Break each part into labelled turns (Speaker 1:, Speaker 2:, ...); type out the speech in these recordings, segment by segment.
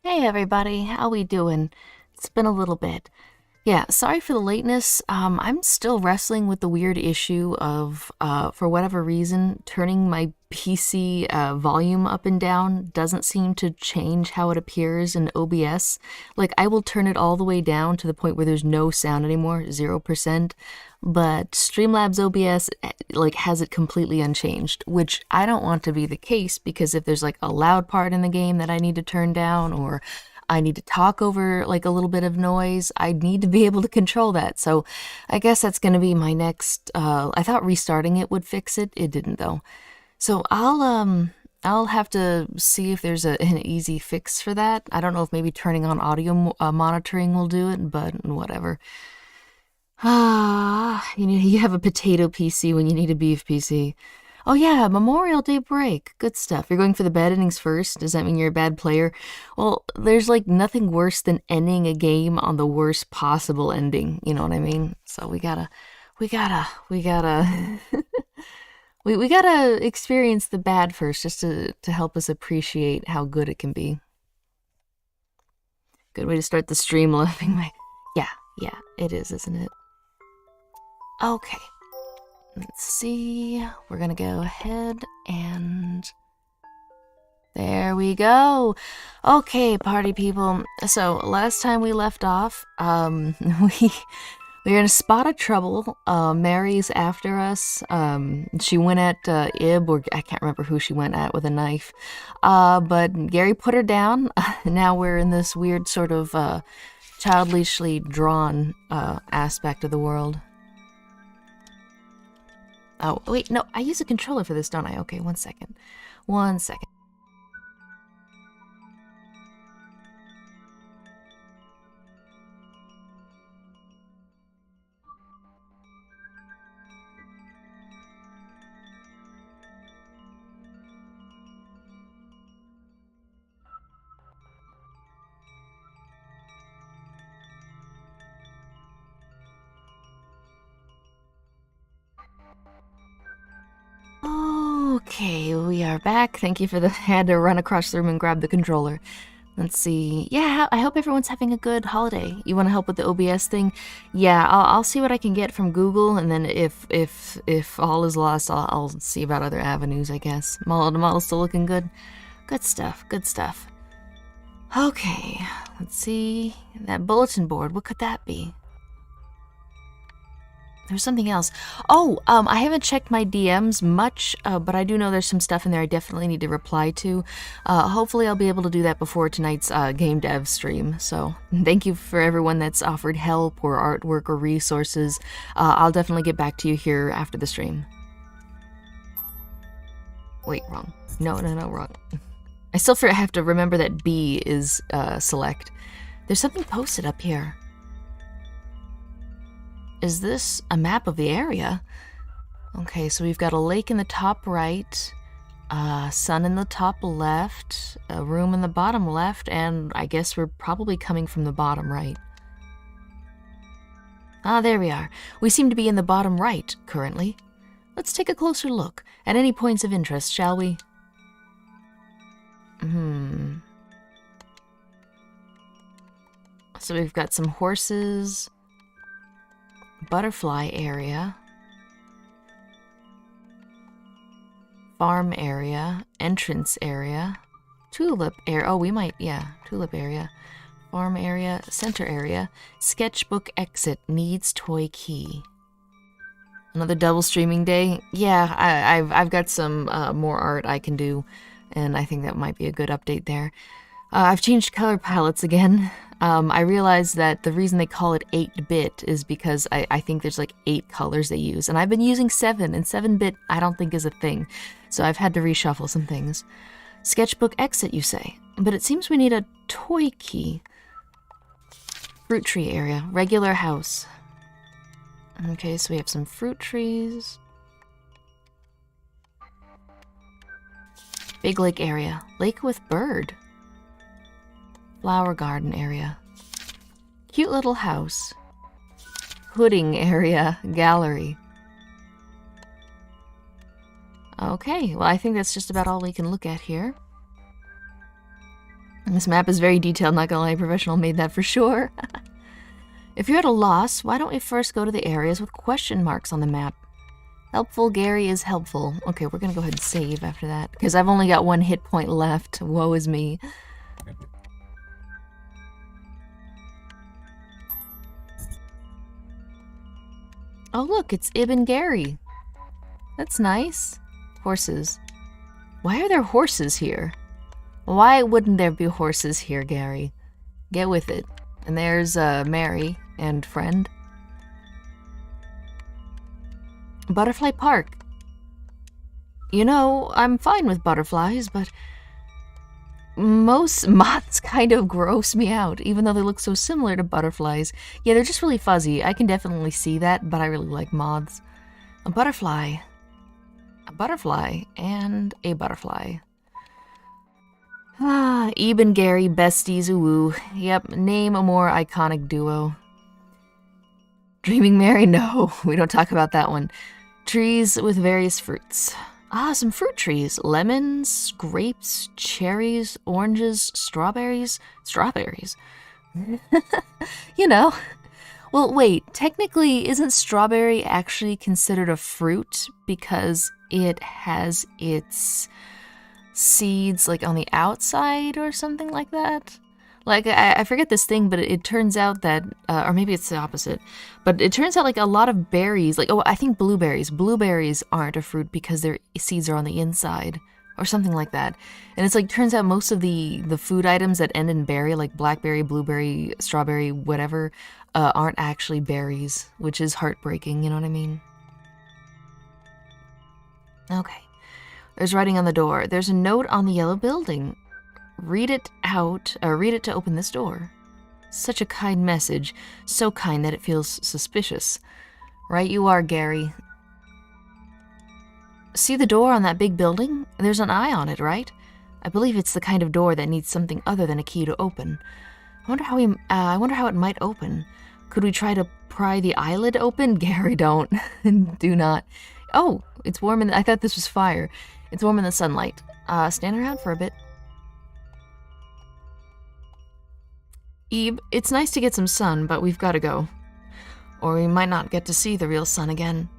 Speaker 1: Hey everybody, how we doing? It's been a little bit. Yeah, sorry for the lateness. I'm still wrestling with the weird issue of, for whatever reason, turning my PC volume up and down doesn't seem to change how it appears in OBS. Like, I will turn it all the way down to the point where there's no sound anymore, 0%, but Streamlabs OBS, like, has it completely unchanged, which I don't want to be the case, because if there's, like, a loud part in the game that I need to turn down, or I need to talk over like a little bit of noise, I need to be able to control that. So I guess that's going to be my next, I thought restarting it would fix it. It didn't though. So I'll have to see if there's an easy fix for that. I don't know if maybe turning on audio monitoring will do it, but whatever. You have a potato PC when you need a beef PC. Oh yeah, Memorial Day break. Good stuff. You're going for the bad endings first? Does that mean you're a bad player? Well, there's like nothing worse than ending a game on the worst possible ending. You know what I mean? So we gotta, we gotta experience the bad first, just to help us appreciate how good it can be. Good way to start the stream, laughing my... Yeah, it is, isn't it? Okay. Let's see, we're gonna go ahead and there we go. Okay, party people. So last time we left off, we're in a spot of trouble. Mary's after us. She went at Ib, or I can't remember who she went at with a knife. But Gary put her down. Now we're in this weird sort of childishly drawn aspect of the world. Oh, wait, no, I use a controller for this, don't I? Okay, one second. Okay, we are back. Thank you for the... had to run across the room and grab the controller. Let's see. Yeah, I hope everyone's having a good holiday. You want to help with the OBS thing? Yeah, I'll see what I can get from Google, and then if all is lost, I'll see about other avenues, I guess. The model's still looking good. Good stuff. Okay, let's see. That bulletin board, what could that be? There's something else. Oh, I haven't checked my DMs much, but I do know there's some stuff in there I definitely need to reply to. Hopefully I'll be able to do that before tonight's game dev stream. So thank you for everyone that's offered help or artwork or resources. I'll definitely get back to you here after the stream. Wait, wrong. No, wrong. I still have to remember that B is select. There's something posted up here. Is this a map of the area? Okay, so we've got a lake in the top right, sun in the top left, a room in the bottom left, and I guess we're probably coming from the bottom right. Ah, there we are. We seem to be in the bottom right currently. Let's take a closer look at any points of interest, shall we? So we've got some horses, butterfly area, farm area, entrance area, tulip area. Oh, we might, yeah, tulip area, farm area, center area, sketchbook exit, needs toy key. Another double streaming day. Yeah, I've got some more art I can do, and I think that might be a good update there. I've changed color palettes again. I realized that the reason they call it 8-bit is because I think there's like 8 colors they use, and I've been using 7, and 7-bit I don't think is a thing, so I've had to reshuffle some things. Sketchbook exit, you say, but it seems we need a toy key. Fruit tree area, regular house. Okay, so we have some fruit trees. Big lake area, lake with bird. Flower garden area. Cute little house. Pudding area, gallery. Okay, well I think that's just about all we can look at here. This map is very detailed, not gonna lie, professional made that for sure. If you're at a loss, why don't we first go to the areas with question marks on the map? Helpful Gary is helpful. Okay, we're gonna go ahead and save after that, because I've only got 1 hit point left. Woe is me. Oh look, it's Ib and Gary. That's nice. Horses. Why are there horses here? Why wouldn't there be horses here, Gary? Get with it. And there's Mary and friend. Butterfly Park. You know, I'm fine with butterflies, but most moths kind of gross me out, even though they look so similar to butterflies. Yeah, they're just really fuzzy. I can definitely see that, but I really like moths. A butterfly, and a butterfly. Ah, Ebe and Gary, besties, ooh. Yep, name a more iconic duo. Dreaming Mary? No, we don't talk about that one. Trees with various fruits. Ah, some fruit trees. Lemons, grapes, cherries, oranges, strawberries. Strawberries. You know. Well, wait, technically, isn't strawberry actually considered a fruit because it has its seeds like on the outside or something like that? Like, I forget this thing, but it turns out that, or maybe it's the opposite, but it turns out like a lot of berries, like, oh, I think blueberries aren't a fruit because their seeds are on the inside, or something like that. And it's like, turns out most of the food items that end in berry, like blackberry, blueberry, strawberry, whatever, aren't actually berries, which is heartbreaking, you know what I mean? Okay. There's writing on the door. There's a note on the yellow building. Read it to open this door. Such a kind message. So kind that it feels suspicious. Right you are, Gary. See the door on that big building? There's an eye on it, right? I believe it's the kind of door that needs something other than a key to open. I wonder how it might open. Could we try to pry the eyelid open? Gary, don't. Do not. Oh, it's warm I thought this was fire. It's warm in the sunlight. Stand around for a bit. Ebe, it's nice to get some sun, but we've got to go. Or we might not get to see the real sun again.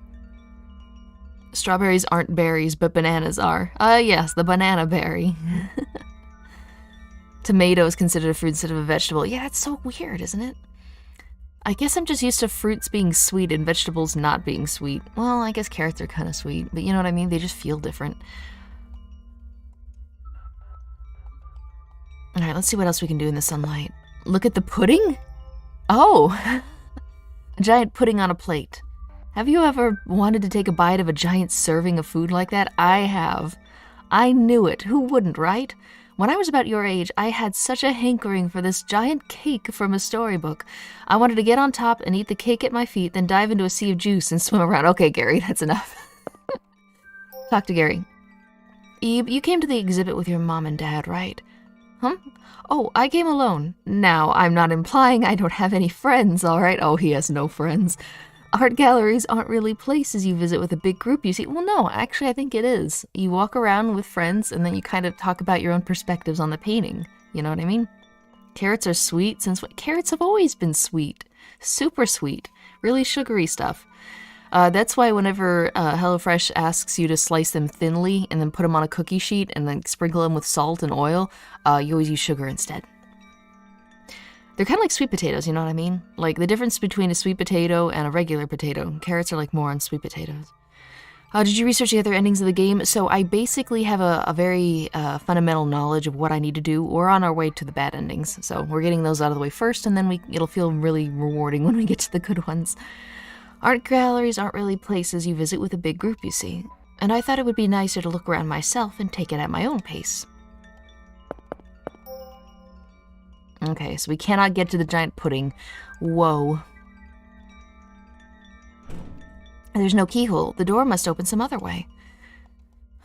Speaker 1: Strawberries aren't berries, but bananas are. Yes, the banana berry. Tomato is considered a fruit instead of a vegetable. Yeah, it's so weird, isn't it? I guess I'm just used to fruits being sweet and vegetables not being sweet. Well, I guess carrots are kind of sweet, but you know what I mean? They just feel different. Alright, let's see what else we can do in the sunlight. Look at the pudding? Oh! A giant pudding on a plate. Have you ever wanted to take a bite of a giant serving of food like that? I have. I knew it. Who wouldn't, right? When I was about your age, I had such a hankering for this giant cake from a storybook. I wanted to get on top and eat the cake at my feet, then dive into a sea of juice and swim around. Okay, Gary, that's enough. Talk to Gary. Ebe, you came to the exhibit with your mom and dad, right? Huh? Oh, I came alone. Now, I'm not implying I don't have any friends, all right? Oh, he has no friends. Art galleries aren't really places you visit with a big group, you see. Well, no, actually, I think it is. You walk around with friends, and then you kind of talk about your own perspectives on the painting. You know what I mean? Carrots are sweet since carrots have always been sweet. Super sweet. Really sugary stuff. That's why whenever HelloFresh asks you to slice them thinly and then put them on a cookie sheet and then sprinkle them with salt and oil, you always use sugar instead. They're kind of like sweet potatoes, you know what I mean? Like the difference between a sweet potato and a regular potato. Carrots are like more on sweet potatoes. Did you research the other endings of the game? So I basically have a very fundamental knowledge of what I need to do. We're on our way to the bad endings, so we're getting those out of the way first, and then it'll feel really rewarding when we get to the good ones. Art galleries aren't really places you visit with a big group, you see. And I thought it would be nicer to look around myself and take it at my own pace. Okay, so we cannot get to the giant pudding. Whoa. There's no keyhole. The door must open some other way.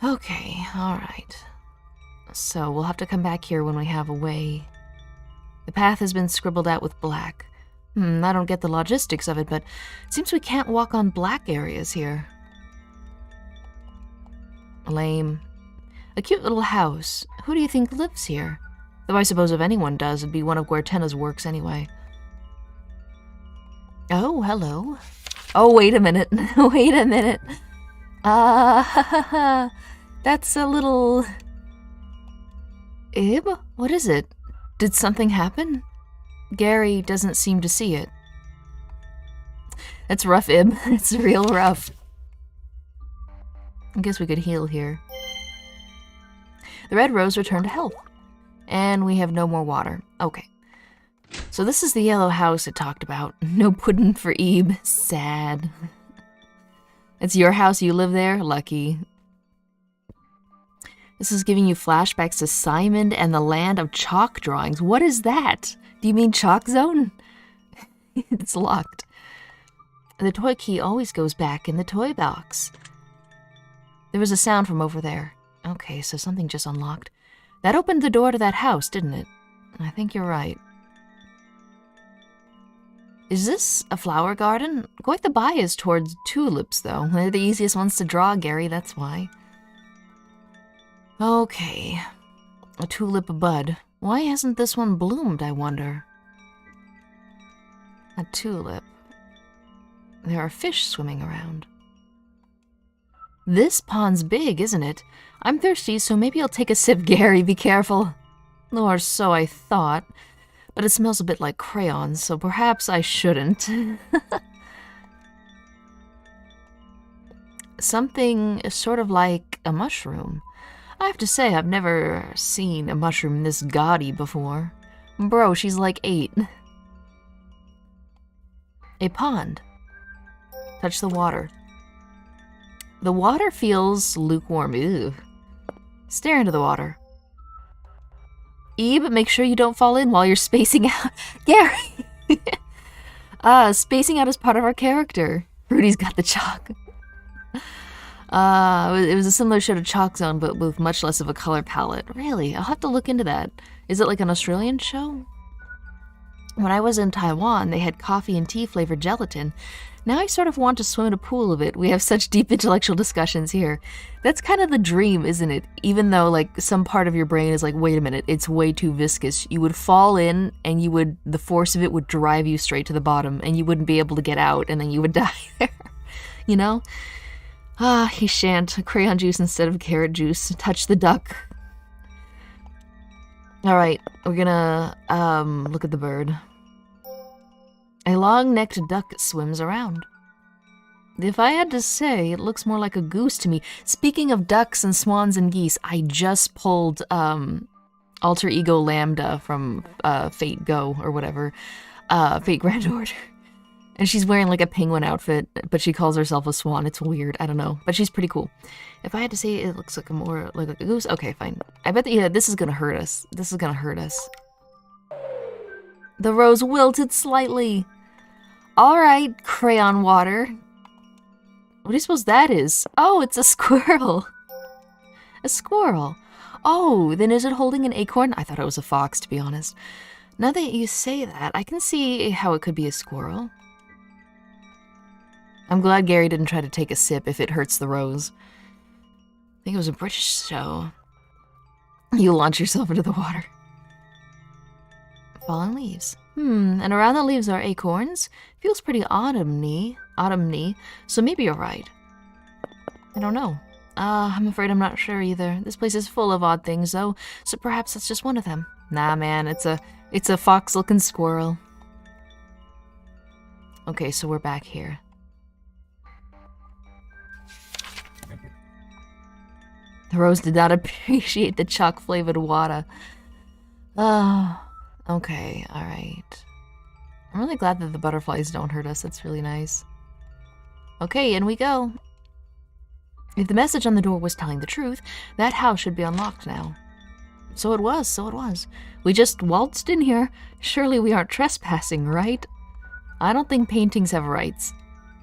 Speaker 1: Okay, alright. So we'll have to come back here when we have a way. The path has been scribbled out with black. I don't get the logistics of it, but it seems we can't walk on black areas here. Lame. A cute little house. Who do you think lives here? Though I suppose if anyone does, it'd be one of Guertena's works anyway. Oh, hello. Oh, wait a minute. Wait a minute. That's a little... Ib? What is it? Did something happen? Gary doesn't seem to see it. That's rough, Ib. It's real rough. I guess we could heal here. The red rose returned to health. And we have no more water. Okay. So this is the yellow house it talked about. No pudding for Ebe. Sad. It's your house, you live there? Lucky. This is giving you flashbacks to Simon and the land of chalk drawings. What is that? Do you mean Chalk Zone? It's locked. The toy key always goes back in the toy box. There was a sound from over there. Okay, so something just unlocked. That opened the door to that house, didn't it? I think you're right. Is this a flower garden? Quite the bias towards tulips, though. They're the easiest ones to draw, Gary, that's why. Okay. A tulip bud. Why hasn't this one bloomed, I wonder? A tulip. There are fish swimming around. This pond's big, isn't it? I'm thirsty, so maybe I'll take a sip, Gary. Be careful. Or so I thought. But it smells a bit like crayons, so perhaps I shouldn't. Something sort of like a mushroom. I have to say, I've never seen a mushroom this gaudy before. Bro, she's like 8. A pond. Touch the water. The water feels lukewarm. Ew. Stare into the water. Eve, make sure you don't fall in while you're spacing out. Gary! Spacing out is part of our character. Rudy's got the chalk. It was a similar show to Chalk Zone, but with much less of a color palette. Really? I'll have to look into that. Is it like an Australian show? When I was in Taiwan, they had coffee and tea flavored gelatin. Now I sort of want to swim in a pool of it. We have such deep intellectual discussions here. That's kind of the dream, isn't it? Even though, like, some part of your brain is like, wait a minute, it's way too viscous. You would fall in, and the force of it would drive you straight to the bottom, and you wouldn't be able to get out, and then you would die there. You know? He shan't. Crayon juice instead of carrot juice. Touch the duck. Alright, we're gonna, look at the bird. A long-necked duck swims around. If I had to say, it looks more like a goose to me. Speaking of ducks and swans and geese, I just pulled, Alter Ego Lambda from, Fate Go, or whatever. Fate Grand Order. And she's wearing, like, a penguin outfit, but she calls herself a swan. It's weird. I don't know. But she's pretty cool. If I had to say it looks like more like a goose, okay, fine. I bet that, yeah, this is gonna hurt us. This is gonna hurt us. The rose wilted slightly. Alright, crayon water. What do you suppose that is? Oh, it's a squirrel. A squirrel. Oh, then is it holding an acorn? I thought it was a fox, to be honest. Now that you say that, I can see how it could be a squirrel. I'm glad Gary didn't try to take a sip if it hurts the rose. I think it was a British show. You launch yourself into the water. Fallen leaves. And around the leaves are acorns. Feels pretty autumn-y, so maybe you're right. I don't know. I'm afraid I'm not sure either. This place is full of odd things, though, so perhaps that's just one of them. Nah, man, it's a fox-looking squirrel. Okay, so we're back here. The rose did not appreciate the chalk-flavored water. Okay, alright. I'm really glad that the butterflies don't hurt us. That's really nice. Okay, in we go. If the message on the door was telling the truth, that house should be unlocked now. So it was. We just waltzed in here. Surely we aren't trespassing, right? I don't think paintings have rights.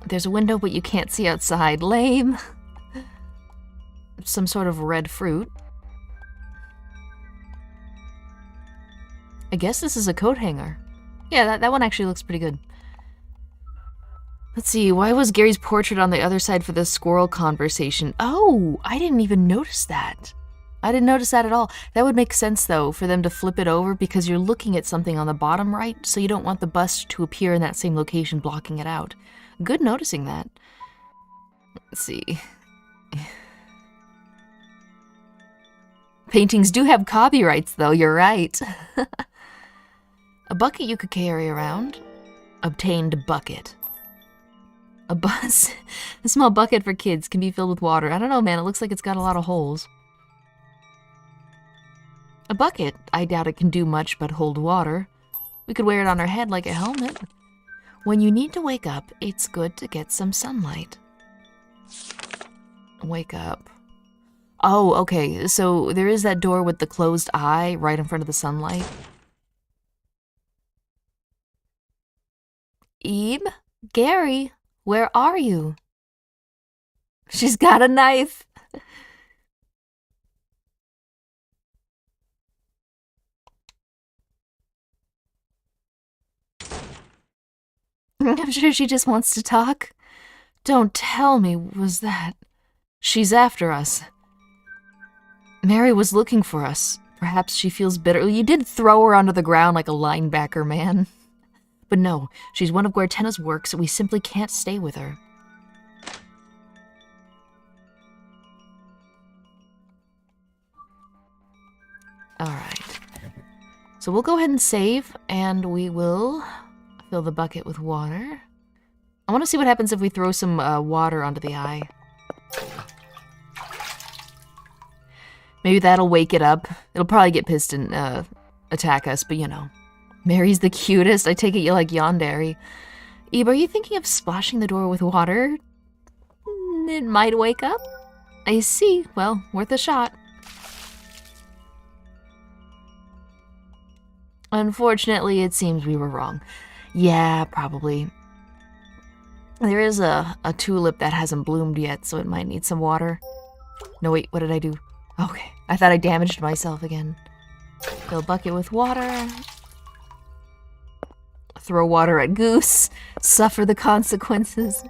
Speaker 1: There's a window, but you can't see outside. Lame. Some sort of red fruit. I guess this is a coat hanger. Yeah, that one actually looks pretty good. Let's see, why was Gary's portrait on the other side for the squirrel conversation? Oh, I didn't even notice that. I didn't notice that at all. That would make sense, though, for them to flip it over because you're looking at something on the bottom right, so you don't want the bust to appear in that same location, blocking it out. Good noticing that. Let's see. Paintings do have copyrights, though, you're right. A bucket you could carry around. Obtained bucket. A small bucket for kids can be filled with water. I don't know, man, it looks like it's got a lot of holes. A bucket, I doubt it can do much but hold water. We could wear it on our head like a helmet. When you need to wake up, it's good to get some sunlight. Wake up. Oh, okay, so there is that door with the closed eye right in front of the sunlight. Ebe? Gary, where are you? She's got a knife. I'm sure she just wants to talk. Don't tell me, was that... She's after us. Mary was looking for us. Perhaps she feels bitter. You did throw her onto the ground like a linebacker, man. But no, she's one of Guartena's works. We simply can't stay with her. Alright. So we'll go ahead and save, and we will fill the bucket with water. I want to see what happens if we throw some water onto the eye. Maybe that'll wake it up. It'll probably get pissed and attack us, but you know. Mary's the cutest. I take it you like Yandere. Ebe, are you thinking of splashing the door with water? It might wake up. I see. Well, worth a shot. Unfortunately, it seems we were wrong. Yeah, probably. There is a tulip that hasn't bloomed yet, so it might need some water. No, wait, what did I do? Okay, I thought I damaged myself again. Fill bucket with water. Throw water at Goose. Suffer the consequences.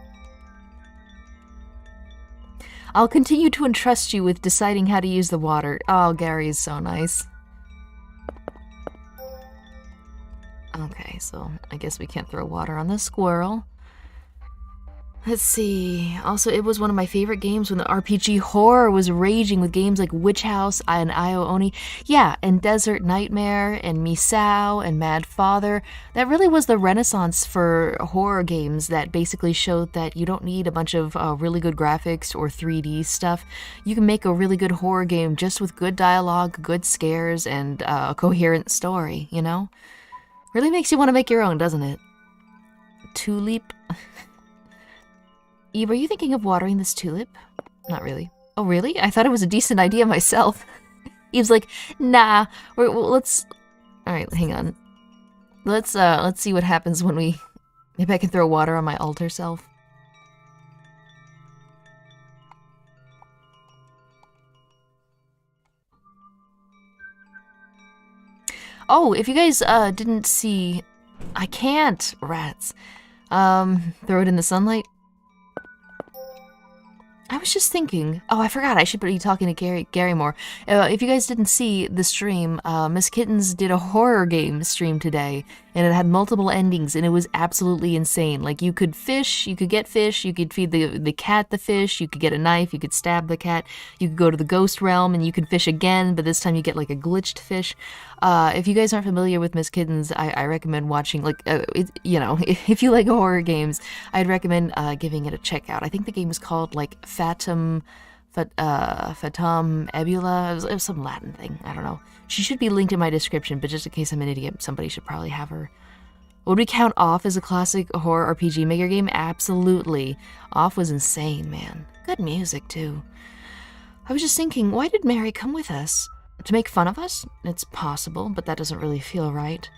Speaker 1: I'll continue to entrust you with deciding how to use the water. Oh, Gary is so nice. Okay, so I guess we can't throw water on the squirrel. Let's see. Also, it was one of my favorite games when the RPG horror was raging with games like Witch House and Io Oni. Yeah, and Desert Nightmare and Misao and Mad Father. That really was the renaissance for horror games that basically showed that you don't need a bunch of really good graphics or 3D stuff. You can make a really good horror game just with good dialogue, good scares, and a coherent story, you know? Really makes you want to make your own, doesn't it? Tulip. Eve, are you thinking of watering this tulip? Not really. Oh, really? I thought it was a decent idea myself. Eve's like, nah. Let's. All right, hang on. Let's see what happens when we. Maybe I can throw water on my altar self. Oh, if you guys didn't see, I can't. Rats. Throw it in the sunlight. I was just thinking. Oh, I forgot. I should be talking to Gary more. If you guys didn't see the stream, MissKittens did a horror game stream today, and it had multiple endings, and it was absolutely insane. Like, you could fish, you could get fish, you could feed the cat the fish, you could get a knife, you could stab the cat, you could go to the ghost realm, and you can fish again, but this time you get, like, a glitched fish. If you guys aren't familiar with MissKittens, I recommend watching, like, you know, if you like horror games, I'd recommend giving it a check out. I think the game is called, like, Fatum Ebula. It was some Latin thing. I don't know. She should be linked in my description, but just in case I'm an idiot, somebody should probably have her. Would we count Off as a classic horror RPG maker game? Absolutely. Off was insane, man. Good music, too. I was just thinking, why did Mary come with us? To make fun of us? It's possible, but that doesn't really feel right.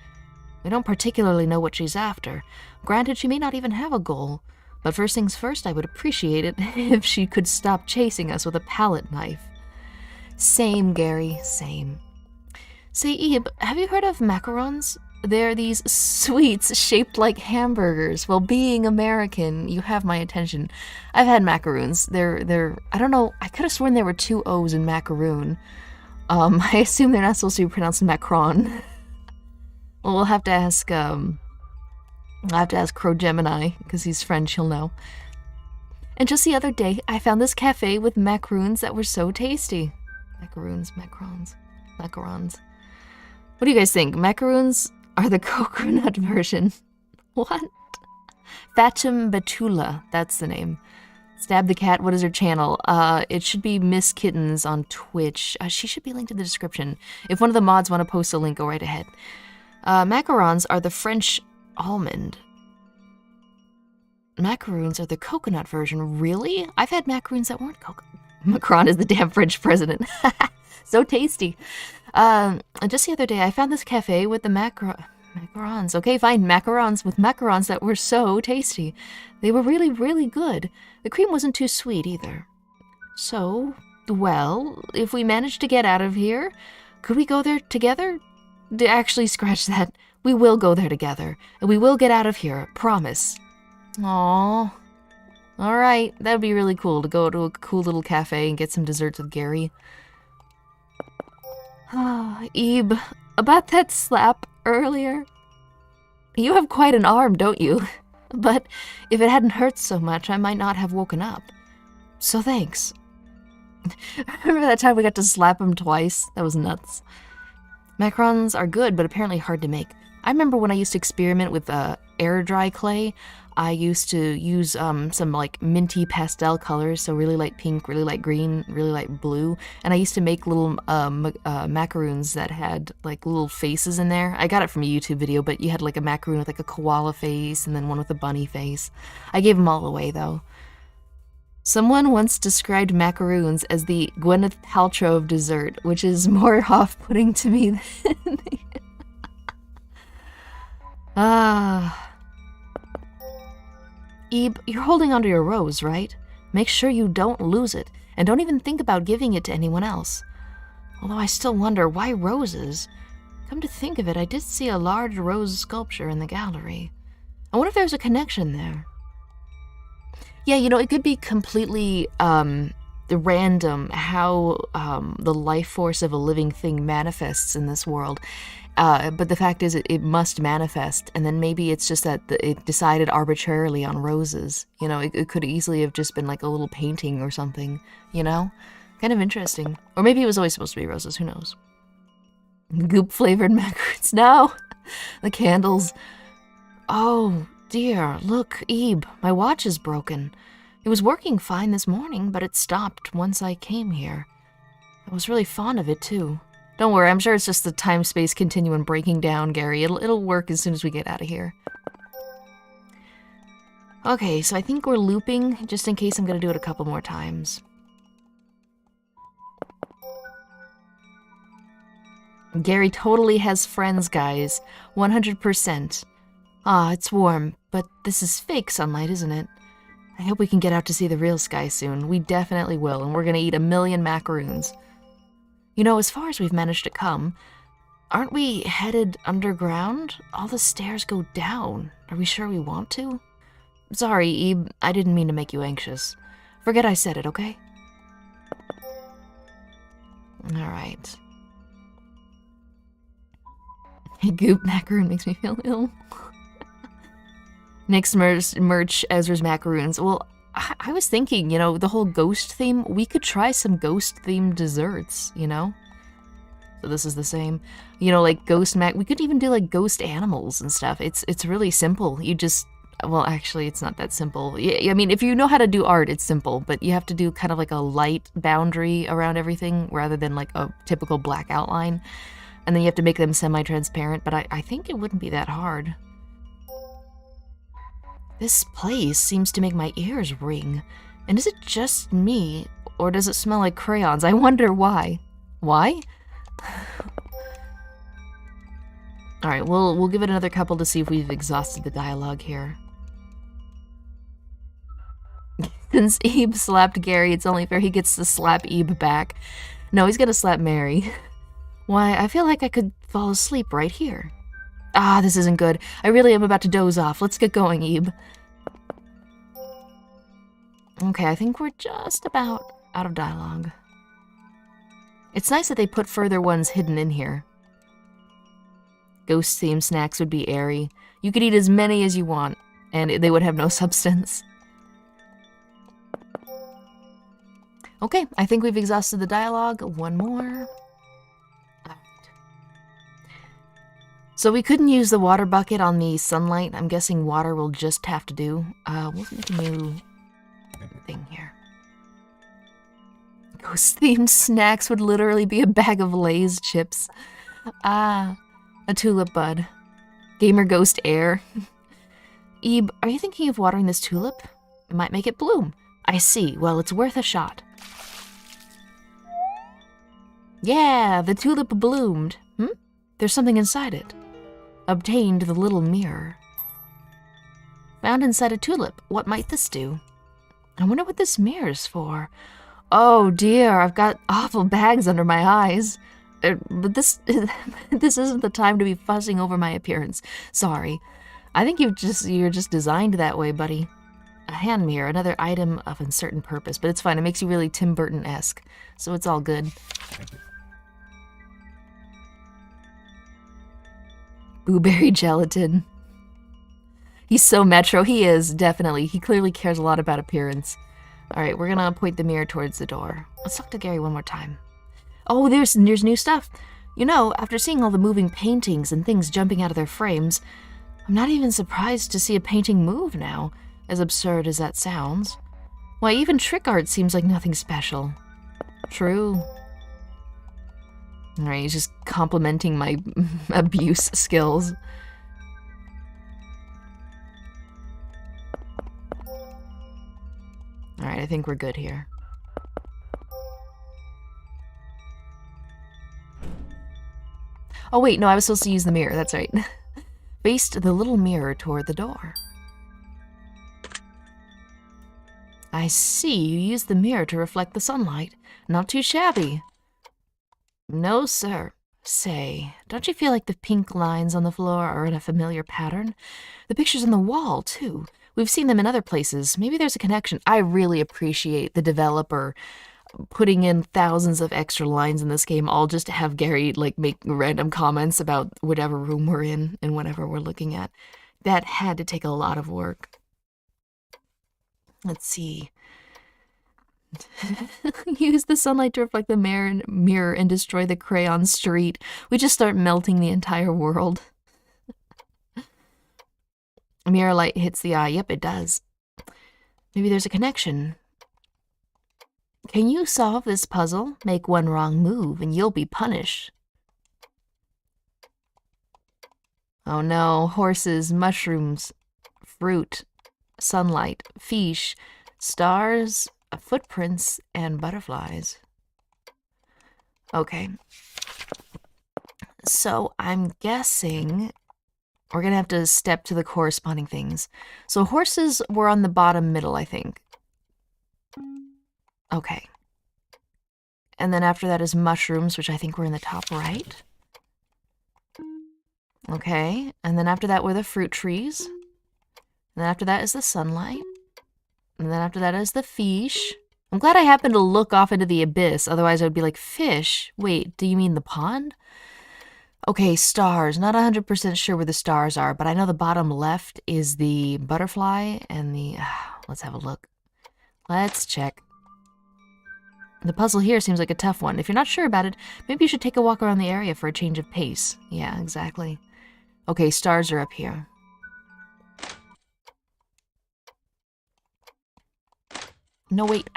Speaker 1: We don't particularly know what she's after. Granted, she may not even have a goal. But first things first, I would appreciate it if she could stop chasing us with a palette knife. Same, Gary, same. Say, Ebe, have you heard of macarons? They're these sweets shaped like hamburgers. Well, being American, you have my attention. I've had macaroons. They're I don't know, I could have sworn there were two O's in macaroon. I assume they're not supposed to be pronounced Macron. Well, we'll have to ask, I'll have to ask Crow Gemini, because he's French, he'll know. And just the other day, I found this cafe with macaroons that were so tasty. Macaroons. What do you guys think? Macaroons are the coconut version. What? Fatim Batula, that's the name. Stab the Cat, what is her channel? It should be MissKittens on Twitch. She should be linked in the description. If one of the mods want to post a link, go right ahead. Macarons are the French almond. Macaroons are the coconut version. Really? I've had macaroons that weren't coconut. Macron is the damn French president. So tasty. Just the other day, I found this cafe with the macarons. Okay, fine, macarons with macarons that were so tasty. They were really, really good. The cream wasn't too sweet either. So, well, if we manage to get out of here, could we go there together? Actually, scratch that. We will go there together, and we will get out of here. Promise. Aww. Alright, that would be really cool to go to a cool little cafe and get some desserts with Gary. Ah, Ebe, about that slap earlier. You have quite an arm, don't you? But if it hadn't hurt so much, I might not have woken up. So thanks. Remember that time we got to slap him twice? That was nuts. Macarons are good, but apparently hard to make. I remember when I used to experiment with air dry clay, I used to use some like minty pastel colors, so really light pink, really light green, really light blue, and I used to make little macaroons that had like little faces in there. I got it from a YouTube video, but you had like a macaroon with like a koala face and then one with a bunny face. I gave them all away though. Someone once described macaroons as the Gwyneth Paltrow of dessert, which is more off-putting to me than Ebe, you're holding onto your rose, right? Make sure you don't lose it, and don't even think about giving it to anyone else. Although I still wonder, why roses? Come to think of it, I did see a large rose sculpture in the gallery. I wonder if there's a connection there. Yeah, you know, it could be completely random how the life force of a living thing manifests in this world. But the fact is, it must manifest, and then maybe it's just that it decided arbitrarily on roses. You know, it could easily have just been like a little painting or something, you know? Kind of interesting. Or maybe it was always supposed to be roses, who knows? Goop-flavored macaroons. No! The candles. Oh, dear, look, Ebe, my watch is broken. It was working fine this morning, but it stopped once I came here. I was really fond of it, too. Don't worry, I'm sure it's just the time-space continuum breaking down, Gary. It'll work as soon as we get out of here. Okay, so I think we're looping, just in case I'm gonna do it a couple more times. Gary totally has friends, guys. 100%. Ah, it's warm, but this is fake sunlight, isn't it? I hope we can get out to see the real sky soon. We definitely will, and we're gonna eat 1,000,000 macaroons. You know, as far as we've managed to come, aren't we headed underground? All the stairs go down. Are we sure we want to? Sorry, Ebe, I didn't mean to make you anxious. Forget I said it, okay? Alright. Goop macaroon makes me feel ill. Next merch, Ezra's macaroons. Well, I was thinking, you know, the whole ghost theme, we could try some ghost-themed desserts, you know? So this is the same. You know, like ghost we could even do like ghost animals and stuff. It's really simple. You just, well, actually, it's not that simple. I mean, if you know how to do art, it's simple, but you have to do kind of like a light boundary around everything rather than like a typical black outline. And then you have to make them semi-transparent, but I think it wouldn't be that hard. This place seems to make my ears ring. And is it just me, or does it smell like crayons? I wonder why. Why? Alright, we'll give it another couple to see if we've exhausted the dialogue here. Since Ebe slapped Gary, it's only fair he gets to slap Ebe back. No, he's gonna slap Mary. Why, I feel like I could fall asleep right here. Ah, this isn't good. I really am about to doze off. Let's get going, Ebe. Okay, I think we're just about out of dialogue. It's nice that they put further ones hidden in here. Ghost-themed snacks would be airy. You could eat as many as you want, and they would have no substance. Okay, I think we've exhausted the dialogue. One more. Alright. So we couldn't use the water bucket on the sunlight. I'm guessing water will just have to do. We'll make a new thing here. Ghost-themed snacks would literally be a bag of Lay's chips. Ah, a tulip bud. Gamer ghost air. Ebe, are you thinking of watering this tulip? It might make it bloom. I see. Well, it's worth a shot. Yeah, the tulip bloomed. There's something inside it. Obtained the little mirror. Found inside a tulip. What might this do? I wonder what this mirror's for. Oh dear, I've got awful bags under my eyes. But this isn't the time to be fussing over my appearance. Sorry. I think you're just designed that way, buddy. A hand mirror, another item of uncertain purpose, but it's fine. It makes you really Tim Burton-esque, so it's all good. Blueberry gelatin. He's so Metro. He is, definitely. He clearly cares a lot about appearance. Alright, we're gonna point the mirror towards the door. Let's talk to Gary one more time. Oh, there's new stuff. You know, after seeing all the moving paintings and things jumping out of their frames, I'm not even surprised to see a painting move now, as absurd as that sounds. Why, even trick art seems like nothing special. True. Alright, he's just complimenting my abuse skills. Alright, I think we're good here. Oh wait, no, I was supposed to use the mirror, that's right. Faced the little mirror toward the door. I see, you used the mirror to reflect the sunlight. Not too shabby. No, sir. Say, don't you feel like the pink lines on the floor are in a familiar pattern? The pictures on the wall, too. We've seen them in other places. Maybe there's a connection. I really appreciate the developer putting in thousands of extra lines in this game, all just to have Gary, like, make random comments about whatever room we're in and whatever we're looking at. That had to take a lot of work. Let's see. Use the sunlight to reflect the mirror and destroy the crayon street. We just start melting the entire world. Mirror light hits the eye. Yep, it does. Maybe there's a connection. Can you solve this puzzle? Make one wrong move and you'll be punished. Oh no, horses, mushrooms, fruit, sunlight, fish, stars, footprints, and butterflies. Okay. So I'm guessing we're gonna have to step to the corresponding things. So horses were on the bottom middle, I think. Okay. And then after that is mushrooms, which I think were in the top right. Okay. And then after that were the fruit trees. And then after that is the sunlight. And then after that is the fish. I'm glad I happened to look off into the abyss, otherwise I would be like, fish? Wait, do you mean the pond? Okay, stars. Not 100% sure where the stars are, but I know the bottom left is the butterfly and the... let's have a look. Let's check. The puzzle here seems like a tough one. If you're not sure about it, maybe you should take a walk around the area for a change of pace. Yeah, exactly. Okay, stars are up here. No, wait.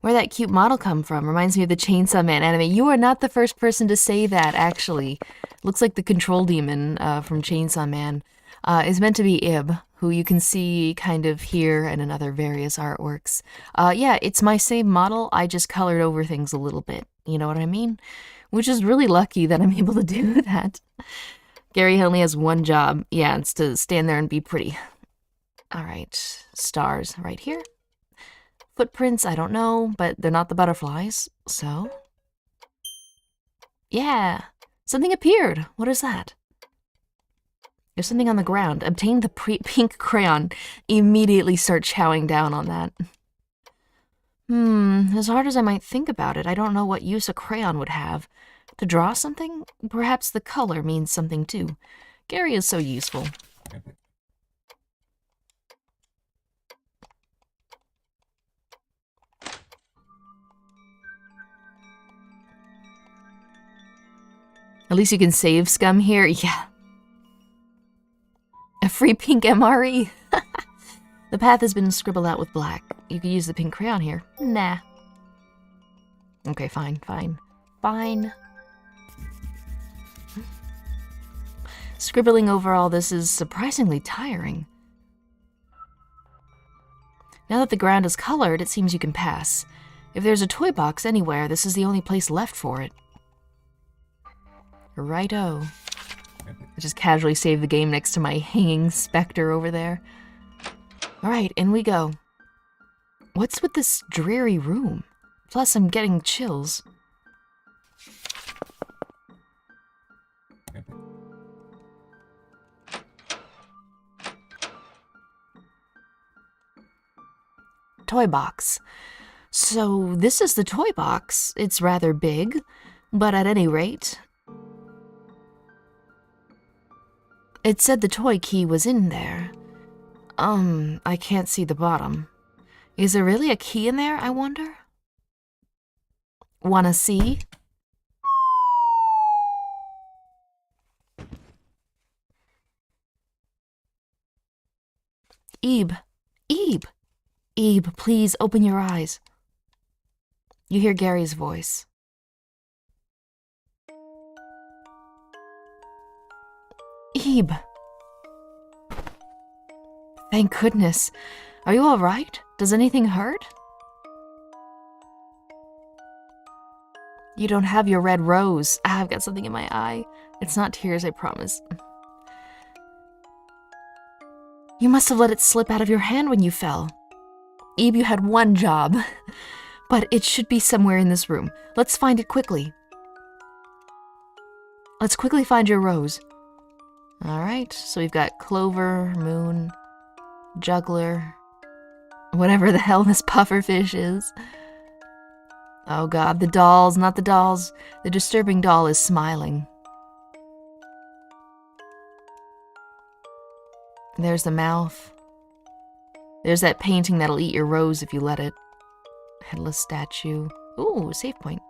Speaker 1: Where'd that cute model come from? Reminds me of the Chainsaw Man anime. You are not the first person to say that, actually. Looks like the control demon from Chainsaw Man is meant to be Ib, who you can see kind of here and in other various artworks. Yeah, it's my same model. I just colored over things a little bit. You know what I mean? Which is really lucky that I'm able to do that. Gary only has one job. Yeah, it's to stand there and be pretty. All right, stars right here. Footprints, I don't know, but they're not the butterflies, so... Yeah, something appeared. What is that? There's something on the ground. Obtain the pink crayon. Immediately start chowing down on that. As hard as I might think about it, I don't know what use a crayon would have. To draw something? Perhaps the color means something too. Gary is so useful. At least you can save scum here. Yeah. A free pink MRE. The path has been scribbled out with black. You could use the pink crayon here. Nah. Okay, fine. Scribbling over all this is surprisingly tiring. Now that the ground is colored, it seems you can pass. If there's a toy box anywhere, this is the only place left for it. Righto. I just casually saved the game next to my hanging specter over there. Alright, in we go. What's with this dreary room? Plus, I'm getting chills. Toy box. So this is the toy box. It's rather big, but at any rate... It said the toy key was in there. I can't see the bottom. Is there really a key in there, I wonder? Wanna see? Ebe! Ebe, please open your eyes. You hear Gary's voice. Ebe! Thank goodness. Are you all right? Does anything hurt? You don't have your red rose. I've got something in my eye. It's not tears, I promise. You must have let it slip out of your hand when you fell. Ebe, you had one job. But it should be somewhere in this room. Let's find it quickly. Let's quickly find your rose. Alright, so we've got Clover, Moon, Juggler, whatever the hell this pufferfish is. Oh god, the dolls, not the dolls. The disturbing doll is smiling. There's the mouth. There's that painting that'll eat your rose if you let it. Headless statue. Ooh, save point.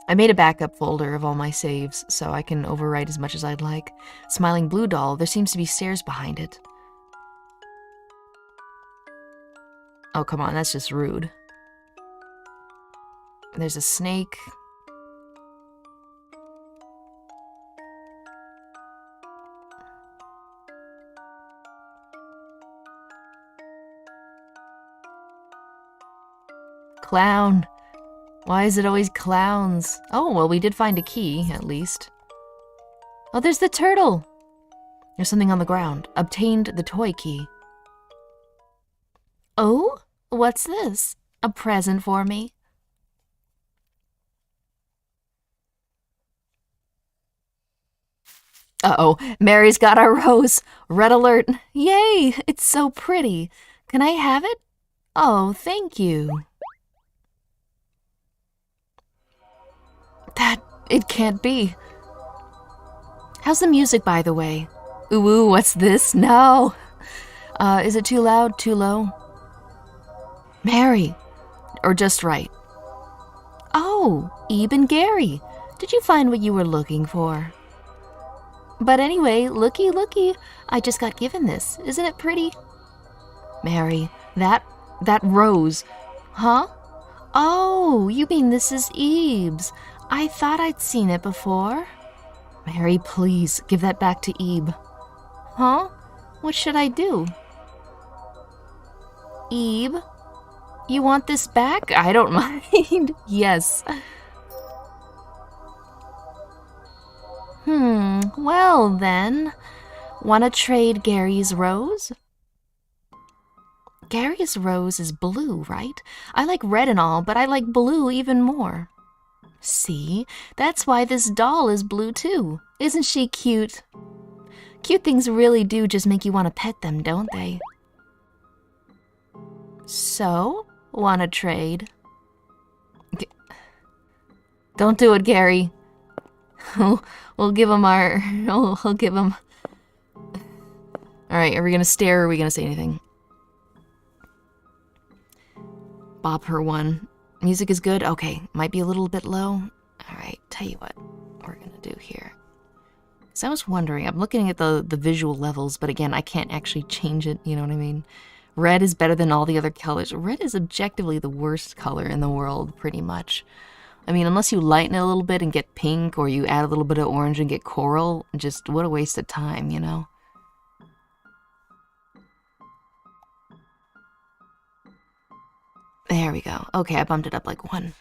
Speaker 1: I made a backup folder of all my saves, so I can overwrite as much as I'd like. Smiling blue doll, there seems to be stairs behind it. Oh, come on, that's just rude. There's a snake. Clown. Why is it always clowns? Oh, well, we did find a key, at least. Oh, there's the turtle! There's something on the ground. Obtained the toy key. Oh? What's this? A present for me? Uh-oh, Mary's got our rose. Red alert. Yay, it's so pretty. Can I have it? Oh, thank you. It can't be. How's the music, by the way? Ooh, what's this? No. Is it too loud, too low? Mary. Or just right? Oh, Ebe and Gary. Did you find what you were looking for? But anyway, looky. I just got given this. Isn't it pretty? Mary, that rose. Huh? Oh, you mean this is Ebe's. I thought I'd seen it before. Mary, please, give that back to Ebe. Huh? What should I do? Ebe? You want this back? I don't mind. Yes. Well then. Wanna trade Gary's rose? Gary's rose is blue, right? I like red and all, but I like blue even more. See? That's why this doll is blue too. Isn't she cute? Cute things really do just make you want to pet them, don't they? So, wanna trade? Don't do it, Gary. We'll give him our... We'll give him... Alright, are we gonna stare or are we gonna say anything? Bob her one. Music is good? Okay, might be a little bit low. Alright, tell you what we're gonna do here. So I was wondering, I'm looking at the visual levels, but again, I can't actually change it, you know what I mean? Red is better than all the other colors. Red is objectively the worst color in the world, pretty much. I mean, unless you lighten it a little bit and get pink, or you add a little bit of orange and get coral, just what a waste of time, you know? There we go. Okay, I bumped it up like 1.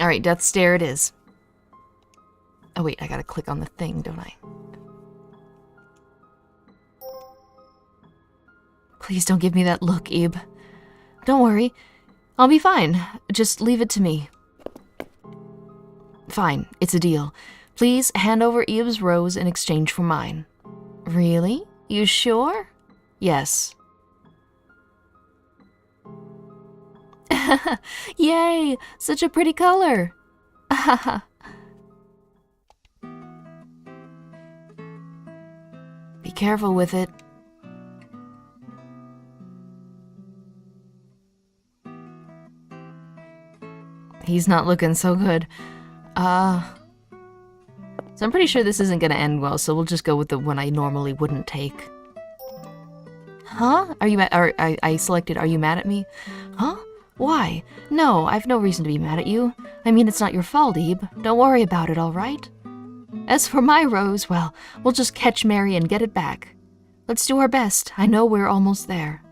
Speaker 1: Alright, death stare it is. Oh wait, I gotta click on the thing, don't I? Please don't give me that look, Ebe. Don't worry. I'll be fine. Just leave it to me. Fine, it's a deal. Please hand over Ebe's rose in exchange for mine. Really? You sure? Yes. Yay! Such a pretty color! Be careful with it. He's not looking so good. So I'm pretty sure this isn't gonna end well, so we'll just go with the one I normally wouldn't take. Huh? Are you I selected, are you mad at me? Huh? Why? No, I've no reason to be mad at you. I mean, it's not your fault, Ebe. Don't worry about it, all right? As for my rose, well, we'll just catch Mary and get it back. Let's do our best. I know we're almost there.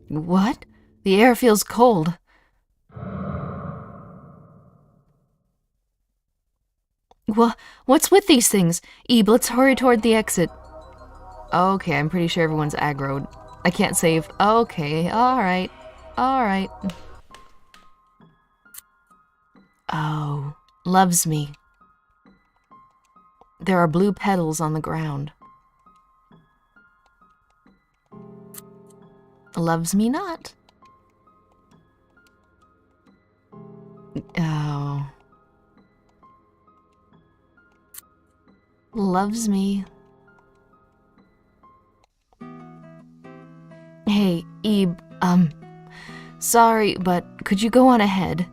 Speaker 1: What? The air feels cold. What's with these things? Ebe, let's hurry toward the exit. Okay, I'm pretty sure everyone's aggroed. I can't save. Okay, alright. Alright. Oh, loves me. There are blue petals on the ground. Loves me not. Oh. Loves me. Hey, Ebe, sorry, but could you go on ahead?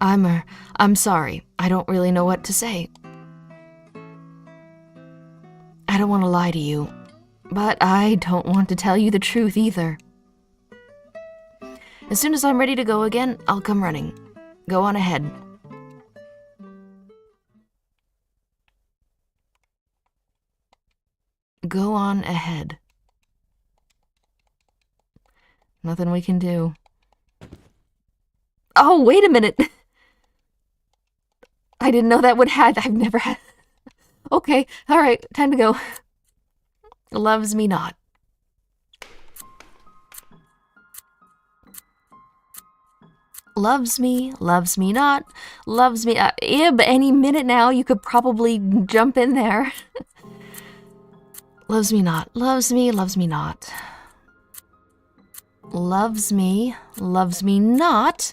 Speaker 1: I'm sorry. I don't really know what to say. I don't want to lie to you, but I don't want to tell you the truth either. As soon as I'm ready to go again, I'll come running. Go on ahead. Go on ahead. Nothing we can do. Oh, wait a minute! I didn't know that would have. I've never had. Okay, alright, time to go. Loves me not. Loves me not, loves me. Ib, any minute now, you could probably jump in there. Loves me not, loves me not. Loves me not.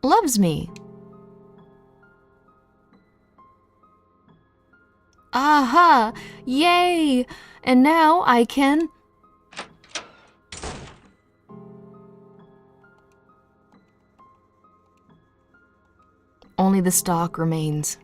Speaker 1: Loves me. Aha! Yay! And now I can... Only the stalk remains.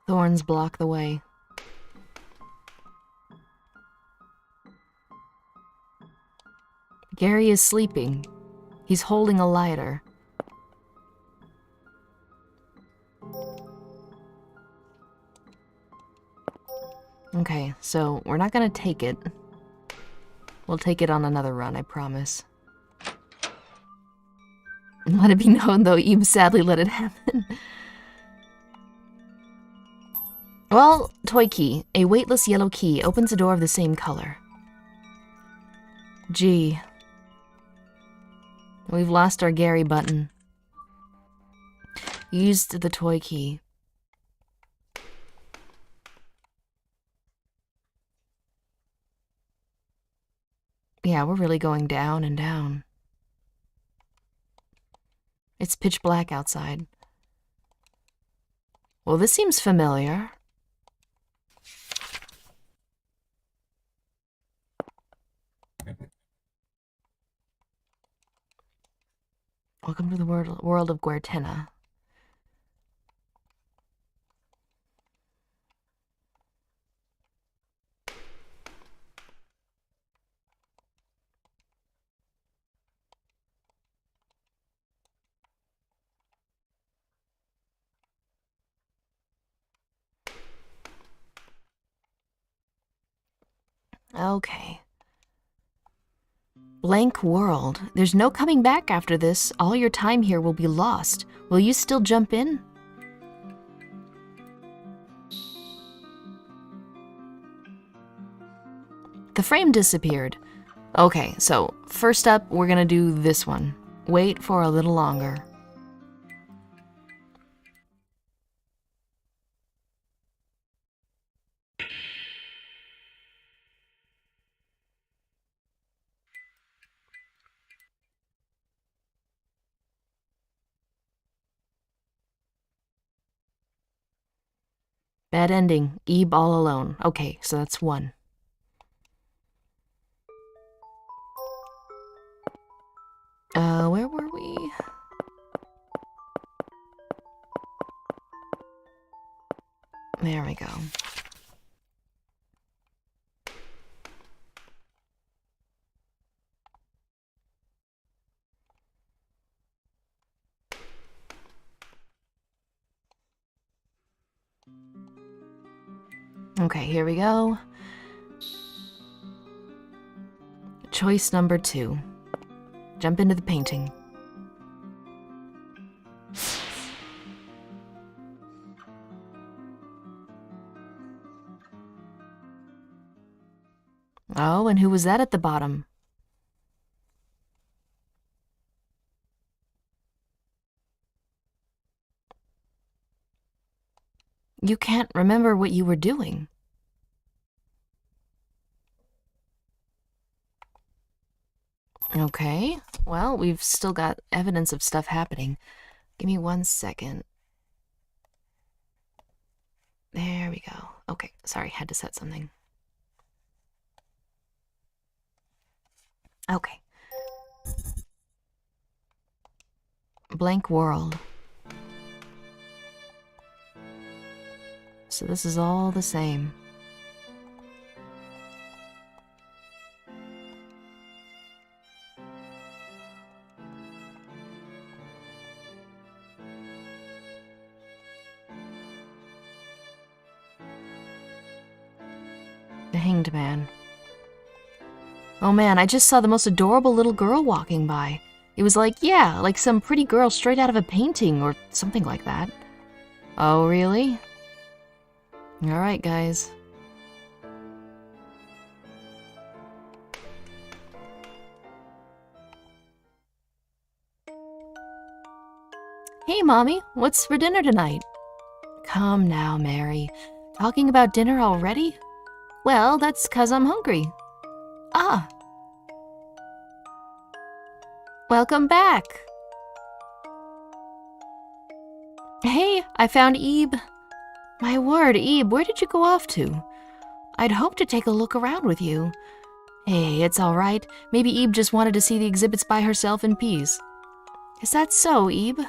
Speaker 1: Thorns block the way. Gary is sleeping. He's holding a lighter. Okay, so we're not gonna take it. We'll take it on another run, I promise. Let it be known, though, Eve sadly let it happen. Well, toy key. A weightless yellow key opens a door of the same color. Gee. We've lost our Gary button. Used the toy key. Yeah, we're really going down and down. It's pitch black outside. Well, this seems familiar. Welcome to the world of Guertena. Okay. Blank world. There's no coming back after this. All your time here will be lost. Will you still jump in? The frame disappeared. Okay, so first up, we're gonna do this one. Wait for a little longer. Bad ending. Ebe all alone. Okay, so that's one. Where were we? There we go. Okay, here we go. Choice number 2. Jump into the painting. Oh, and who was that at the bottom? You can't remember what you were doing. Okay, well, we've still got evidence of stuff happening. Give me 1 second. There we go. Okay, sorry, had to set something. Okay. Blank world. So this is all the same. The Hanged Man. Oh man, I just saw the most adorable little girl walking by. It was like, yeah, like some pretty girl straight out of a painting or something like that. Oh, really? Alright, guys. Hey, Mommy, what's for dinner tonight? Come now, Mary. Talking about dinner already? Well, that's 'cause I'm hungry. Ah. Welcome back. Hey, I found Ebe. My word, Ebe, where did you go off to? I'd hoped to take a look around with you. Hey, it's all right. Maybe Ebe just wanted to see the exhibits by herself in peace. Is that so, Ebe?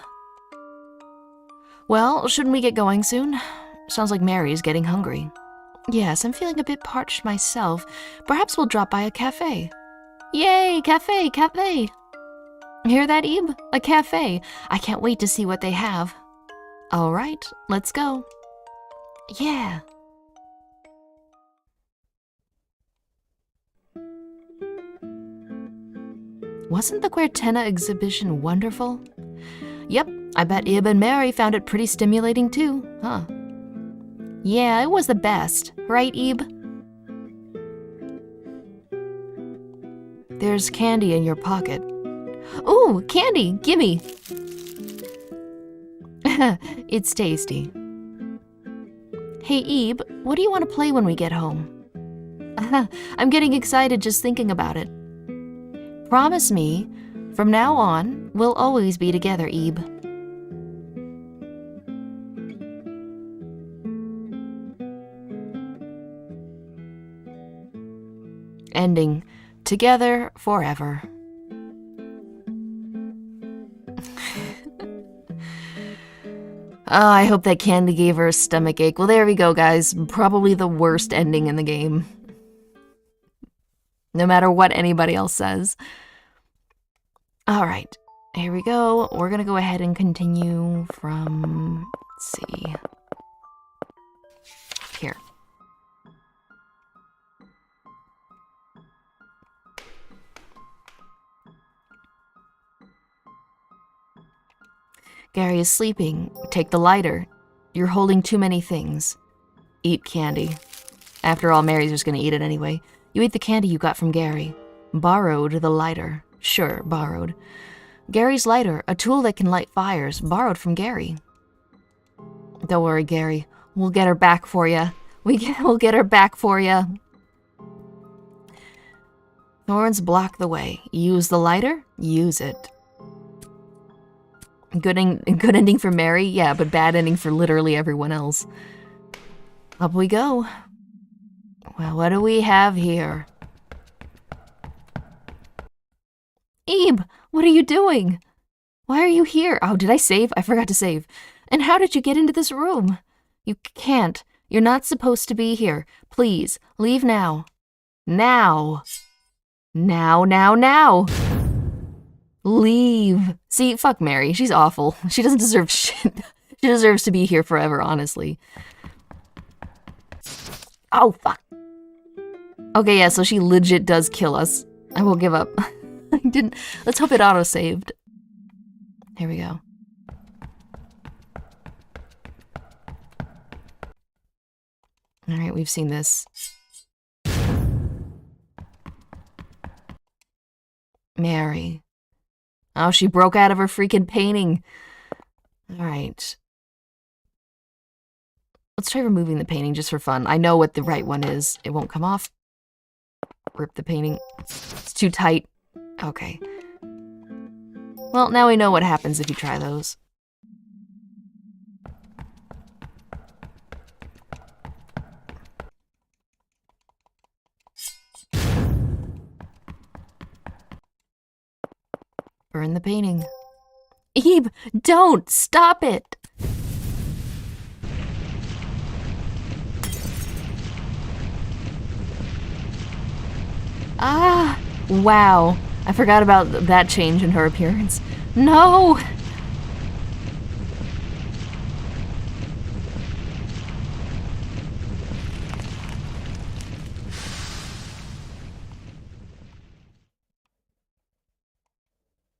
Speaker 1: Well, shouldn't we get going soon? Sounds like Mary's getting hungry. Yes, I'm feeling a bit parched myself. Perhaps we'll drop by a cafe. Yay, cafe, cafe! Hear that, Ebe? A cafe. I can't wait to see what they have. All right, let's go. Yeah. Wasn't the Guertena exhibition wonderful? Yep, I bet Ib and Mary found it pretty stimulating too, huh? Yeah, it was the best, right, Ib? There's candy in your pocket. Ooh, candy, gimme! It's tasty. Hey, Ib, what do you want to play when we get home? I'm getting excited just thinking about it. Promise me, from now on, we'll always be together, Ib. Ending. Together forever. Oh, I hope that candy gave her a stomach ache. Well, there we go, guys. Probably the worst ending in the game. No matter what anybody else says. All right, here we go. We're gonna go ahead and continue from, let's see, here. Gary is sleeping. Take the lighter. You're holding too many things. Eat candy. After all, Mary's just gonna eat it anyway. You eat the candy you got from Gary. Borrowed the lighter. Sure, borrowed. Gary's lighter, a tool that can light fires, borrowed from Gary. Don't worry, Gary. We'll get her back for ya. We'll get her back for ya. Thorns block the way. Use the lighter? Use it. Good ending for Mary? Yeah, but bad ending for literally everyone else. Up we go. Well, what do we have here? Ib, what are you doing? Why are you here? Oh, did I save? I forgot to save. And how did you get into this room? You can't. You're not supposed to be here. Please, leave now. Now. Now. Leave. See, fuck Mary. She's awful. She doesn't deserve shit. She deserves to be here forever, honestly. Oh, fuck. Okay, yeah, so she legit does kill us. I will give up. I didn't. Let's hope it auto-saved. Here we go. Alright, we've seen this. Mary. Oh, she broke out of her freaking painting. Alright. Let's try removing the painting just for fun. I know what the right one is. It won't come off. Rip the painting. It's too tight. Okay. Well, now we know what happens if you try those. Burn the painting. Ebe, don't! Stop it! Ah! Wow. I forgot about that change in her appearance. No!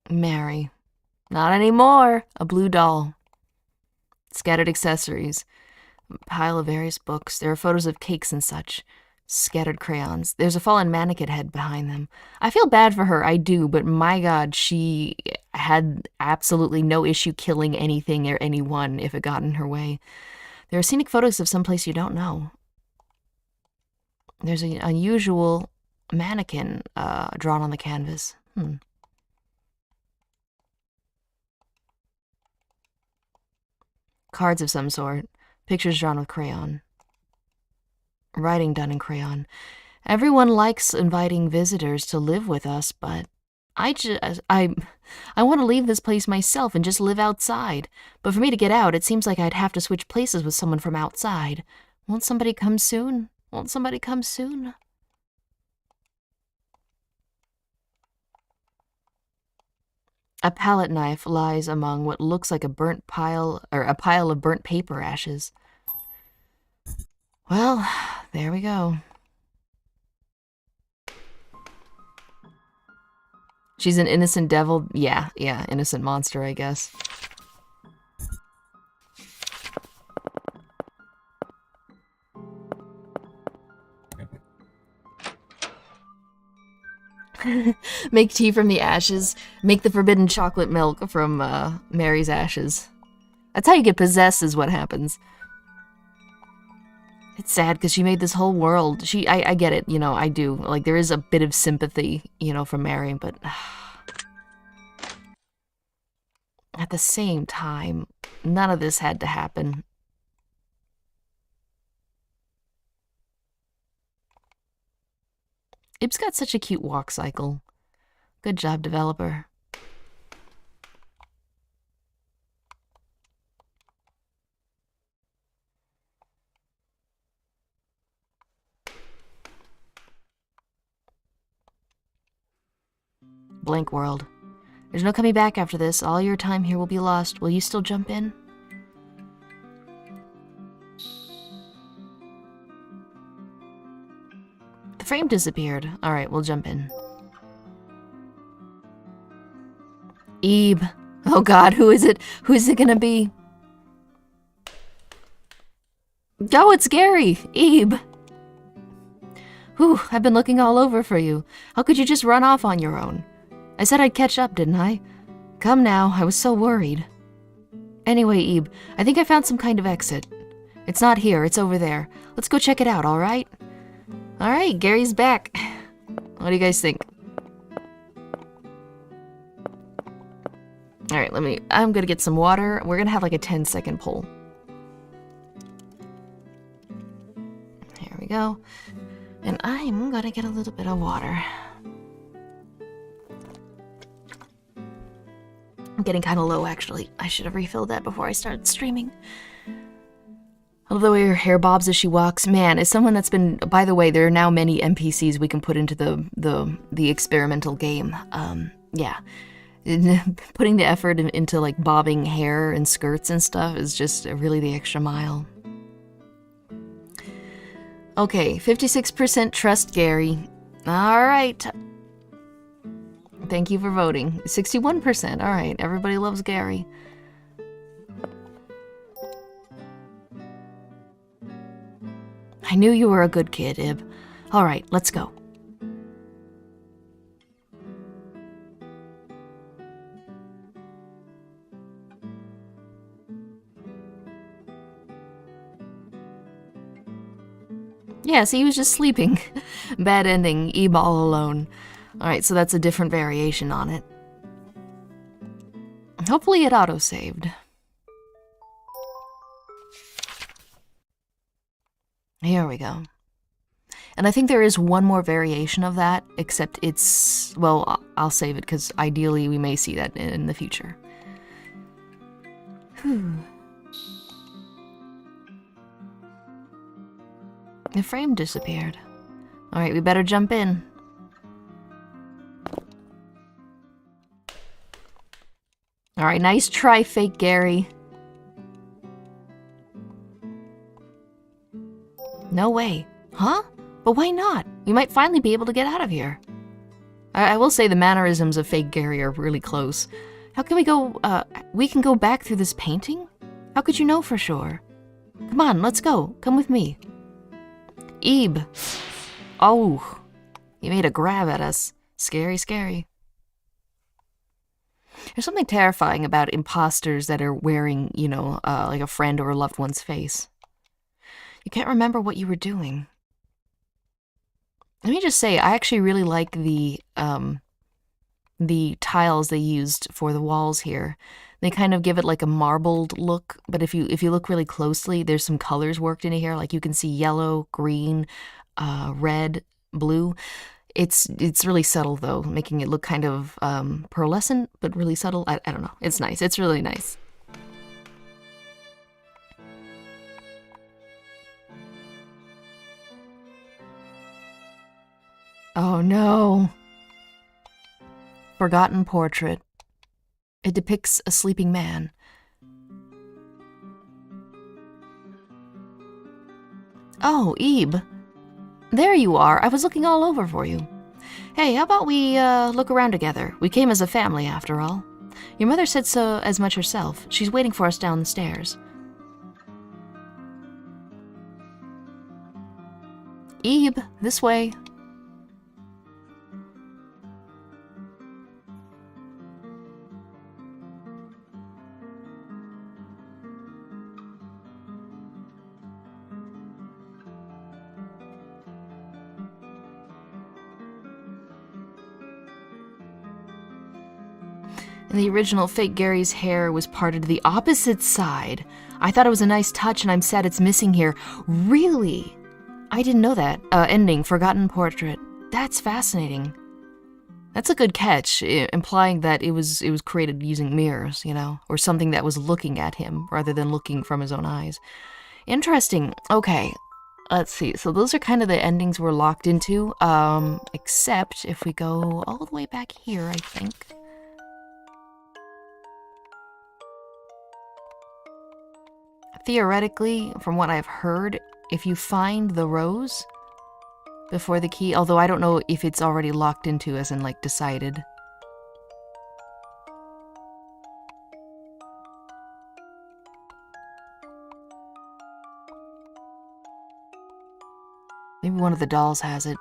Speaker 1: Mary. Not anymore. A blue doll. Scattered accessories. A pile of various books. There are photos of cakes and such. Scattered crayons. There's a fallen mannequin head behind them. I feel bad for her, I do, but my god, she had absolutely no issue killing anything or anyone if it got in her way. There are scenic photos of someplace you don't know. There's an unusual mannequin drawn on the canvas. Cards of some sort. Pictures drawn with crayon. Writing done in crayon. Everyone likes inviting visitors to live with us, but I want to leave this place myself and just live outside. But for me to get out, it seems like I'd have to switch places with someone from outside. Won't somebody come soon? Won't somebody come soon? A palette knife lies among what looks like a pile of burnt paper ashes. Well, there we go. She's an innocent devil. Yeah, innocent monster, I guess. Make tea from the ashes. Make the forbidden chocolate milk from Mary's ashes. That's how you get possessed, is what happens. It's sad because she made this whole world. I get it, you know, I do. Like, there is a bit of sympathy, you know, for Mary, but at the same time, none of this had to happen. Ib's got such a cute walk cycle. Good job, developer. Blank world. There's no coming back after this. All your time here will be lost. Will you still jump in? The frame disappeared. Alright, we'll jump in. Ebe. Oh god, who is it? Who is it gonna be? Oh, it's Gary! Ebe! Whew, I've been looking all over for you. How could you just run off on your own? I said I'd catch up, didn't I? Come now, I was so worried. Anyway, Ebe, I think I found some kind of exit. It's not here, it's over there. Let's go check it out, alright? Alright, Gary's back. What do you guys think? Alright, I'm gonna get some water. We're gonna have like a 10-second poll. Here we go. And I'm gonna get a little bit of water. I'm getting kind of low, actually. I should have refilled that before I started streaming. I love the way her hair bobs as she walks. Man, as someone that's been... By the way, there are now many NPCs we can put into the experimental game. Yeah. Putting the effort into, like, bobbing hair and skirts and stuff is just really the extra mile. Okay, 56% trust Gary. Alright. Thank you for voting. 61%. Alright, everybody loves Gary. I knew you were a good kid, Ib. Alright, let's go. Yeah, see, he was just sleeping. Bad ending, Ib all alone. Alright, so that's a different variation on it. Hopefully it auto-saved. Here we go. And I think there is one more variation of that, except it's... Well, I'll save it, because ideally we may see that in the future. Whew. The frame disappeared. Alright, we better jump in. Alright, nice try, fake Gary. No way. Huh? But why not? We might finally be able to get out of here. I will say the mannerisms of fake Gary are really close. How can we go, we can go back through this painting? How could you know for sure? Come on, let's go. Come with me. Ebe. Oh, he made a grab at us. Scary, scary. There's something terrifying about imposters that are wearing, you know, like a friend or a loved one's face. You can't remember what you were doing. Let me just say, I actually really like the tiles they used for the walls here. They kind of give it like a marbled look, but if you look really closely, there's some colors worked into here. Like you can see yellow, green, red, blue. It's really subtle though, making it look kind of pearlescent, but really subtle. I don't know. It's nice. It's really nice. Oh no. Forgotten portrait. It depicts a sleeping man. Oh, Ebe. There you are. I was looking all over for you. Hey, how about we look around together? We came as a family, after all. Your mother said so as much herself. She's waiting for us down the stairs. Ebe, this way. The original fake Gary's hair was parted to the opposite side. I thought it was a nice touch, and I'm sad it's missing here. Really? I didn't know that. Ending, forgotten portrait. That's fascinating. That's a good catch, implying that it was created using mirrors, you know, or something that was looking at him rather than looking from his own eyes. Interesting. Okay, let's see. So those are kind of the endings we're locked into, except if we go all the way back here, I think. Theoretically, from what I've heard, if you find the rose before the key, although I don't know if it's already locked into as in like decided. Maybe one of the dolls has it.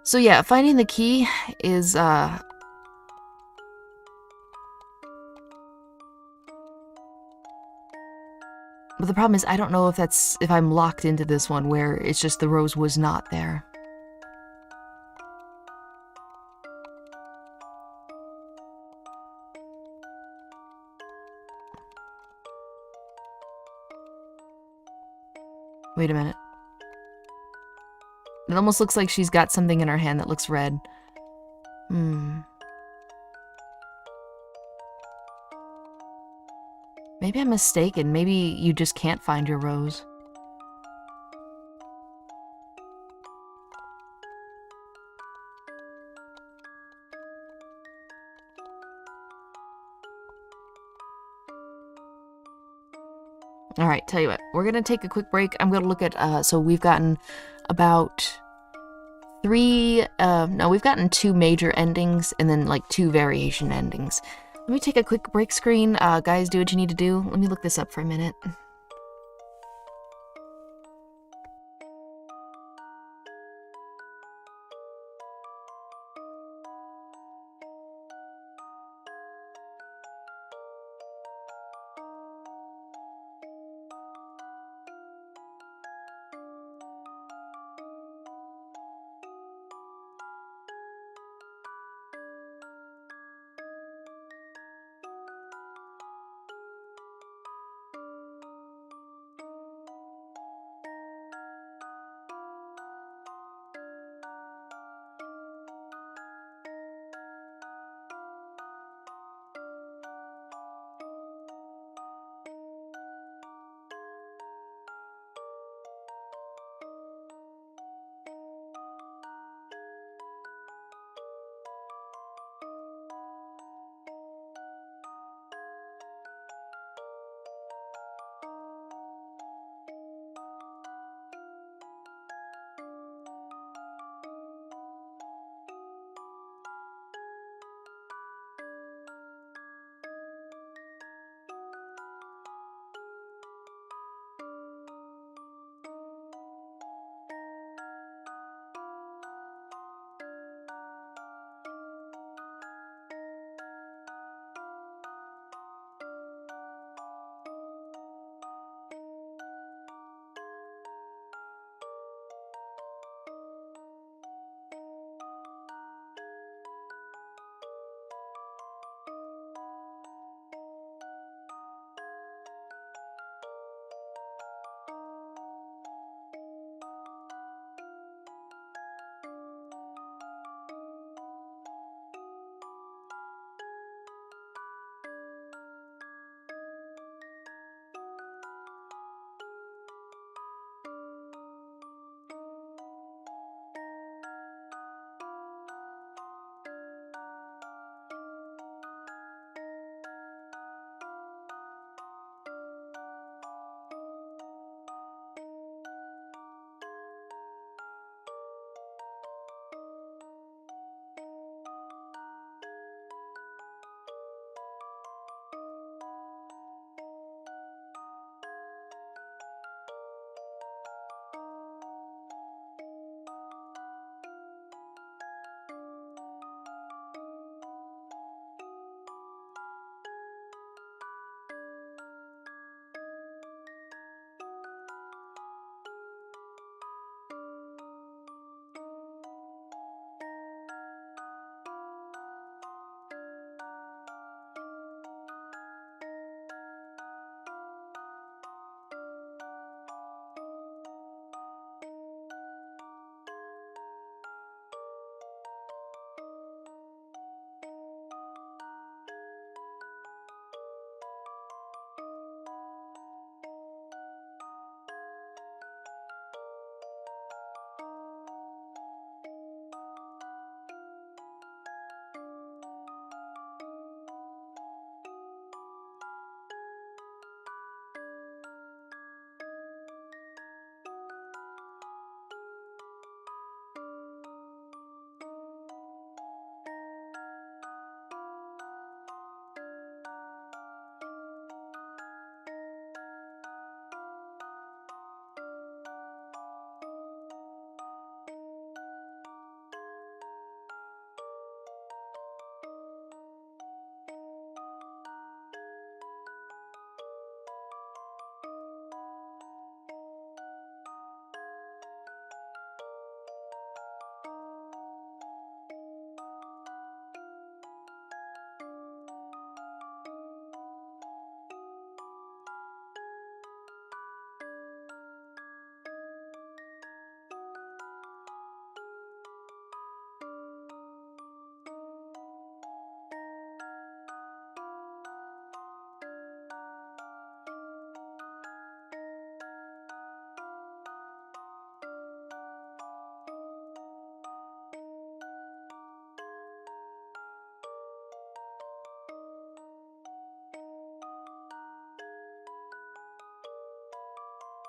Speaker 1: So yeah, finding the key is, but the problem is I don't know if I'm locked into this one where it's just the rose was not there. Wait a minute. It almost looks like she's got something in her hand that looks red. Maybe I'm mistaken. Maybe you just can't find your rose. Alright, tell you what. We're gonna take a quick break. I'm gonna look at, so we've gotten about we've gotten 2 major endings and then like 2 variation endings. Let me take a quick break screen. Guys, do what you need to do. Let me look this up for a minute.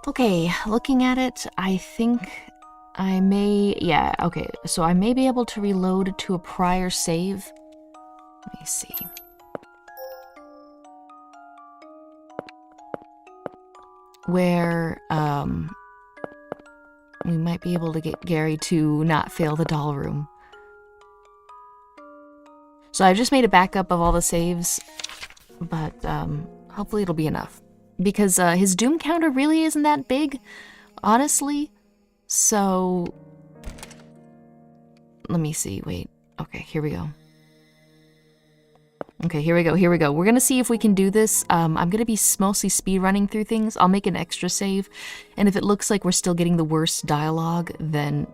Speaker 1: Okay, looking at it, I think I may... Yeah, okay. So I may be able to reload to a prior save. Let me see. Where, we might be able to get Gary to not fail the doll room. So I've just made a backup of all the saves, but hopefully it'll be enough. Because his doom counter really isn't that big, honestly. So, let me see, wait. Okay, here we go. Okay, here we go, here we go. We're gonna see if we can do this. I'm gonna be mostly speed running through things. I'll make an extra save, and if it looks like we're still getting the worst dialogue, then...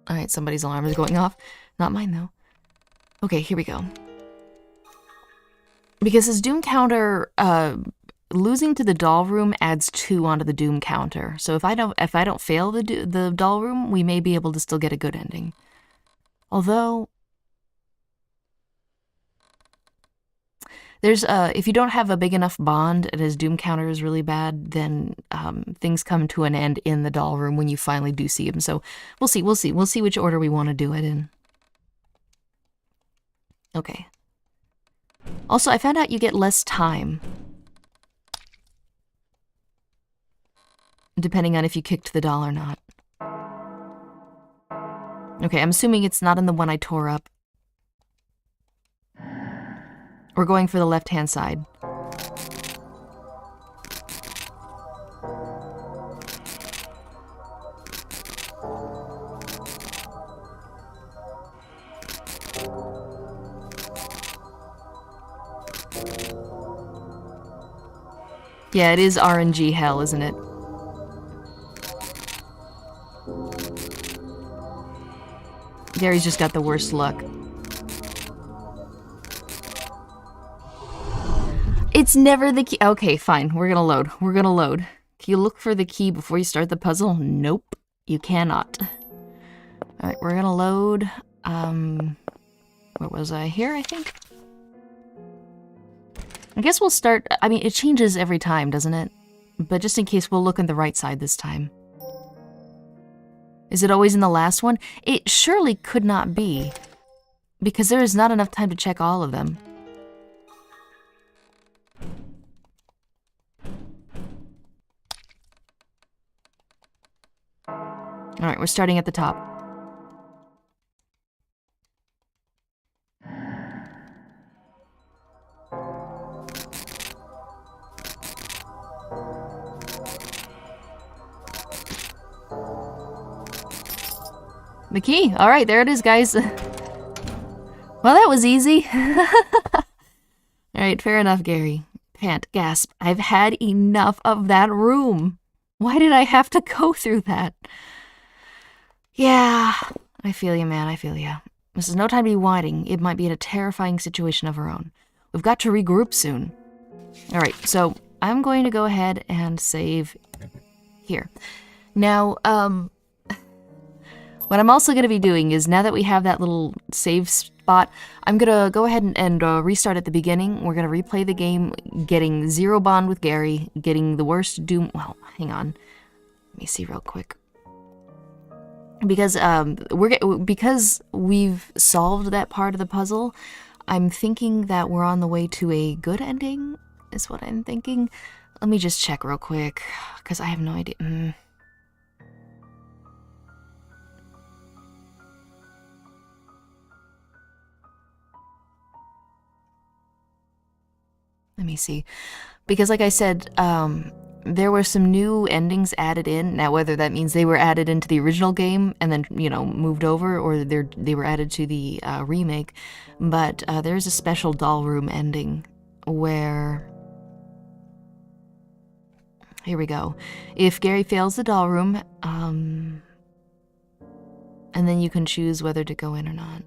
Speaker 1: Alright, somebody's alarm is going off. Not mine, though. Okay, here we go. Because his doom counter, losing to the doll room adds 2 onto the doom counter. So if I don't fail the doll room, we may be able to still get a good ending. Although... There's, if you don't have a big enough bond and his doom counter is really bad, then things come to an end in the doll room when you finally do see him. So we'll see. We'll see which order we want to do it in. Okay. Also, I found out you get less time, depending on if you kicked the doll or not. Okay, I'm assuming it's not in the one I tore up. We're going for the left-hand side. Yeah, it is RNG hell, isn't it? Gary's just got the worst luck. It's never the key. Okay, fine. We're gonna load. We're gonna load. Can you look for the key before you start the puzzle? Nope. You cannot. Alright, we're gonna load. Where was I? Here, I think? I guess we'll start... I mean, it changes every time, doesn't it? But just in case, we'll look on the right side this time. Is it always in the last one? It surely could not be. Because there is not enough time to check all of them. Alright, we're starting at the top. The key. Alright, there it is, guys. Well, that was easy. Alright, fair enough, Gary. Pant, gasp. I've had enough of that room. Why did I have to go through that? Yeah, I feel you, man, I feel you. This is no time to be whining. It might be in a terrifying situation of her own. We've got to regroup soon. Alright, so I'm going to go ahead and save here. Now, what I'm also going to be doing is, now that we have that little save spot, I'm going to go ahead and restart at the beginning. We're going to replay the game, getting 0 bond with Gary, getting the worst doom... Well, hang on. Let me see real quick. Because because we've solved that part of the puzzle, I'm thinking that we're on the way to a good ending, is what I'm thinking. Let me just check real quick, because I have no idea. Let me see. Because like I said, there were some new endings added in. Now, whether that means they were added into the original game and then, you know, moved over, or they were added to the remake. But there's a special doll room ending where... Here we go. If Gary fails the doll room, and then you can choose whether to go in or not.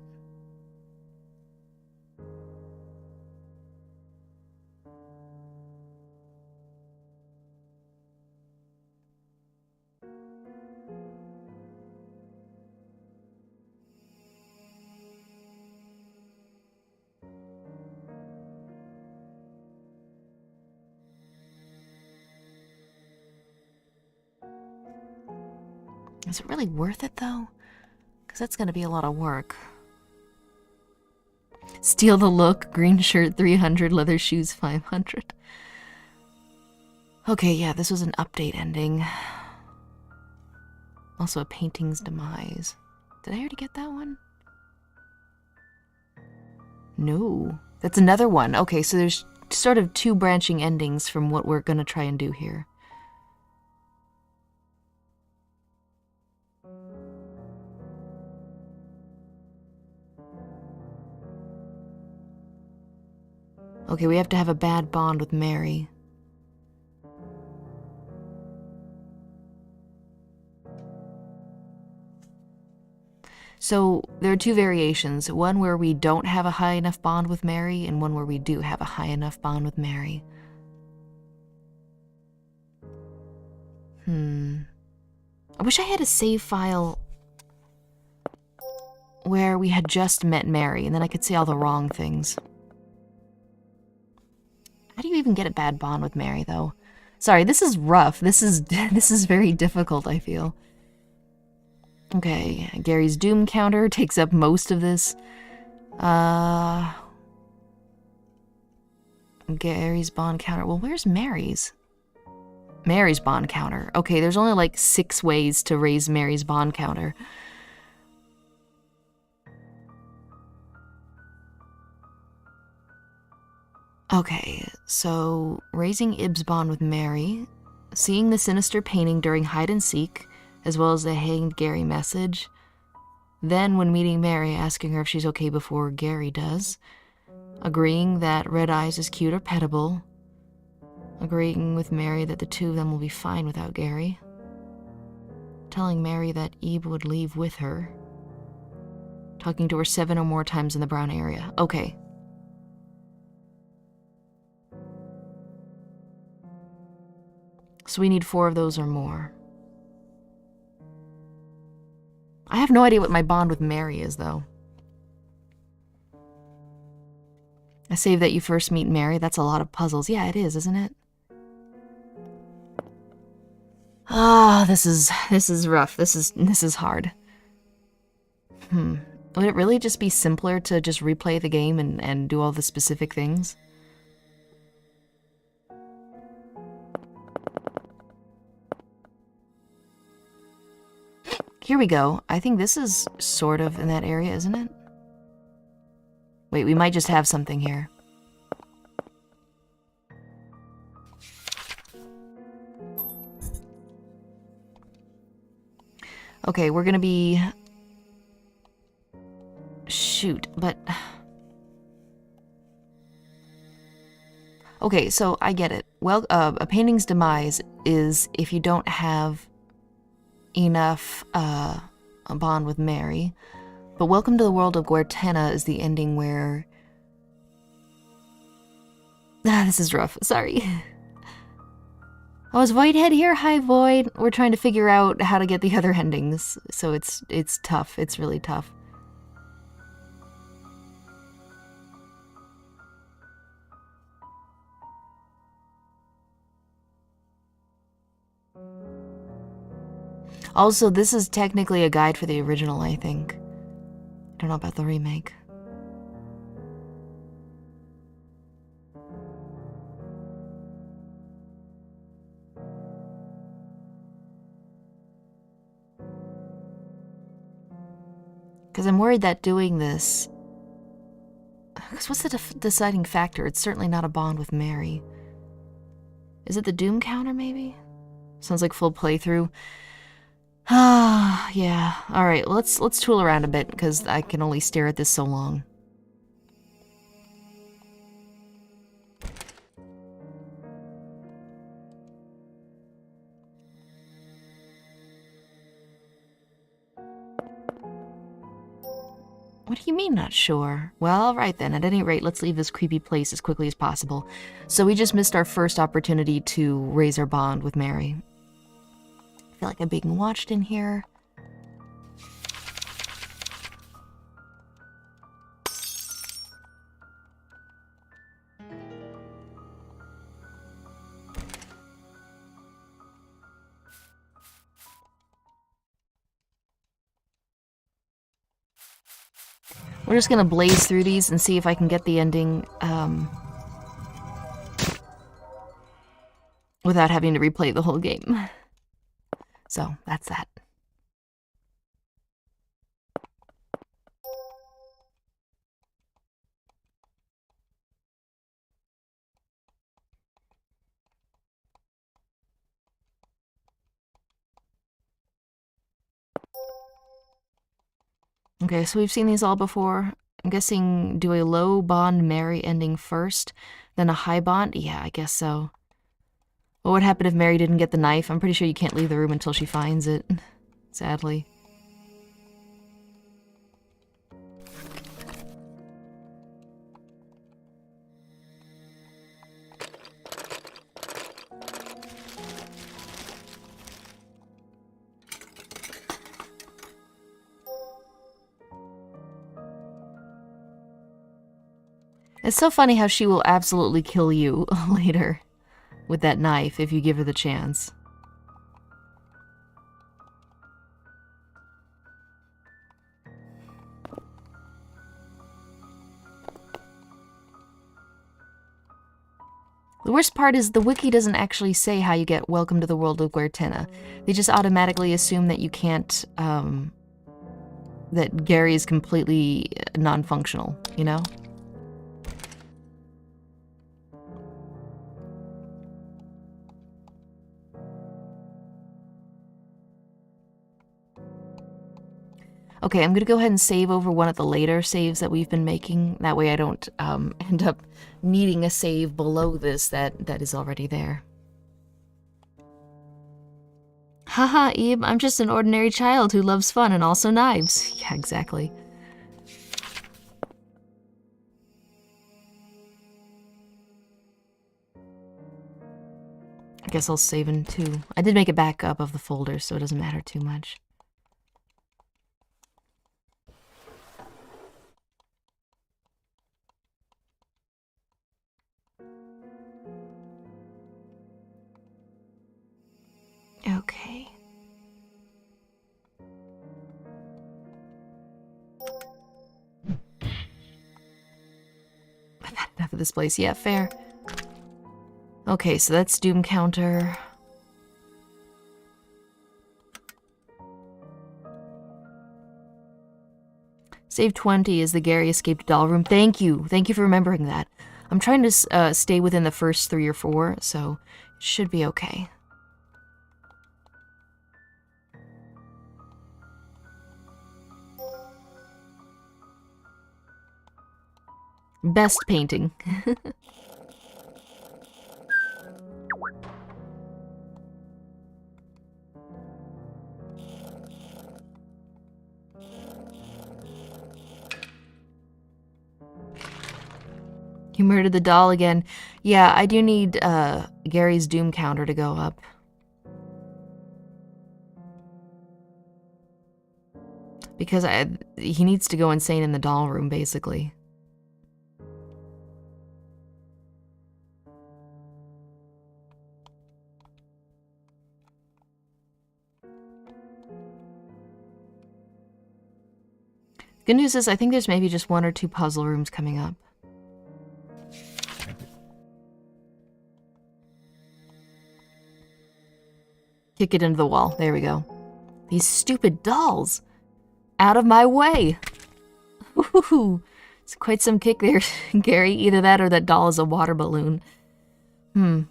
Speaker 1: Is it really worth it, though? Because that's going to be a lot of work. Steal the look, green shirt 300, leather shoes 500. Okay, yeah, this was an update ending. Also a painting's demise. Did I already get that one? No. That's another one. Okay, so there's sort of two branching endings from what we're gonna try and do here. Okay, we have to have a bad bond with Mary. So there are two variations, one where we don't have a high enough bond with Mary, and one where we do have a high enough bond with Mary. I wish I had a save file where we had just met Mary, and then I could say all the wrong things. How do you even get a bad bond with Mary, though? Sorry, this is rough. This is very difficult, I feel. Okay, Gary's doom counter takes up most of this. Gary's bond counter. Well, where's Mary's? Mary's bond counter. Okay, there's only like 6 ways to raise Mary's bond counter. Okay, so raising Ib's bond with Mary, seeing the sinister painting during hide and seek, as well as the hanged Gary message. Then, when meeting Mary, asking her if she's okay before Gary does. Agreeing that Red Eyes is cute or pettable. Agreeing with Mary that the two of them will be fine without Gary. Telling Mary that Ib would leave with her. Talking to her 7 or more times in the brown area. Okay. So we need 4 of those or more. I have no idea what my bond with Mary is, though. I save that you first meet Mary. That's a lot of puzzles. Yeah, it is, isn't it? Ah, this is rough. This is hard. Would it really just be simpler to just replay the game and do all the specific things? Here we go. I think this is sort of in that area, isn't it? Wait, we might just have something here. Okay, we're gonna be... Shoot, but... Okay, so I get it. Well, a painting's demise is if you don't have enough a bond with Mary. But Welcome to the World of Guertena is the ending where... this is rough. Sorry. Oh, is Voidhead here? Hi, Void. We're trying to figure out how to get the other endings, so it's tough. It's really tough. Also, this is technically a guide for the original, I think. I don't know about the remake. Because I'm worried that doing this... Because what's the deciding factor? It's certainly not a bond with Mary. Is it the doom counter, maybe? Sounds like full playthrough. Ah, yeah. Alright, let's tool around a bit, because I can only stare at this so long. What do you mean, not sure? Well, alright then. At any rate, let's leave this creepy place as quickly as possible. So we just missed our first opportunity to raise our bond with Mary. I feel like I'm being watched in here. We're just gonna blaze through these and see if I can get the ending, without having to replay the whole game. So, that's that. Okay, so we've seen these all before. I'm guessing do a low bond Mary ending first, then a high bond? Yeah, I guess so. What would happen if Mary didn't get the knife? I'm pretty sure you can't leave the room until she finds it. Sadly. It's so funny how she will absolutely kill you later with that knife if you give her the chance. The worst part is the wiki doesn't actually say how you get Welcome to the World of Guertena. They just automatically assume that you can't, that Gary is completely non-functional, you know? Okay, I'm gonna go ahead and save over one of the later saves that we've been making. That way I don't end up needing a save below this that is already there. Haha, Ebe, I'm just an ordinary child who loves fun and also knives. Yeah, exactly. I guess I'll save in two. I did make a backup of the folder, so it doesn't matter too much. Okay. I've had enough of this place. Yeah, fair. Okay, so that's Doom counter. Save 20 is the Gary escaped doll room. Thank you. Thank you for remembering that. I'm trying to stay within the first 3 or 4, so it should be okay. Best painting. You murdered the doll again. Yeah, I do need Gary's Doom counter to go up. Because he needs to go insane in the doll room, basically. Good news is I think there's maybe just 1 or 2 puzzle rooms coming up. Kick it into the wall. There we go. These stupid dolls. Out of my way. Ooh, it's quite some kick there, Gary. Either that or that doll is a water balloon. A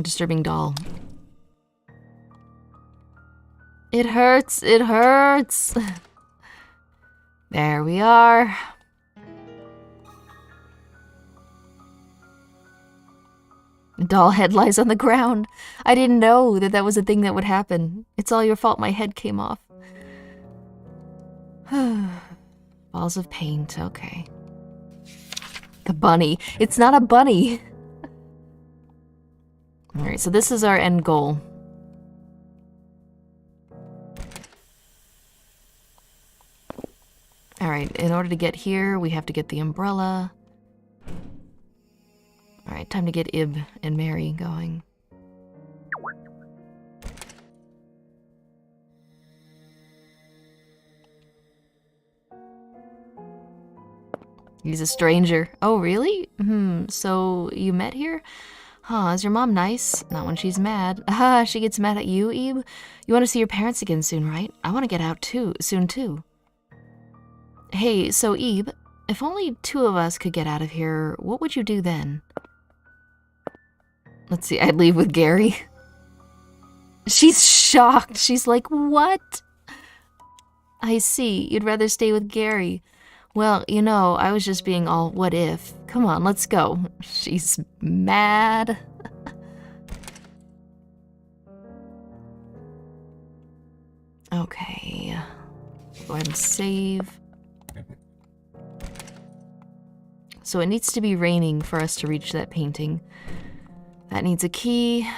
Speaker 1: disturbing doll. It hurts. It hurts. There we are. The doll head lies on the ground. I didn't know that was a thing that would happen. It's all your fault my head came off. Balls of paint, okay. The bunny. It's not a bunny. Alright, so this is our end goal. Alright, in order to get here, we have to get the umbrella. Alright, time to get Ib and Mary going. He's a stranger. Oh, really? So you met here? Huh, is your mom nice? Not when she's mad. Ah, she gets mad at you, Ebe? You want to see your parents again soon, right? I want to get out soon too. Hey, so Ebe, if only 2 of us could get out of here, what would you do then? Let's see, I'd leave with Gary. She's shocked. She's like, what? I see, you'd rather stay with Gary. Well, you know, I was just being all what if. Come on, let's go. She's mad. Okay. Go ahead and save. So it needs to be raining for us to reach that painting. That needs a key.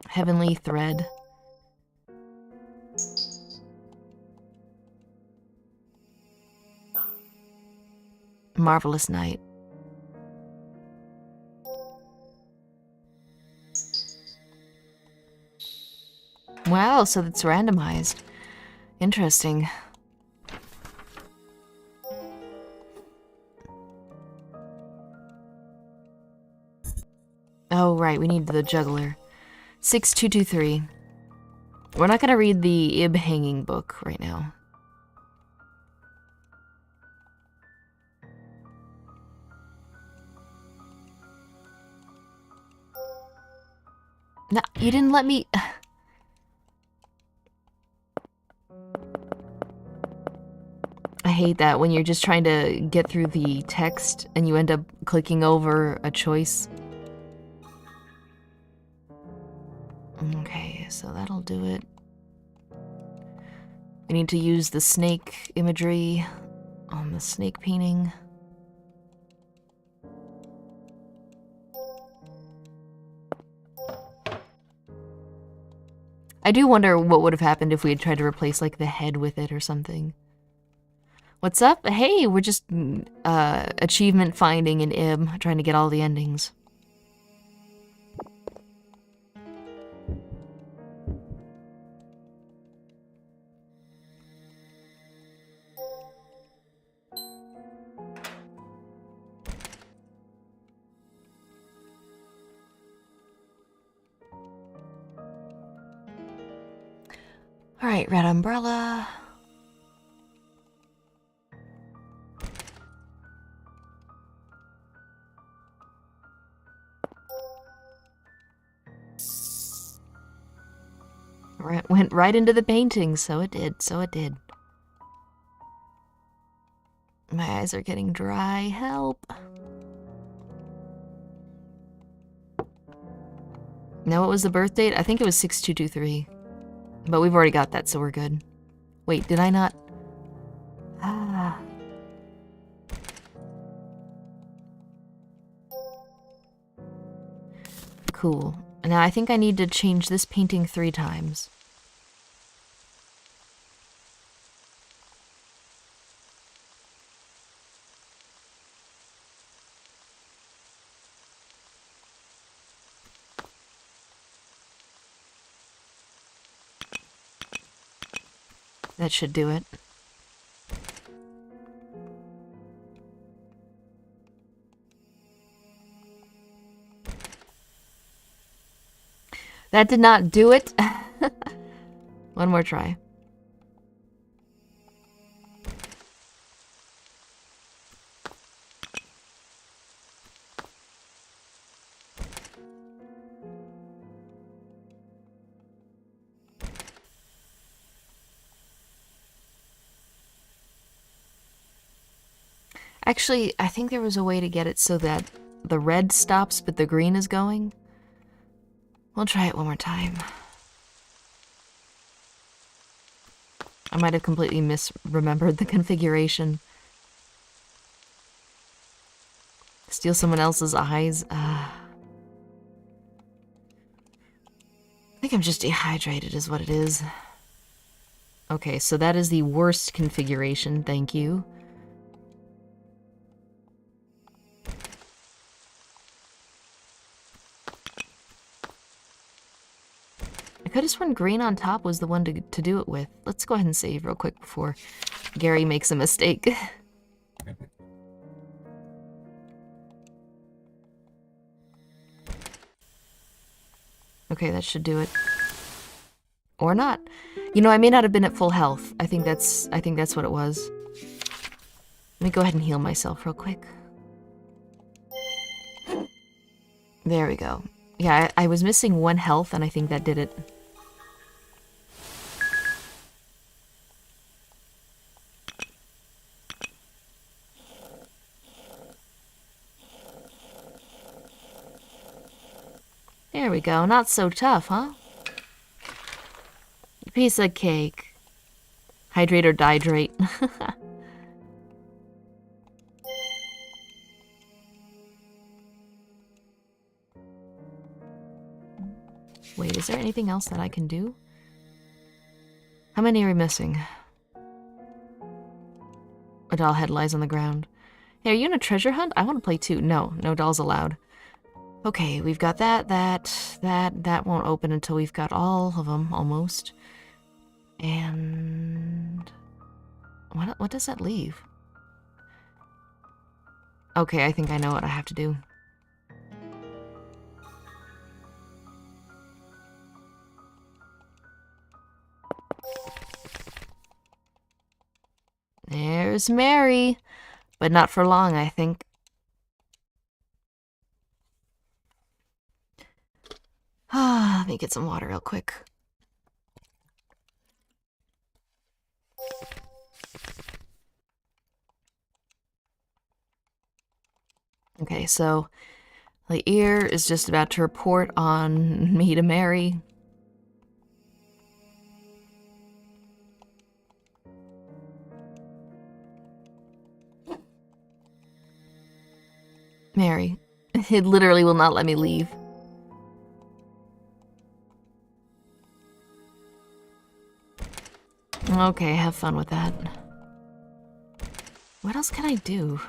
Speaker 1: Heavenly thread. Marvelous night. Wow, so it's randomized. Interesting. Oh, right, we need the juggler. 6223. We're not gonna read the Ib hanging book right now. No, you didn't let me... I hate that when you're just trying to get through the text and you end up clicking over a choice. Okay, so that'll do it. We need to use the snake imagery on the snake painting. I do wonder what would have happened if we had tried to replace, like, the head with it or something. What's up? Hey, we're just achievement finding in Ib, trying to get all the endings. All right, red umbrella. Went right into the painting, so it did, so it did. My eyes are getting dry, help. Now what was the birth date? I think it was 6223. But we've already got that, so we're good. Wait, did I not? Ah. Cool. Now I think I need to change this painting 3 times. That should do it. That did not do it. One more try. Actually, I think there was a way to get it so that the red stops, but the green is going. We'll try it one more time. I might have completely misremembered the configuration. Steal someone else's eyes. I think I'm just dehydrated is what it is. Okay, so that is the worst configuration, thank you. could have sworn green on top was the one to do it with. Let's go ahead and save real quick before Gary makes a mistake. Okay, that should do it. Or not. You know, I may not have been at full health. I think that's what it was. Let me go ahead and heal myself real quick. There we go. Yeah, I was missing 1 health, and I think that did it. There we go. Not so tough, huh? Piece of cake. Hydrate or dihydrate. Wait, is there anything else that I can do? How many are we missing? A doll head lies on the ground. Hey, are you in a treasure hunt? I want to play too. No, no dolls allowed. Okay, we've got that won't open until we've got all of them, almost. And... What does that leave? Okay, I think I know what I have to do. There's Mary, but not for long, I think. Let me get some water real quick. Okay, so the ear is just about to report on me to Mary. Mary. It literally will not let me leave. Okay, have fun with that. What else can I do?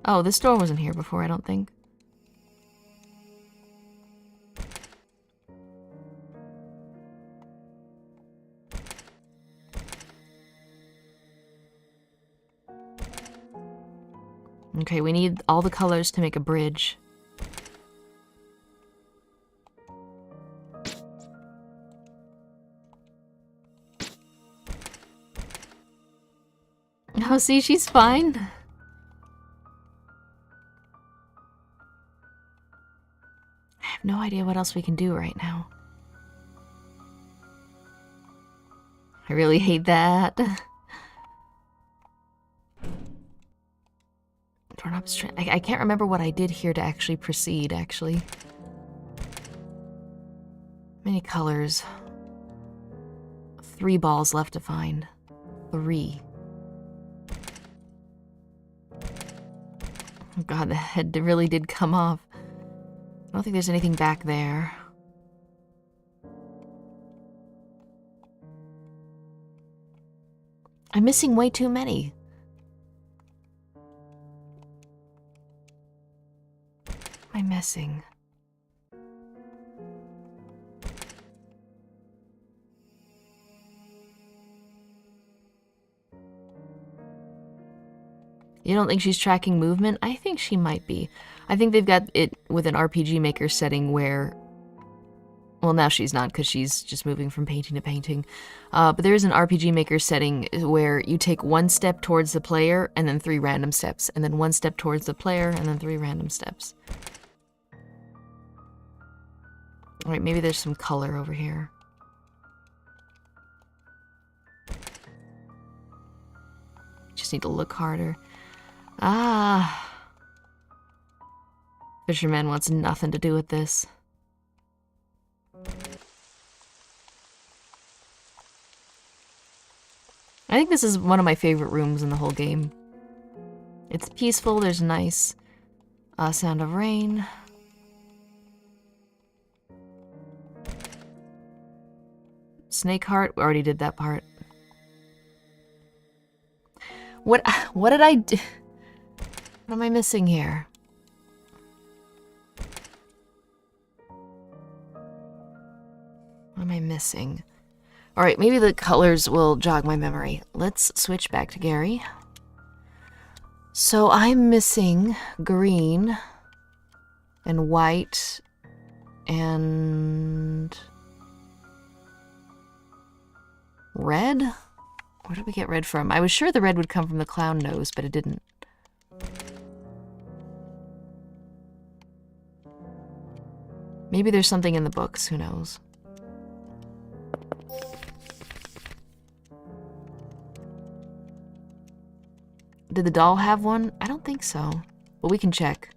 Speaker 1: Oh, this door wasn't here before, I don't think. Okay, we need all the colors to make a bridge. Oh, see, she's fine. I have no idea what else we can do right now. I really hate that. I can't remember what I did here to actually proceed, actually. Many colors. 3 balls left to find. 3. Oh god, the head really did come off. I don't think there's anything back there. I'm missing way too many. What am I missing? You don't think she's tracking movement? I think she might be. I think they've got it with an RPG Maker setting where... Well, now she's not because she's just moving from painting to painting. But there is an RPG Maker setting where you take 1 step towards the player and then 3 random steps. And then 1 step towards the player and then 3 random steps. Alright, maybe there's some color over here. Just need to look harder. Ah. Fisherman wants nothing to do with this. I think this is one of my favorite rooms in the whole game. It's peaceful, there's a nice sound of rain. Snake heart, we already did that part. What did I do? What am I missing here? What am I missing? Alright, maybe the colors will jog my memory. Let's switch back to Gary. So I'm missing green and white and red? Where did we get red from? I was sure the red would come from the clown nose, but it didn't. Maybe there's something in the books, who knows? Did the doll have one? I don't think so, but we can check.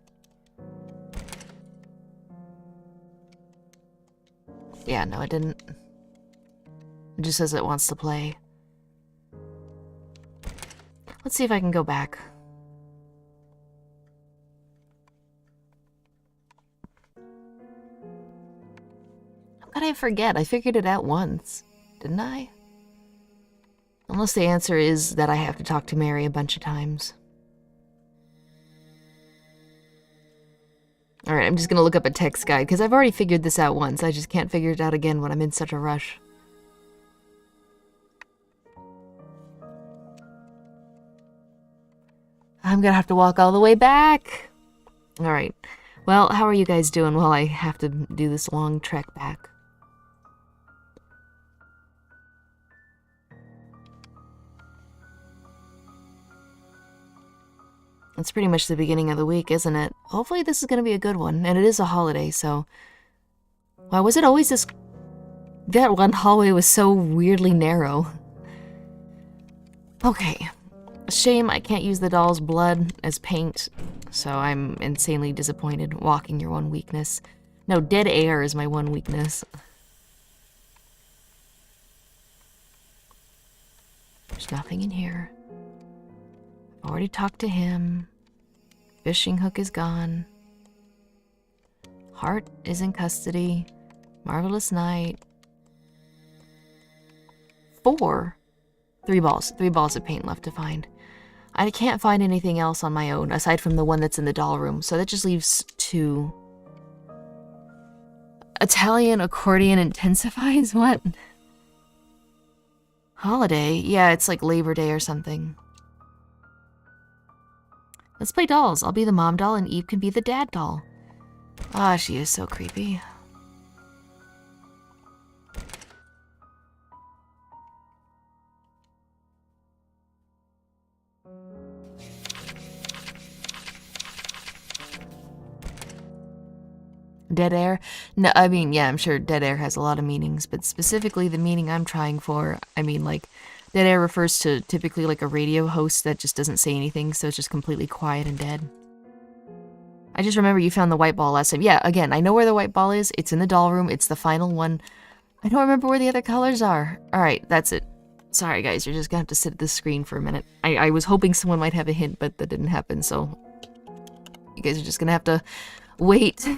Speaker 1: Yeah, no, it didn't. It just says it wants to play. Let's see if I can go back. How could I forget? I figured it out once, didn't I? Unless the answer is that I have to talk to Mary a bunch of times. Alright, I'm just gonna look up a text guide, because I've already figured this out once. I just can't figure it out again when I'm in such a rush. I'm gonna have to walk all the way back! Alright. Well, how are you guys doing while I have to do this long trek back? It's pretty much the beginning of the week, isn't it? Hopefully this is going to be a good one, and it is a holiday, so... Why was it always this... That one hallway was so weirdly narrow. Okay. Shame I can't use the doll's blood as paint, so I'm insanely disappointed. Walking, your one weakness. No, dead air is my one weakness. There's nothing in here. Already talked to him. Fishing hook is gone. Heart is in custody. Marvelous night. 4. 3 balls. 3 balls of paint left to find. I can't find anything else on my own aside from the one that's in the doll room, so that just leaves 2. Italian accordion intensifies? What? Holiday? Yeah, it's like Labor Day or something. Let's play dolls. I'll be the mom doll and Eve can be the dad doll. Ah, she is so creepy. Dead air? No, I mean, yeah, I'm sure dead air has a lot of meanings, but specifically the meaning I'm trying for, I mean, like, dead air refers to typically like a radio host that just doesn't say anything, so it's just completely quiet and dead. I just remember you found the white ball last time. Yeah, again, I know where the white ball is. It's in the doll room. It's the final one. I don't remember where the other colors are. Alright, that's it. Sorry, guys, you're just gonna have to sit at this screen for a minute. I was hoping someone might have a hint, but that didn't happen, so... You guys are just gonna have to wait.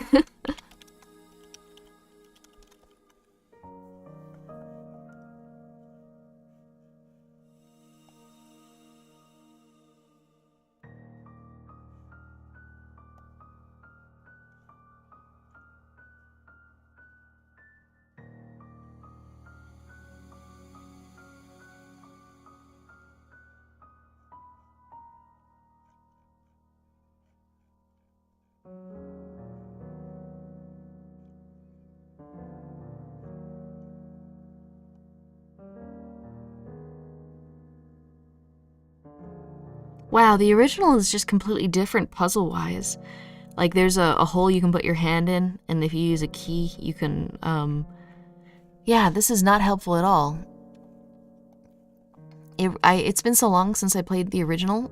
Speaker 1: Wow, the original is just completely different puzzle-wise. Like, there's a hole you can put your hand in, and if you use a key, you can, Yeah, this is not helpful at all. It's been so long since I played the original,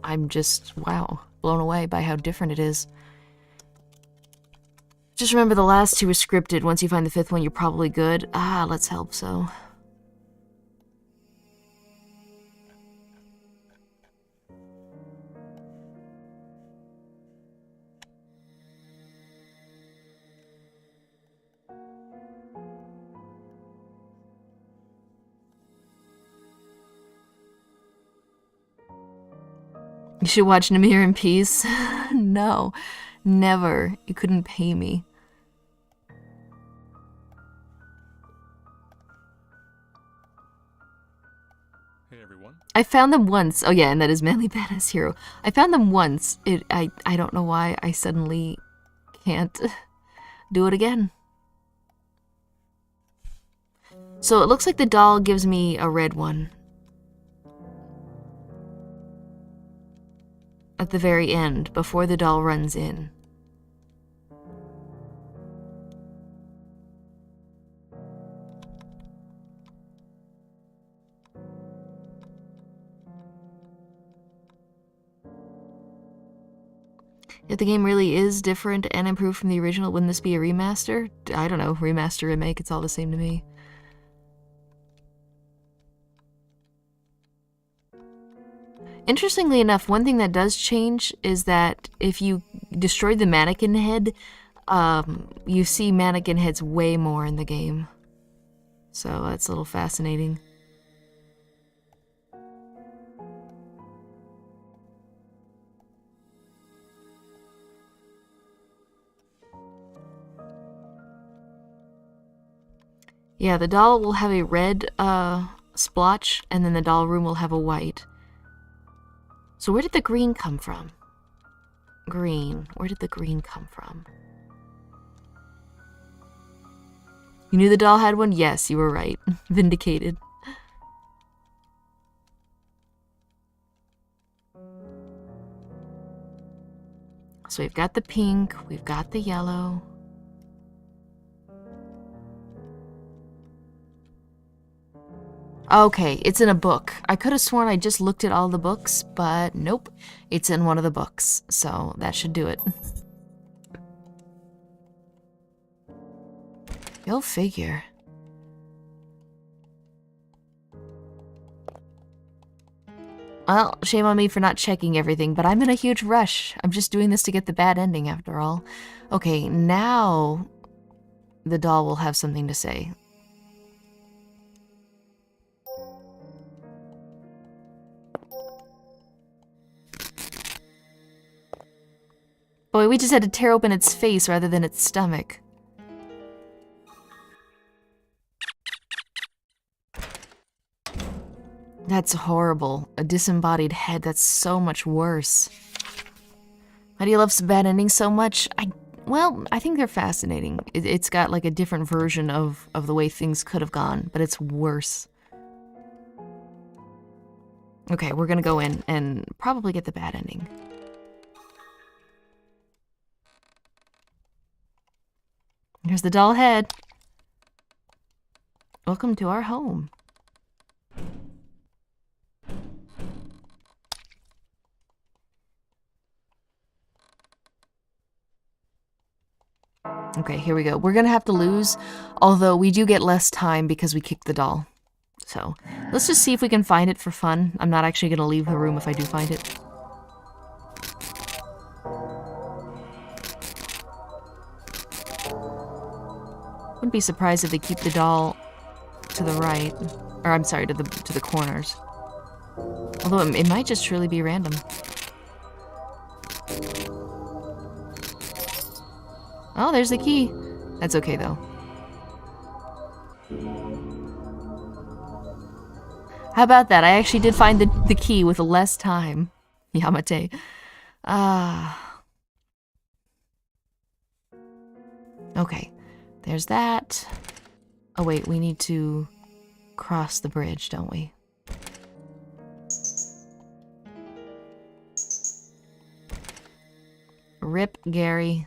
Speaker 1: I'm just, wow, blown away by how different it is. Just remember the last 2 are scripted. Once you find the 5th one, you're probably good. Ah, let's hope so. You should watch Namir in peace. No, never. You couldn't pay me. I found them once. Oh yeah, and that is Manly Badass Hero. I found them once. I don't know why I suddenly can't do it again. So it looks like the doll gives me a red one. At the very end, before the doll runs in. If the game really is different and improved from the original, wouldn't this be a remaster? I don't know, remaster, remake, it's all the same to me. Interestingly enough, one thing that does change is that if you destroy the mannequin head, you see mannequin heads way more in the game. So that's a little fascinating. Yeah, the doll will have a red splotch, and then the doll room will have a white. So where did the green come from? Green. Where did the green come from? You knew the doll had one? Yes, you were right. Vindicated. So we've got the pink, we've got the yellow. Okay, it's in a book. I could have sworn I just looked at all the books, but nope. It's in one of the books, so that should do it. Go figure. Well, shame on me for not checking everything, but I'm in a huge rush. I'm just doing this to get the bad ending after all. Okay, now the doll will have something to say. Boy, we just had to tear open its face rather than its stomach. That's horrible. A disembodied head, that's so much worse. Why do you love bad endings so much? Well, I think they're fascinating. It's got like a different version of the way things could have gone, but it's worse. Okay, we're gonna go in and probably get the bad ending. Here's the doll head. Welcome to our home. Okay, here we go. We're gonna have to lose, although we do get less time because we kicked the doll. So, let's just see if we can find it for fun. I'm not actually gonna leave the room if I do find it. Wouldn't be surprised if they keep the doll to the right. Or, I'm sorry, to the corners. Although it might just truly be random. Oh, there's the key. That's okay, though. How about that? I actually did find the key with less time. Yamate. Okay. There's that. Oh, wait. We need to cross the bridge, don't we? Rip, Gary.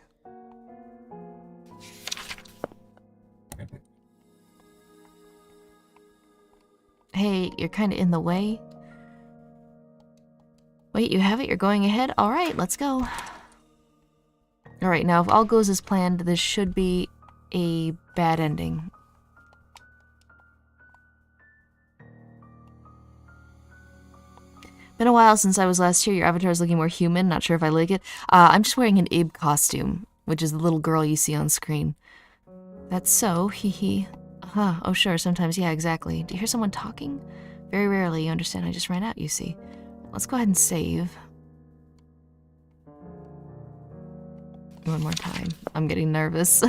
Speaker 1: Hey, you're kind of in the way. Wait, you have it? You're going ahead? Alright, let's go. Alright, now if all goes as planned, this should be a bad ending. Been a while since I was last here. Your avatar is looking more human. Not sure if I like it. I'm just wearing an Ib costume, which is the little girl you see on screen. That's so, hee. Huh, oh sure, sometimes, yeah, exactly. Do you hear someone talking? Very rarely, you understand, I just ran out, you see. Let's go ahead and save. One more time. I'm getting nervous.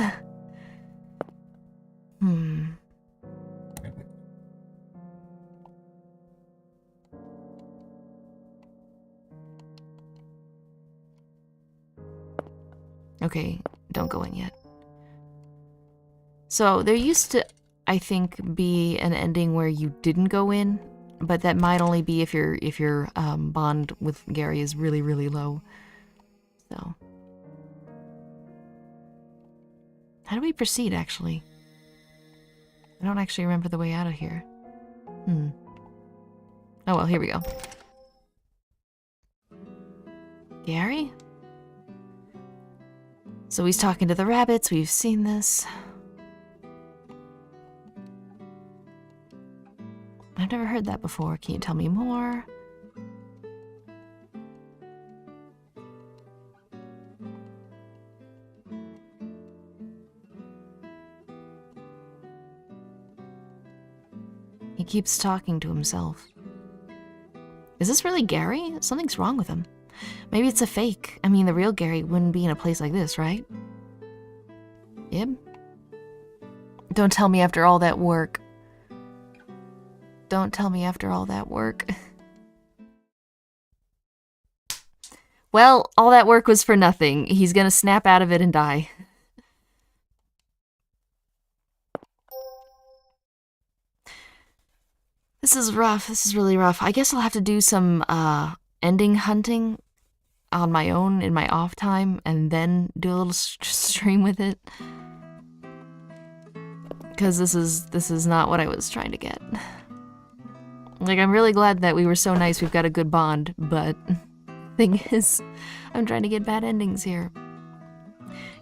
Speaker 1: Okay, don't go in yet. So there used to, I think, be an ending where you didn't go in, but that might only be if your bond with Gary is really, really low. So, how do we proceed, actually? I don't actually remember the way out of here. Oh well, here we go. Gary? So he's talking to the rabbits, we've seen this. I've never heard that before. Can you tell me more? He keeps talking to himself. Is this really Gary? Something's wrong with him. Maybe it's a fake. I mean, the real Gary wouldn't be in a place like this, right? Yep. Don't tell me after all that work. Don't tell me after all that work. Well, all that work was for nothing. He's gonna snap out of it and die. This is rough. This is really rough. I guess I'll have to do some ending hunting on my own in my off time and then do a little stream with it. Because this is not what I was trying to get. Like, I'm really glad that we were so nice, we've got a good bond, but thing is, I'm trying to get bad endings here.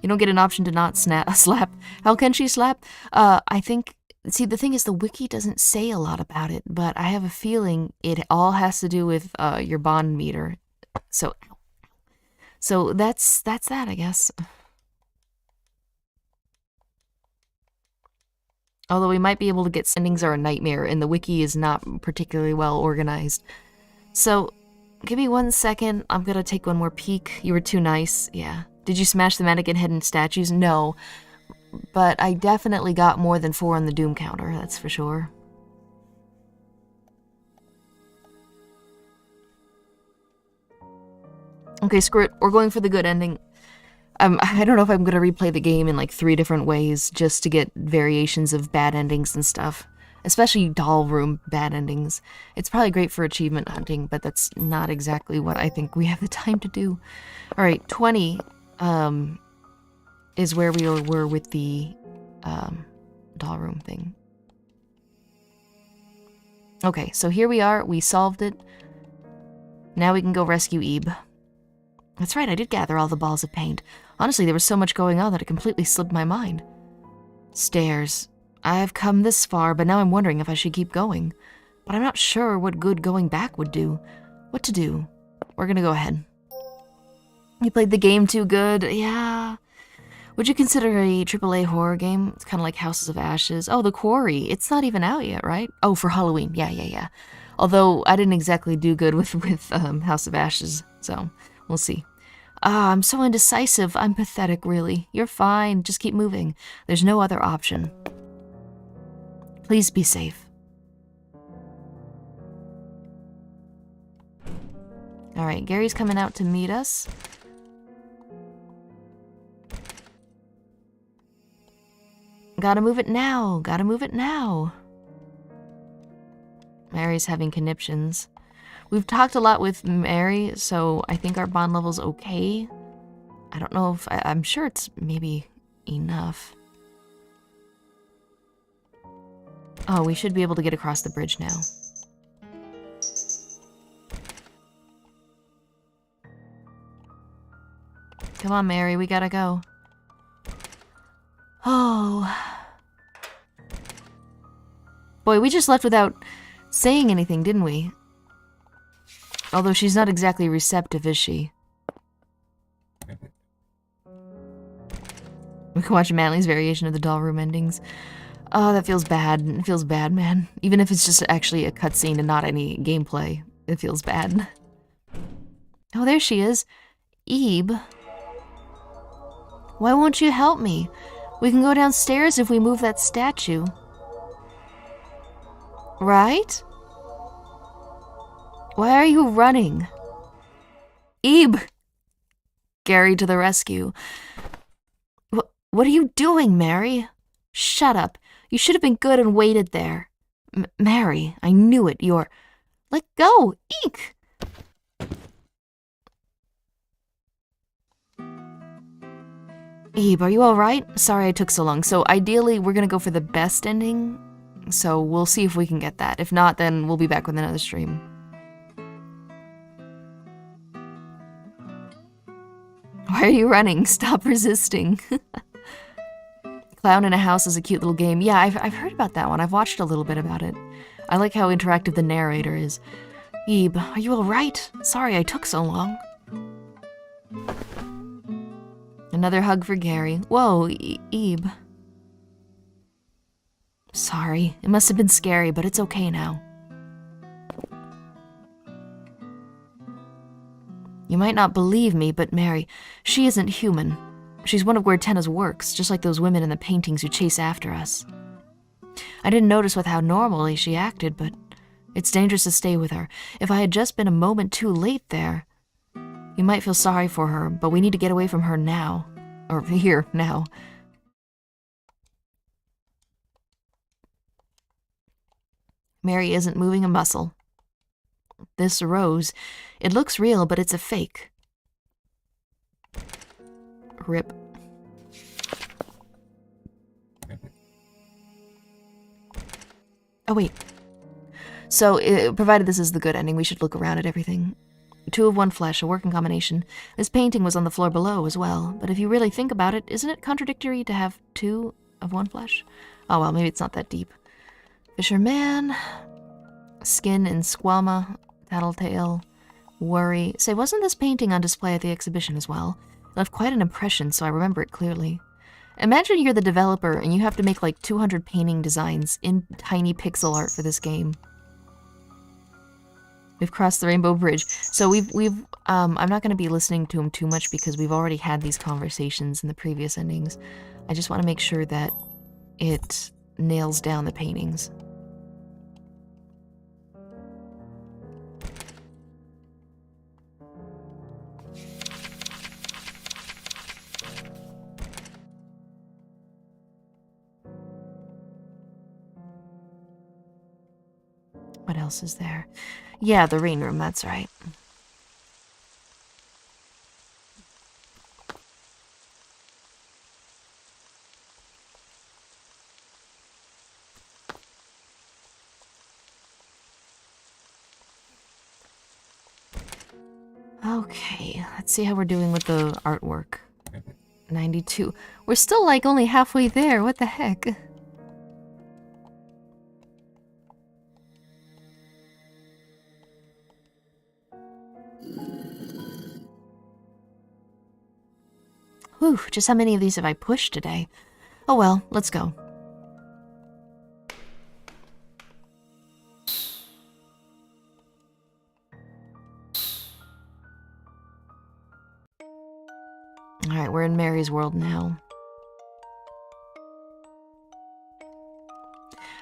Speaker 1: You don't get an option to not slap. How can she slap? I think, see, the thing is, the wiki doesn't say a lot about it, but I have a feeling it all has to do with your bond meter. So that's that, I guess. Although we might be able to get endings are a nightmare, and the wiki is not particularly well organized. So, give me 1 second. I'm gonna take one more peek. You were too nice. Yeah. Did you smash the mannequin head and statues? No. But I definitely got more than 4 on the doom counter, that's for sure. Okay, screw it. We're going for the good ending. I don't know if I'm gonna replay the game in like 3 different ways just to get variations of bad endings and stuff. Especially doll room bad endings. It's probably great for achievement hunting, but that's not exactly what I think we have the time to do. Alright, 20 is where we were with the doll room thing. Okay, so here we are. We solved it. Now we can go rescue Ebe. That's right, I did gather all the balls of paint. Honestly, there was so much going on that it completely slipped my mind. Stairs. I've come this far, but now I'm wondering if I should keep going. But I'm not sure what good going back would do. What to do? We're gonna go ahead. You played the game too good? Yeah. Would you consider a AAA horror game? It's kind of like Houses of Ashes. Oh, The Quarry. It's not even out yet, right? Oh, for Halloween. Yeah. Although I didn't exactly do good with House of Ashes, so we'll see. I'm so indecisive. I'm pathetic, really. You're fine. Just keep moving. There's no other option. Please be safe. Alright, Gary's coming out to meet us. Gotta move it now. Gotta move it now. Mary's having conniptions. We've talked a lot with Mary, so I think our bond level's okay. I don't know if... I'm sure it's maybe enough. Oh, we should be able to get across the bridge now. Come on, Mary, we gotta go. Oh. Boy, we just left without saying anything, didn't we? Although she's not exactly receptive, is she? We can watch Manly's variation of the doll room endings. Oh, that feels bad. It feels bad, man. Even if it's just actually a cutscene and not any gameplay, it feels bad. Oh, there she is. Ebe. Why won't you help me? We can go downstairs if we move that statue. Right? Why are you running? Ebe! Gary to the rescue. What are you doing, Mary? Shut up. You should have been good and waited there. Mary, I knew it. You're... Let go! Eek! Ebe, are you alright? Sorry I took so long. So ideally, we're gonna go for the best ending. So we'll see if we can get that. If not, then we'll be back with another stream. Why are you running? Stop resisting. Clown in a House is a cute little game. Yeah, I've heard about that one. I've watched a little bit about it. I like how interactive the narrator is. Ebe, are you alright? Sorry I took so long. Another hug for Gary. Whoa, Ebe. Sorry, it must have been scary, but it's okay now. You might not believe me, but Mary, she isn't human. She's one of Guertena's works, just like those women in the paintings who chase after us. I didn't notice with how normally she acted, but it's dangerous to stay with her. If I had just been a moment too late there, you might feel sorry for her, but we need to get away from her now. Or here, now. Mary isn't moving a muscle. This rose, it looks real, but it's a fake. Rip. Oh, wait. So, provided this is the good ending, we should look around at everything. 2 of 1 flesh, a working combination. This painting was on the floor below as well, but if you really think about it, isn't it contradictory to have 2 of 1 flesh? Oh well, maybe it's not that deep. Fisherman, Skin and Squama, Tattletale, Worry. Say, wasn't this painting on display at the exhibition as well? It left quite an impression, so I remember it clearly. Imagine you're the developer and you have to make like 200 painting designs in tiny pixel art for this game. We've crossed the Rainbow Bridge. So I'm not going to be listening to him too much because we've already had these conversations in the previous endings. I just want to make sure that it nails down the paintings. What else is there? Yeah, the rain room, that's right. Okay, let's see how we're doing with the artwork. 92. We're still like only halfway there, what the heck? Whew, just how many of these have I pushed today? Oh well, let's go. Alright, we're in Mary's world now.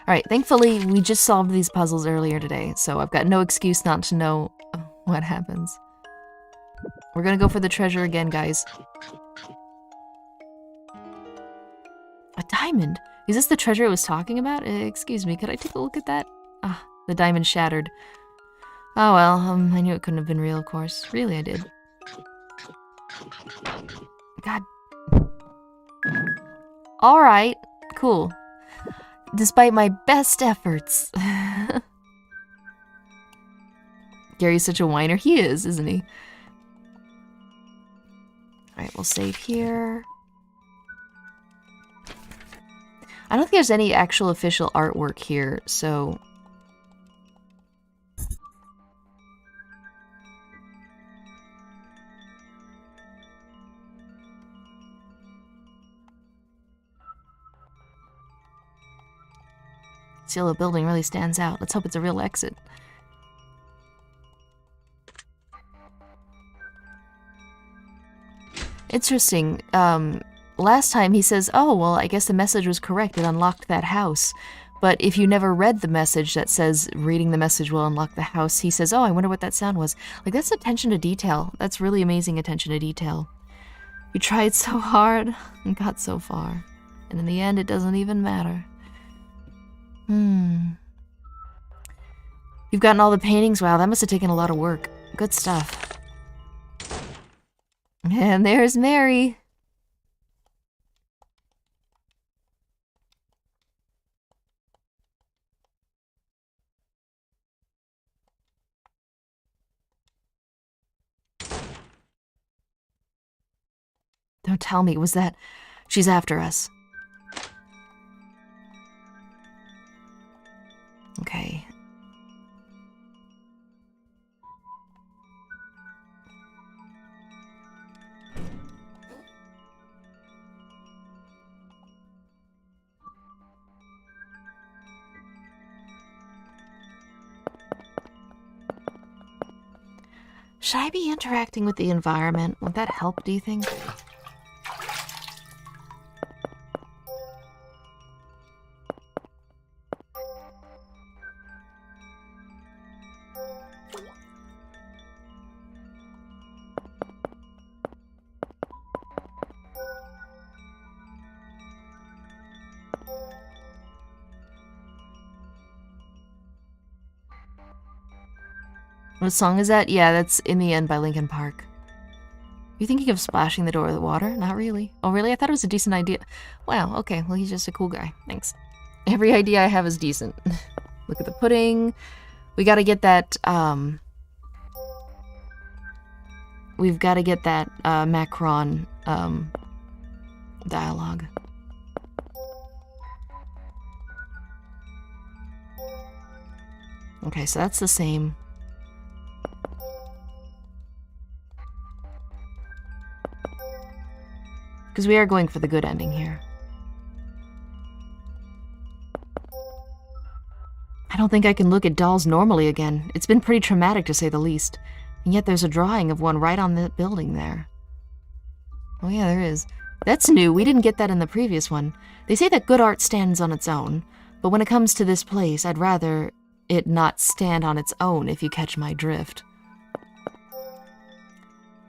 Speaker 1: Alright, thankfully we just solved these puzzles earlier today, so I've got no excuse not to know what happens. We're gonna go for the treasure again, guys. A diamond? Is this the treasure it was talking about? Excuse me, could I take a look at that? Ah, the diamond shattered. Oh well, I knew it couldn't have been real, of course. Really, I did. God. Alright, cool. Despite my best efforts. Gary's such a whiner. He is, isn't he? Alright, we'll save here. I don't think there's any actual official artwork here, so... Cielo building really stands out. Let's hope it's a real exit. Interesting. Last time he says, oh, well, I guess the message was correct. It unlocked that house. But if you never read the message that says, reading the message will unlock the house, he says, oh, I wonder what that sound was. Like, that's attention to detail. That's really amazing attention to detail. You tried so hard and got so far. And in the end, it doesn't even matter. You've gotten all the paintings? Wow, that must have taken a lot of work. Good stuff. And there's Mary. Don't tell me, was that... She's after us. Okay. Should I be interacting with the environment? Would that help, do you think? What song is that? Yeah, that's In the End by Linkin Park. You thinking of splashing the door with water? Not really. Oh, really? I thought it was a decent idea. Wow, okay. Well, he's just a cool guy. Thanks. Every idea I have is decent. Look at the pudding. We gotta get that, we've gotta get that, Macron, dialogue. Okay, so that's the same. Because we are going for the good ending here. I don't think I can look at dolls normally again. It's been pretty traumatic to say the least. And yet there's a drawing of one right on the building there. Oh yeah, there is. That's new. We didn't get that in the previous one. They say that good art stands on its own. But when it comes to this place, I'd rather it not stand on its own, if you catch my drift.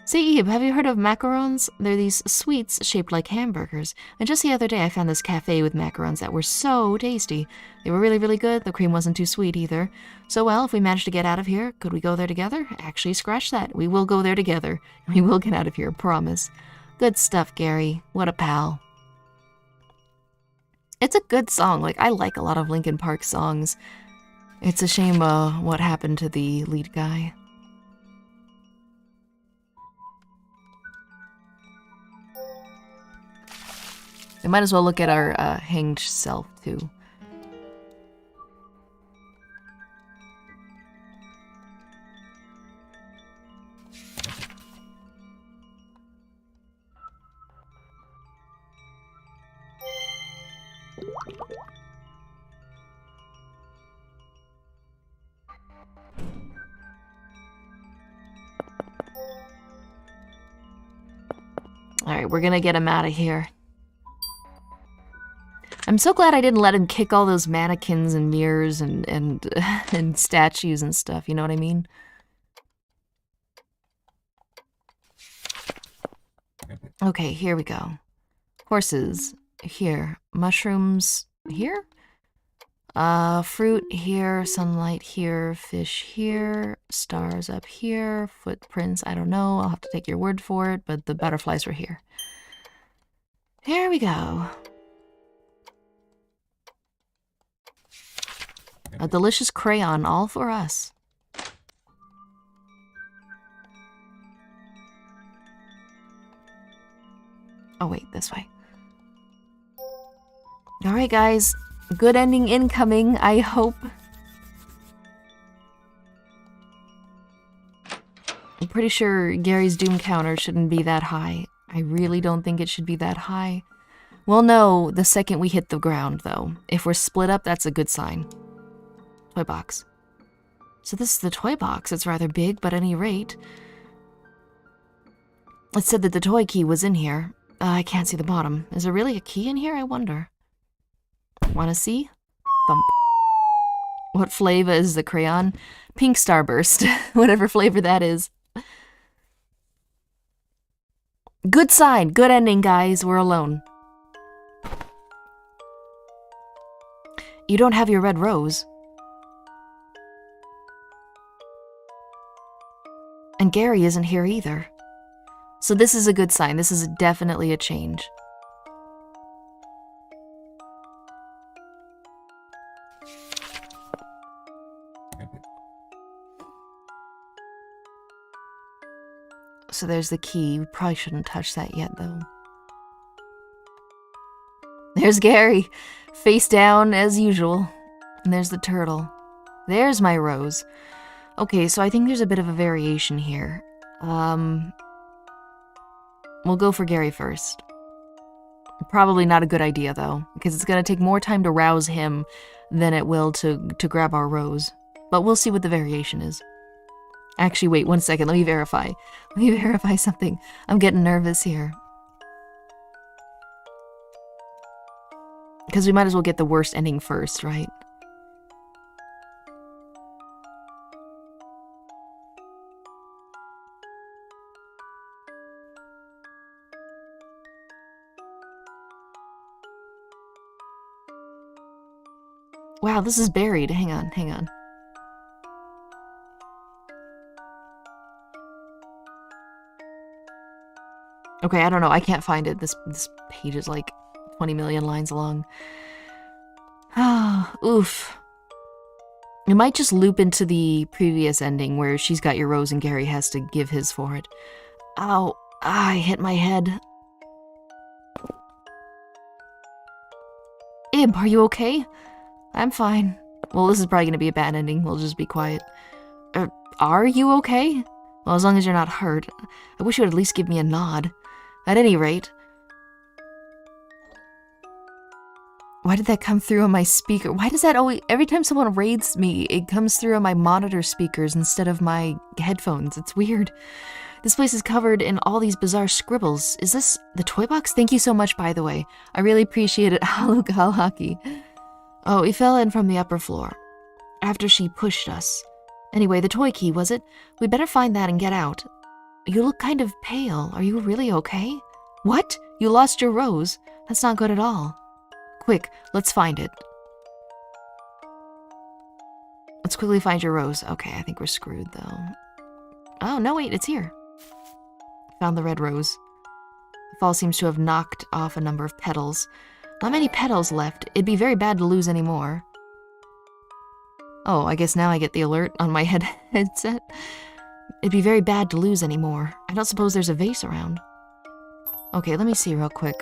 Speaker 1: Say, Eve, have you heard of macarons? They're these sweets shaped like hamburgers. And just the other day I found this cafe with macarons that were so tasty. They were really, really good. The cream wasn't too sweet either. So, well, if we manage to get out of here, could we go there together? Actually, scratch that. We will go there together. We will get out of here, promise. Good stuff, Gary. What a pal. It's a good song. Like, I like a lot of Linkin Park songs. It's a shame what happened to the lead guy. We might as well look at our hanged self, too. Alright, we're gonna get him out of here. I'm so glad I didn't let him kick all those mannequins and mirrors and and statues and stuff, you know what I mean? Okay, here we go. Horses, here. Mushrooms, here? Fruit here, sunlight here, fish here, stars up here, footprints, I don't know, I'll have to take your word for it, but the butterflies were here. Here we go. A delicious crayon, all for us. Oh wait, this way. Alright guys, good ending incoming, I hope. I'm pretty sure Gary's doom counter shouldn't be that high. I really don't think it should be that high. We'll know the second we hit the ground, though. If we're split up, that's a good sign. Toy box. So this is the toy box. It's rather big, but at any rate. It said that the toy key was in here. I can't see the bottom. Is there really a key in here, I wonder? Wanna see? Thump. What flavor is the crayon? Pink Starburst. Whatever flavor that is. Good sign. Good ending, guys. We're alone. You don't have your red rose. And Gary isn't here either. So this is a good sign. This is definitely a change. So there's the key. We probably shouldn't touch that yet, though. There's Gary, face down as usual. And there's the turtle. There's my rose. Okay, so I think there's a bit of a variation here. We'll go for Gary first. Probably not a good idea, though, because it's going to take more time to rouse him than it will to grab our rose. But we'll see what the variation is. Actually, wait 1 second. Let me verify. Let me verify something. I'm getting nervous here. Because we might as well get the worst ending first, right? Wow, this is buried. Hang on, hang on. Okay, I don't know. I can't find it. This page is like 20 million lines long. Ah, oof. It might just loop into the previous ending where she's got your rose and Gary has to give his for it. Ow. Ah, I hit my head. Ib, are you okay? I'm fine. Well, this is probably going to be a bad ending. We'll just be quiet. Are you okay? Well, as long as you're not hurt. I wish you would at least give me a nod. At any rate. Why did that come through on my speaker? Why does that always... Every time someone raids me, it comes through on my monitor speakers instead of my headphones. It's weird. This place is covered in all these bizarre scribbles. Is this the toy box? Thank you so much, by the way. I really appreciate it. Hockey. Oh, we fell in from the upper floor. After she pushed us. Anyway, the toy key, was it? We'd better find that and get out. You look kind of pale. Are you really okay? What? You lost your rose? That's not good at all. Quick, let's find it. Let's quickly find your rose. Okay, I think we're screwed, though. Oh, no, wait, it's here. Found the red rose. The fall seems to have knocked off a number of petals. Not many petals left. It'd be very bad to lose any more. Oh, I guess now I get the alert on my headset. It'd be very bad to lose any more. I don't suppose there's a vase around. Okay, let me see real quick.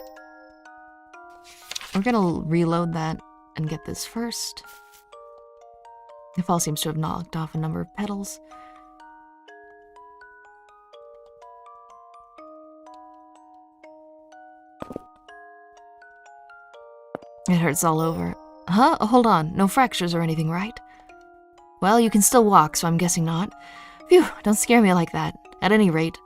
Speaker 1: We're gonna reload that and get this first. The fall seems to have knocked off a number of petals. It hurts all over. Huh? Hold on. No fractures or anything, right? Well, you can still walk, so I'm guessing not. Phew, don't scare me like that. At any rate.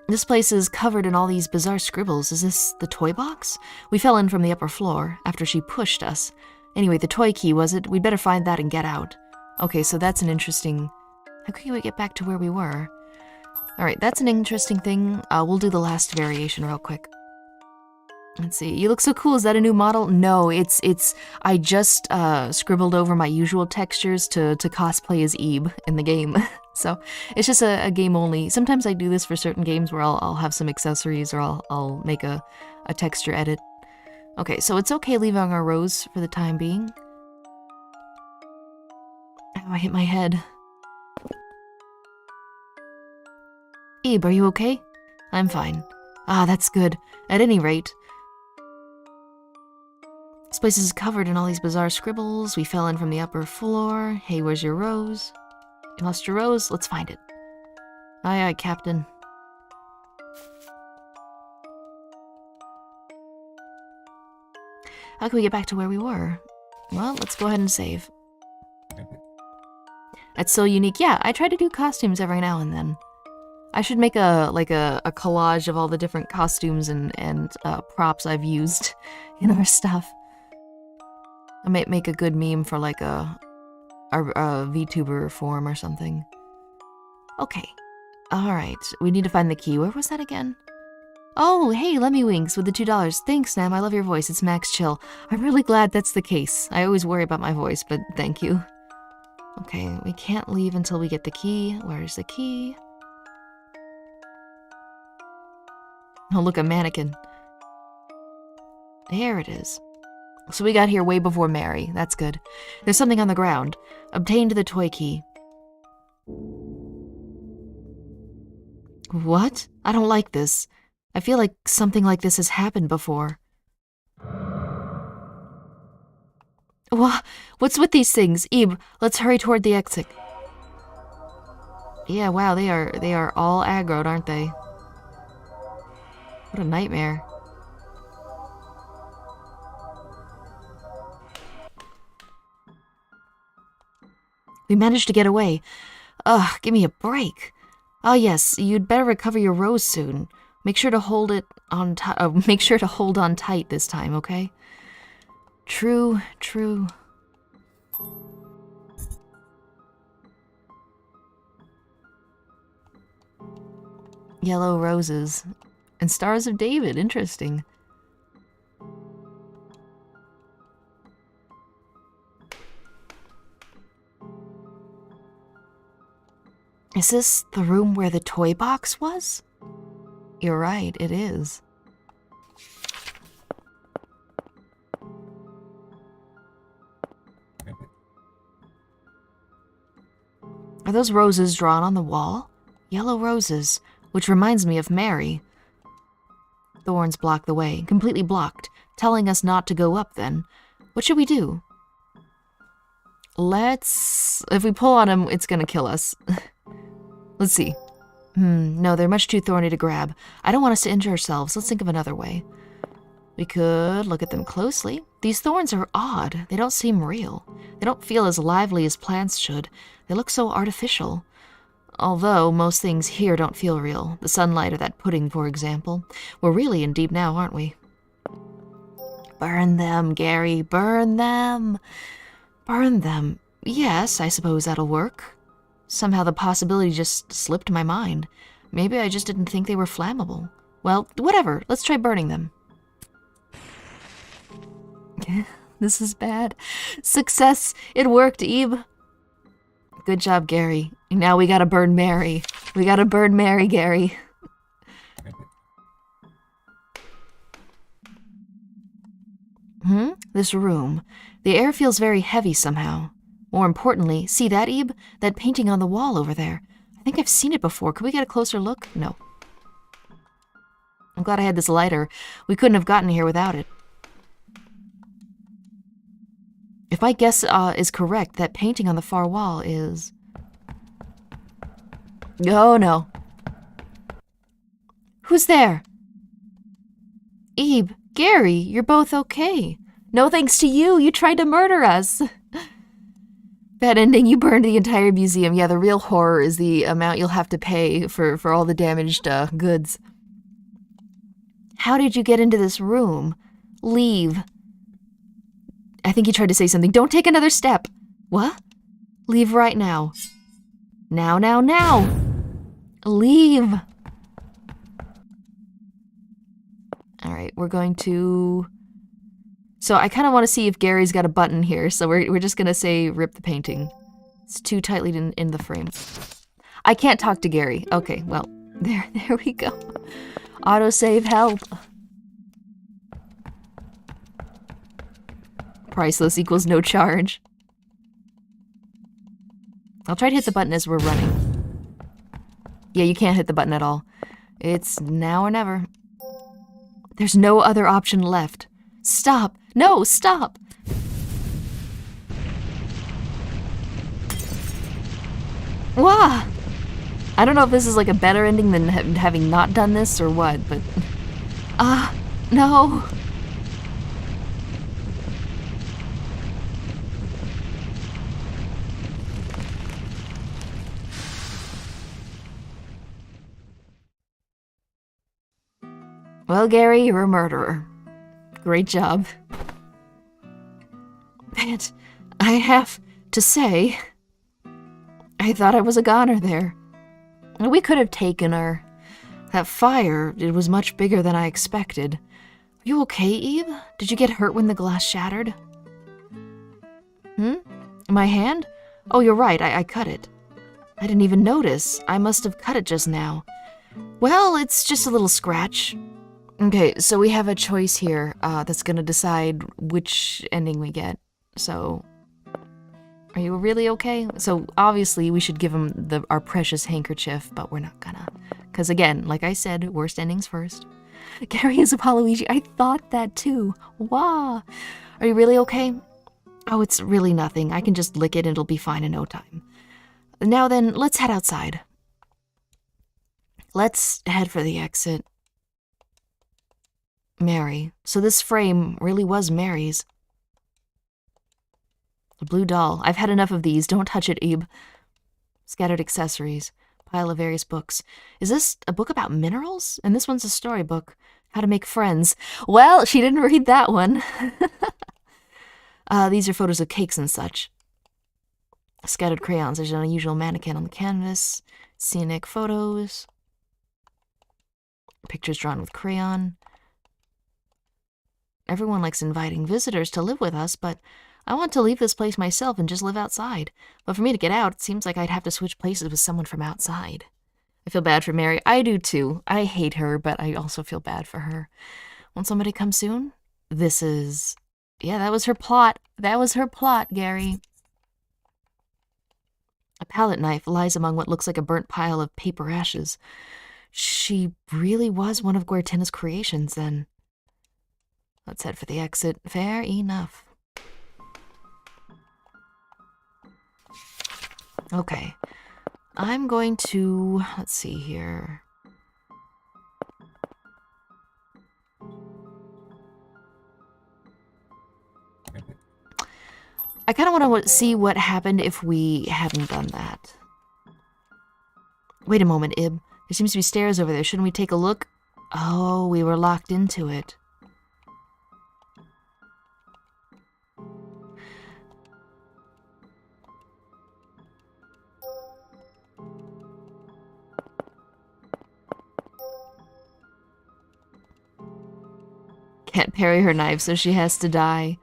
Speaker 1: This place is covered in all these bizarre scribbles. Is this the toy box? We fell in from the upper floor after she pushed us. Anyway, the toy key, was it? We'd better find that and get out. Okay, so that's an interesting... How can we get back to where we were? Alright, that's an interesting thing. We'll do the last variation real quick. Let's see. You look so cool. Is that a new model? No, it's I just scribbled over my usual textures to cosplay as Ebe in the game. So it's just a game only. Sometimes I do this for certain games where I'll have some accessories or I'll make a texture edit. Okay, so it's okay leaving our rose for the time being. Oh, I hit my head. Ebe, are you okay? I'm fine. Ah, that's good. At any rate... This place is covered in all these bizarre scribbles. We fell in from the upper floor. Hey, where's your rose? You lost your rose? Let's find it. Aye, aye, Captain. How can we get back to where we were? Well, let's go ahead and save. That's so unique. Yeah, I try to do costumes every now and then. I should make a collage of all the different costumes and props I've used in our stuff. I might make a good meme for like a VTuber form or something. Okay. Alright, we need to find the key. Where was that again? Oh, hey, Lemmy Winks with the $2. Thanks, Nam. I love your voice. It's Max Chill. I'm really glad that's the case. I always worry about my voice, but thank you. Okay, we can't leave until we get the key. Where's the key? Oh, look, a mannequin. There it is. So we got here way before Mary. That's good. There's something on the ground. Obtained the toy key. What? I don't like this. I feel like something like this has happened before. What's with these things? Ebe, let's hurry toward the exit. Yeah, wow, they are all aggroed, aren't they? What a nightmare. We managed to get away. Ugh, give me a break. Oh yes, you'd better recover your rose soon. Make sure to hold it on make sure to hold on tight this time, okay? True, true. Yellow roses. And Stars of David, interesting. Is this the room where the toy box was? You're right, it is. Are those roses drawn on the wall? Yellow roses, which reminds me of Mary. Thorns block the way, completely blocked, telling us not to go up then. What should we do? If we pull on them, it's gonna kill us. Let's see. No, they're much too thorny to grab. I don't want us to injure ourselves. Let's think of another way. We could look at them closely. These thorns are odd. They don't seem real. They don't feel as lively as plants should. They look so artificial. Although most things here don't feel real. The sunlight or that pudding, for example. We're really in deep now, aren't we? Burn them, Gary. Burn them. Burn them. Yes, I suppose that'll work. Somehow the possibility just slipped my mind. Maybe I just didn't think they were flammable. Well, whatever. Let's try burning them. This is bad. Success! It worked, Ebe. Good job, Gary. Now we gotta burn Mary. We gotta burn Mary, Gary. This room. The air feels very heavy somehow. More importantly, see that, Ebe? That painting on the wall over there. I think I've seen it before. Could we get a closer look? No. I'm glad I had this lighter. We couldn't have gotten here without it. If my guess is correct, that painting on the far wall is... Oh, no. Who's there? Ebe, Gary, you're both okay. No thanks to you. You tried to murder us. Bad ending. You burned the entire museum. Yeah, the real horror is the amount you'll have to pay for all the damaged goods. How did you get into this room? Leave. I think he tried to say something. Don't take another step. What? Leave right now. Now, now, now. Leave. All right, we're going to... So I kind of want to see if Gary's got a button here, so we're just going to say rip the painting. It's too tightly in the frame. I can't talk to Gary. Okay, well, there we go. Autosave help. Priceless equals no charge. I'll try to hit the button as we're running. Yeah, you can't hit the button at all. It's now or never. There's no other option left. Stop! No, stop! Wah! I don't know if this is like a better ending than having not done this or what, but... no! Well, Gary, you're a murderer. Great job. But I have to say, I thought I was a goner there. We could have taken her. That fire, it was much bigger than I expected. Are you okay, Eve? Did you get hurt when the glass shattered? My hand? Oh, you're right, I cut it. I didn't even notice. I must have cut it just now. Well, it's just a little scratch. Okay, so we have a choice here that's gonna decide which ending we get. So, are you really okay? So, obviously, we should give him our precious handkerchief, but we're not gonna. Because again, like I said, worst endings first. Gary is a Waluigi. I thought that too. Wah! Are you really okay? Oh, it's really nothing. I can just lick it and it'll be fine in no time. Now then, let's head outside. Let's head for the exit. Mary. So this frame really was Mary's. A blue doll. I've had enough of these. Don't touch it, Ebe. Scattered accessories. Pile of various books. Is this a book about minerals? And this one's a storybook. How to make friends. Well, she didn't read that one. These are photos of cakes and such. Scattered crayons. There's an unusual mannequin on the canvas. Scenic photos. Pictures drawn with crayon. Everyone likes inviting visitors to live with us, but I want to leave this place myself and just live outside. But for me to get out, it seems like I'd have to switch places with someone from outside. I feel bad for Mary. I do too. I hate her, but I also feel bad for her. Won't somebody come soon? This is... Yeah, that was her plot. That was her plot, Gary. A palette knife lies among what looks like a burnt pile of paper ashes. She really was one of Guertina's creations, then. Let's head for the exit. Fair enough. Okay. I'm going to... Let's see here. I kind of want to see what happened if we hadn't done that. Wait a moment, Ib. There seems to be stairs over there. Shouldn't we take a look? Oh, we were locked into it. Can't parry her knife, so she has to die.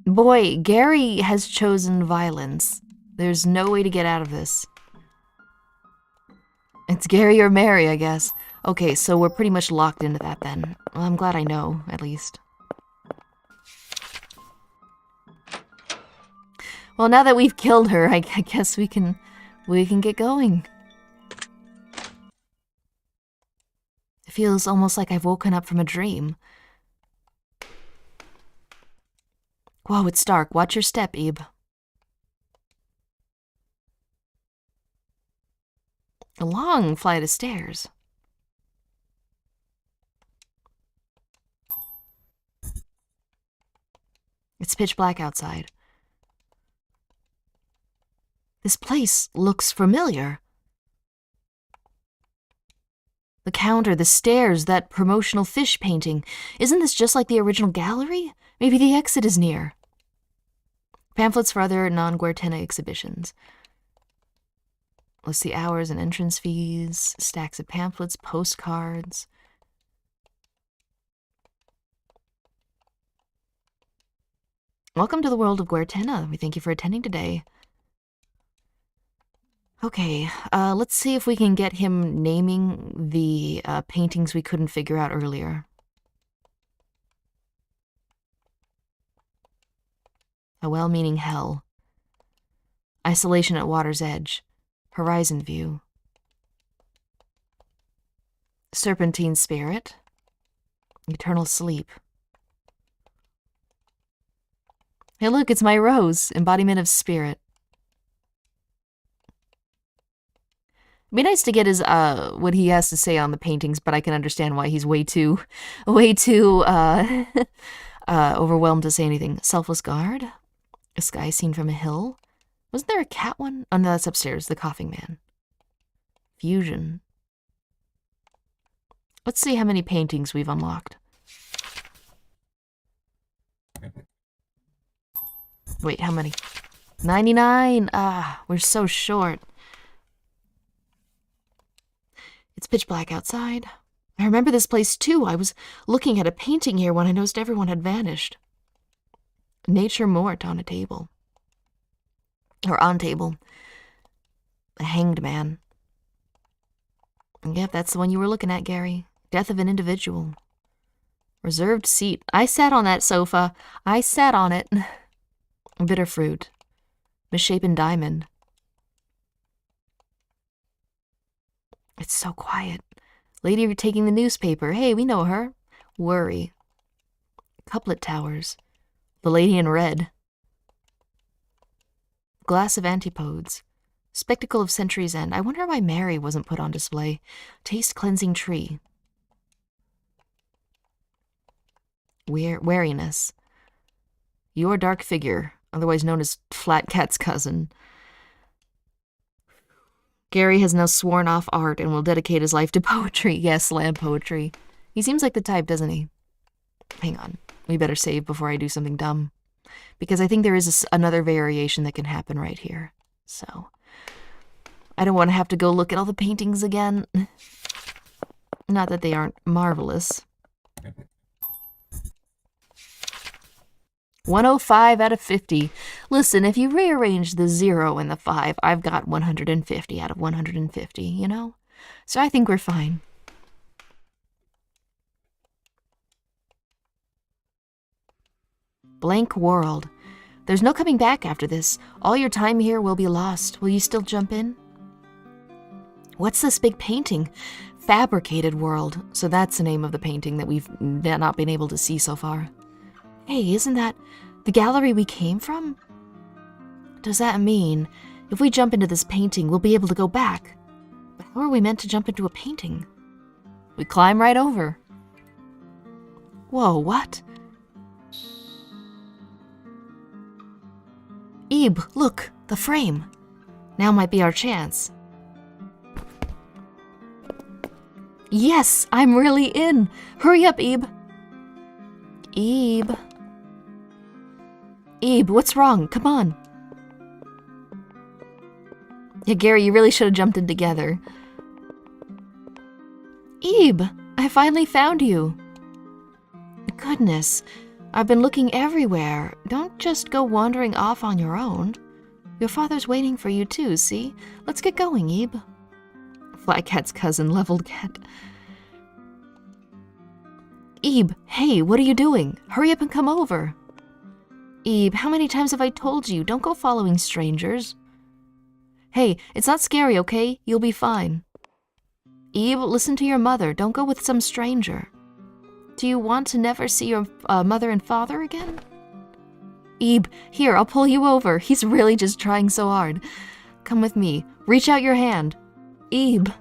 Speaker 1: Boy, Gary has chosen violence. There's no way to get out of this. It's Gary or Mary, I guess. Okay, so we're pretty much locked into that then. Well, I'm glad I know, at least. Well, now that we've killed her, I guess we can get going. It feels almost like I've woken up from a dream. Whoa, it's dark. Watch your step, Ebe. A long flight of stairs. It's pitch black outside. This place looks familiar. The counter, the stairs, that promotional fish painting. Isn't this just like the original gallery? Maybe the exit is near. Pamphlets for other non-Guertina exhibitions. Lists the hours and entrance fees, stacks of pamphlets, postcards. Welcome to the world of Guertina. We thank you for attending today. Okay, let's see if we can get him naming the paintings we couldn't figure out earlier. A well-meaning hell. Isolation at water's edge. Horizon view. Serpentine spirit. Eternal sleep. Hey look, it's my rose, embodiment of spirit. It'd be nice to get his, what he has to say on the paintings, but I can understand why he's way too, overwhelmed to say anything. Selfless guard? A sky seen from a hill? Wasn't there a cat one? Oh no, that's upstairs, the coughing man. Fusion. Let's see how many paintings we've unlocked. Wait, how many? 99! Ah, we're so short. It's pitch black outside. I remember this place too. I was looking at a painting here when I noticed everyone had vanished. Nature mort on a table. Or on table. A hanged man. Yep, that's the one you were looking at, Gary. Death of an individual. Reserved seat. I sat on that sofa. I sat on it. Bitter fruit. Misshapen diamond. It's so quiet. Lady taking the newspaper. Hey, we know her. Worry. Couplet towers. The lady in red. Glass of antipodes. Spectacle of century's end. I wonder why Mary wasn't put on display. Taste cleansing tree. Wariness. Your dark figure, otherwise known as Flat Cat's cousin. Gary has now sworn off art and will dedicate his life to poetry. Yes, slam poetry. He seems like the type, doesn't he? Hang on. We better save before I do something dumb. Because I think there is another variation that can happen right here. So, I don't want to have to go look at all the paintings again. Not that they aren't marvelous. 105 out of 50. Listen, if you rearrange the 0 and the 5, I've got 150 out of 150, you know? So I think we're fine. Blank world. There's no coming back after this. All your time here will be lost. Will you still jump in? What's this big painting? Fabricated world. So that's the name of the painting that we've not been able to see so far. Hey, isn't that the gallery we came from? Does that mean if we jump into this painting, we'll be able to go back? But how are we meant to jump into a painting? We climb right over. Whoa, what? Ebe, look, the frame. Now might be our chance. Yes, I'm really in. Hurry up, Ebe. Ebe. Ebe, what's wrong? Come on. Yeah, Gary, you really should have jumped in together. Ebe, I finally found you. Goodness, I've been looking everywhere. Don't just go wandering off on your own. Your father's waiting for you too, see? Let's get going, Ebe. Flat Cat's cousin, leveled cat. Ebe, hey, what are you doing? Hurry up and come over. Ebe, how many times have I told you? Don't go following strangers. Hey, it's not scary, okay? You'll be fine. Ebe, listen to your mother. Don't go with some stranger. Do you want to never see your mother and father again? Ebe, here, I'll pull you over. He's really just trying so hard. Come with me. Reach out your hand. Ebe.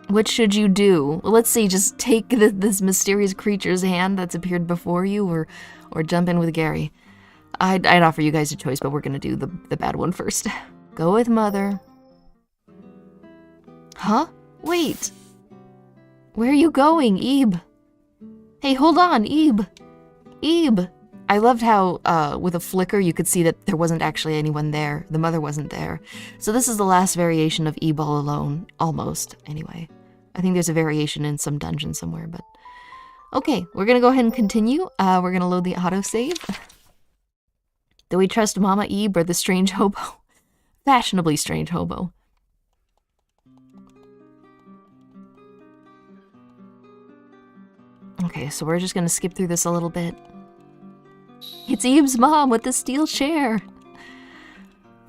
Speaker 1: What should you do? Let's see, just take this mysterious creature's hand that's appeared before you, or jump in with Gary. I'd offer you guys a choice, but we're gonna do the bad one first. Go with Mother. Huh? Wait. Where are you going, Ebe? Hey, hold on, Ebe. Ebe. I loved how, with a flicker, you could see that there wasn't actually anyone there. The mother wasn't there. So this is the last variation of Ebe all alone. Almost, anyway. I think there's a variation in some dungeon somewhere, but... Okay, we're gonna go ahead and continue. We're gonna load the autosave. Do we trust Mama Ebe or the strange hobo? Fashionably strange hobo. Okay, so we're just gonna skip through this a little bit. It's Ebe's mom with the steel chair.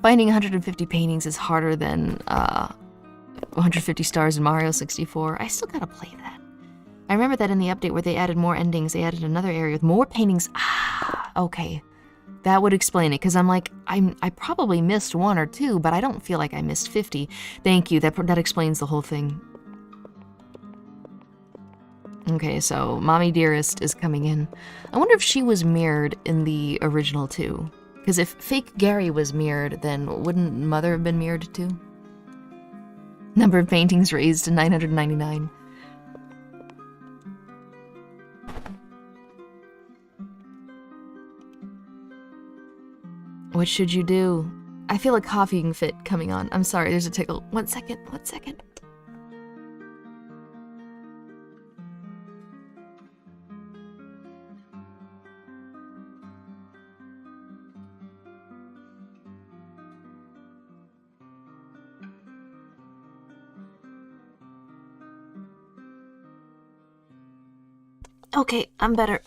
Speaker 1: Finding 150 paintings is harder than 150 stars in Mario 64. I still gotta play that. I remember that in the update where they added more endings, they added another area with more paintings. Ah, okay. That would explain it, because I'm like, I probably missed 1 or 2, but I don't feel like I missed 50. Thank you, that explains the whole thing. Okay, so Mommy Dearest is coming in. I wonder if she was mirrored in the original too. Because if fake Gary was mirrored, then wouldn't Mother have been mirrored too? Number of paintings raised to 999. What should you do? I feel a coughing fit coming on. I'm sorry, there's a tickle. 1 second, 1 second. Okay, I'm better.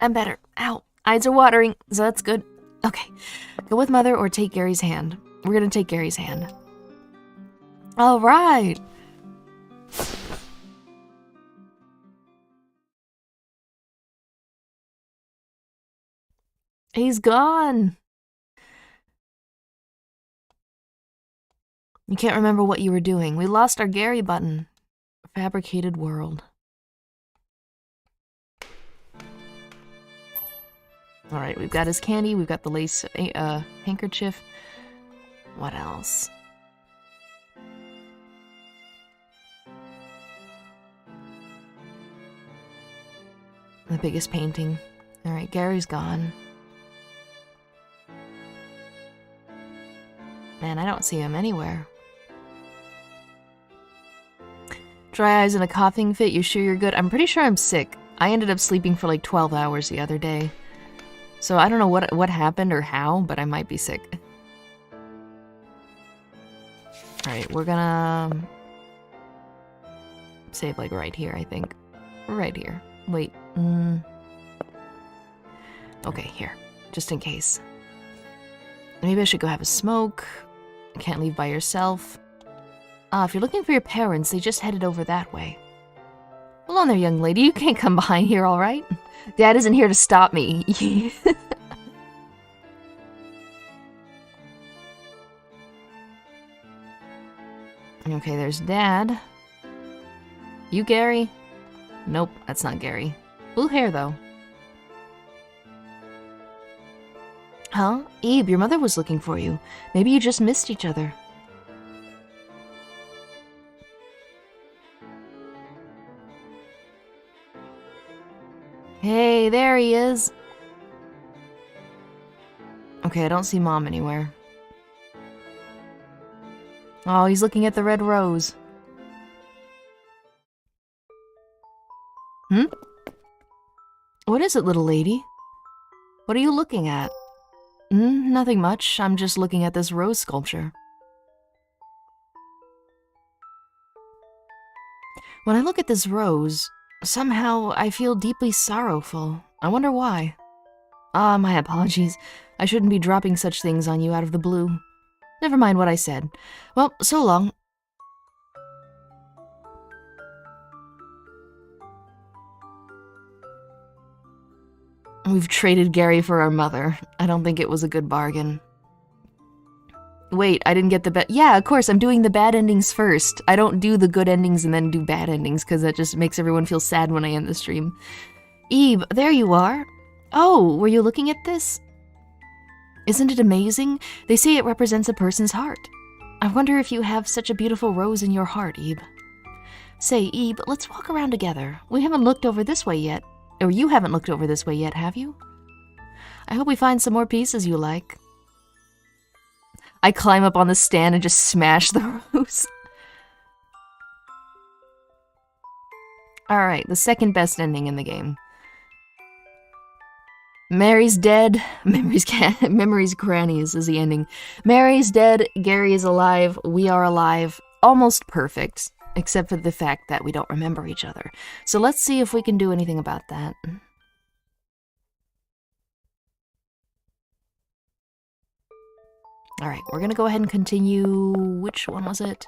Speaker 1: I'm better. Ow. Eyes are watering, so that's good. Okay. Go with Mother or take Gary's hand. We're gonna take Gary's hand. All right. He's gone. You can't remember what you were doing. We lost our Gary button. Fabricated world. All right, we've got his candy. We've got the lace handkerchief. What else? The biggest painting. All right, Gary's gone. Man, I don't see him anywhere. Dry eyes and a coughing fit. You sure you're good? I'm pretty sure I'm sick. I ended up sleeping for like 12 hours the other day. So I don't know what happened or how, but I might be sick. Alright, we're gonna save like right here, I think. Right here. Wait. Okay, here. Just in case. Maybe I should go have a smoke. Can't leave by yourself. If you're looking for your parents, they just headed over that way. Hold on there, young lady. You can't come behind here, all right? Dad isn't here to stop me. Okay, there's Dad. You Gary? Nope, that's not Gary. Blue hair, though. Huh? Ebe, your mother was looking for you. Maybe you just missed each other. Hey, there he is. Okay, I don't see Mom anywhere. Oh, he's looking at the red rose. What is it, little lady? What are you looking at? Nothing much. I'm just looking at this rose sculpture. When I look at this rose, somehow I feel deeply sorrowful. I wonder why. My apologies. I shouldn't be dropping such things on you out of the blue. Never mind what I said. Well, so long. We've traded Gary for our mother. I don't think it was a good bargain. Wait, I didn't get the bad... Yeah, of course, I'm doing the bad endings first. I don't do the good endings and then do bad endings, because that just makes everyone feel sad when I end the stream. Ebe, there you are. Oh, were you looking at this? Isn't it amazing? They say it represents a person's heart. I wonder if you have such a beautiful rose in your heart, Ebe. Say, Ebe, let's walk around together. We haven't looked over this way yet. Or you haven't looked over this way yet, have you? I hope we find some more pieces you like. I climb up on the stand and just smash the rose. Alright, the second best ending in the game. Mary's dead. Memories grannies is the ending. Mary's dead. Gary is alive. We are alive. Almost perfect. Except for the fact that we don't remember each other. So let's see if we can do anything about that. Alright, we're gonna go ahead and continue... Which one was it?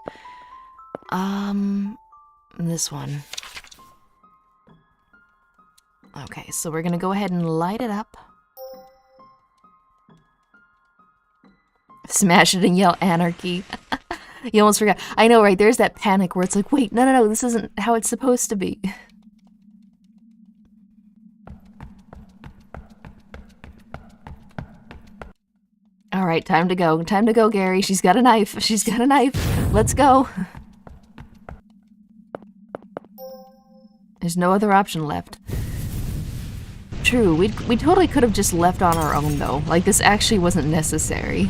Speaker 1: This one. Okay, so we're gonna go ahead and light it up. Smash it and yell anarchy. You almost forgot. I know, right? There's that panic where it's like, wait, no, this isn't how it's supposed to be. Alright, time to go. Time to go, Gary. She's got a knife. She's got a knife. Let's go. There's no other option left. true. We totally could have just left on our own, though. Like, this actually wasn't necessary.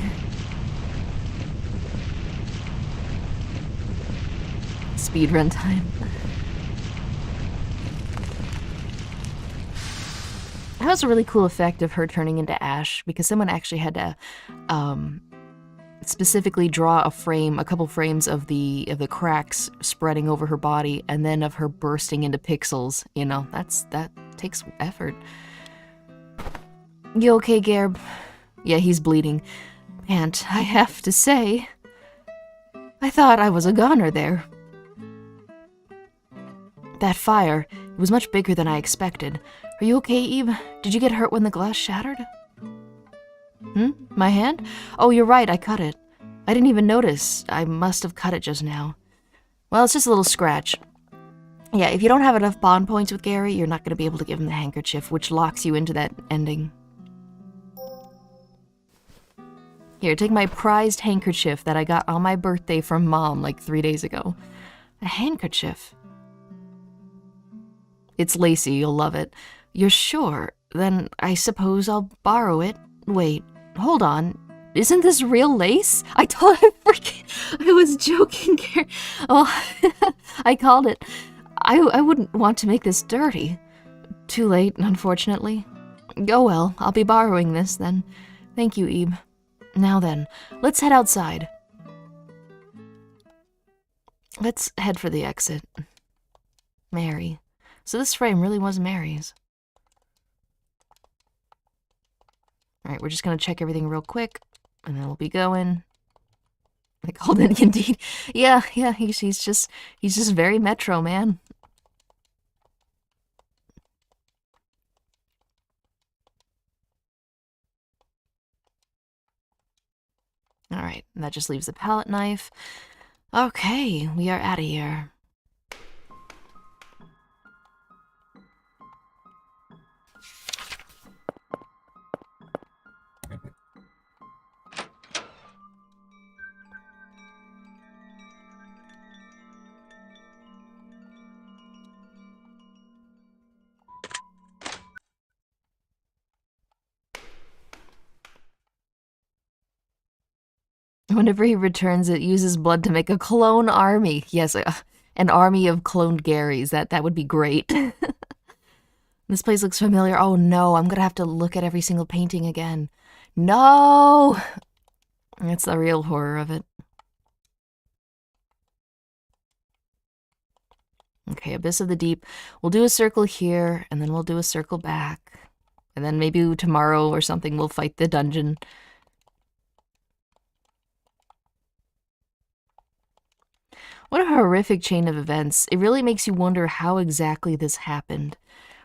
Speaker 1: Speedrun time. That was a really cool effect of her turning into ash, because someone actually had to specifically draw a couple frames of the cracks spreading over her body, and then of her bursting into pixels. You know, that takes effort. You okay, Garb? Yeah, he's bleeding. And I have to say, I thought I was a goner there. That fire, it was much bigger than I expected. Are you okay, Eve? Did you get hurt when the glass shattered? My hand? Oh, you're right, I cut it. I didn't even notice. I must have cut it just now. Well, it's just a little scratch. Yeah, if you don't have enough bond points with Gary, you're not going to be able to give him the handkerchief, which locks you into that ending. Here, take my prized handkerchief that I got on my birthday from Mom like 3 days ago. A handkerchief. It's lacy, you'll love it. You're sure? Then I suppose I'll borrow it. Wait, hold on. Isn't this real lace? I was joking, Gary. Oh, I called it. I wouldn't want to make this dirty. Too late, unfortunately. Oh well, I'll be borrowing this then. Thank you, Ebe. Now then, let's head outside. Let's head for the exit. Mary. So this frame really was Mary's. Alright, we're just gonna check everything real quick, and then we'll be going. I called it indeed. Yeah, he's just very Metro, man. Alright, and that just leaves the palette knife. Okay, we are out of here. Whenever he returns, it uses blood to make a clone army. Yes, an army of cloned Garys. That would be great. This place looks familiar. Oh no, I'm gonna have to look at every single painting again. No! That's the real horror of it. Okay, Abyss of the Deep. We'll do a circle here, and then we'll do a circle back. And then maybe tomorrow or something we'll fight the dungeon. What a horrific chain of events. It really makes you wonder how exactly this happened.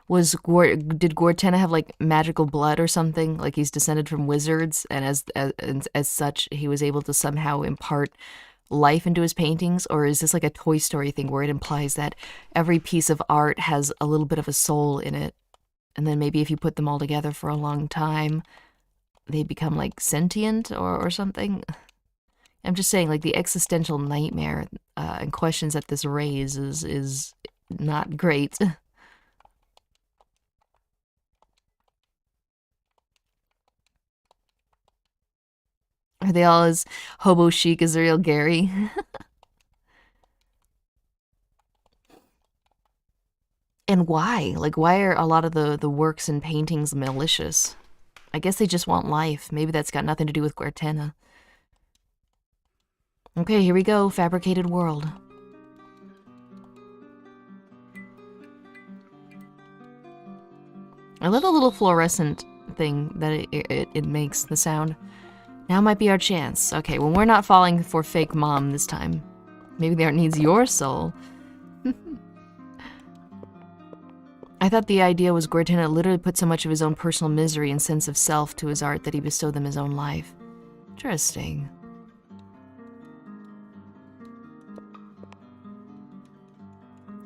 Speaker 1: Did Gortena have like magical blood or something? Like he's descended from wizards, and as such he was able to somehow impart life into his paintings? Or is this like a Toy Story thing where it implies that every piece of art has a little bit of a soul in it, and then maybe if you put them all together for a long time they become like sentient or something? I'm just saying, like, the existential nightmare and questions that this raises is not great. Are they all as hobo chic as the real Gary? And why? Like, why are a lot of the works and paintings malicious? I guess they just want life. Maybe that's got nothing to do with Gortena. Okay, here we go. Fabricated world. I love the little fluorescent thing that it makes, the sound. Now might be our chance. Okay, well, we're not falling for fake mom this time. Maybe the art needs your soul. I thought the idea was Gortena literally put so much of his own personal misery and sense of self to his art that he bestowed them his own life. Interesting.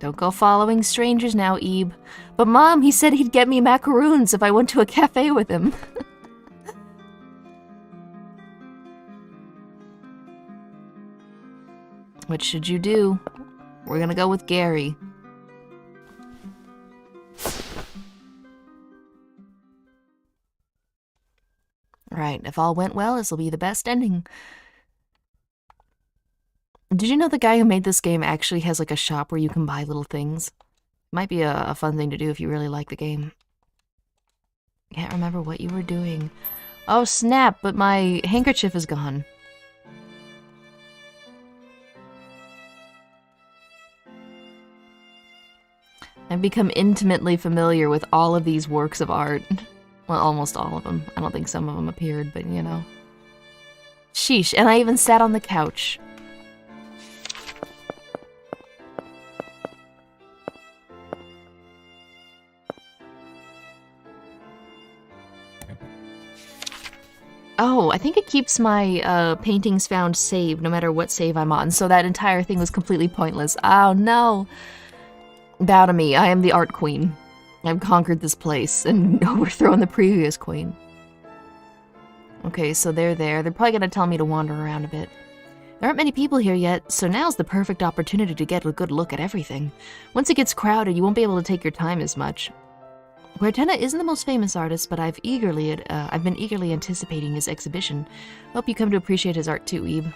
Speaker 1: Don't go following strangers now, Ebe. But Mom, he said he'd get me macaroons if I went to a cafe with him. What should you do? We're gonna go with Gary. point. If all went well, this will be the best ending. Did you know the guy who made this game actually has like a shop where you can buy little things? Might be a fun thing to do if you really like the game. Can't remember what you were doing. Oh snap, but my handkerchief is gone. I've become intimately familiar with all of these works of art. Well, almost all of them. I don't think some of them appeared, but you know. Sheesh, and I even sat on the couch. Oh, I think it keeps my paintings found saved no matter what save I'm on, so that entire thing was completely pointless. Oh no! Bow to me, I am the art queen. I've conquered this place and overthrown the previous queen. Okay, so they're there. They're probably gonna tell me to wander around a bit. There aren't many people here yet, so now's the perfect opportunity to get a good look at everything. Once it gets crowded, you won't be able to take your time as much. Guertena isn't the most famous artist, but I've been eagerly anticipating his exhibition. Hope you come to appreciate his art too, Eve.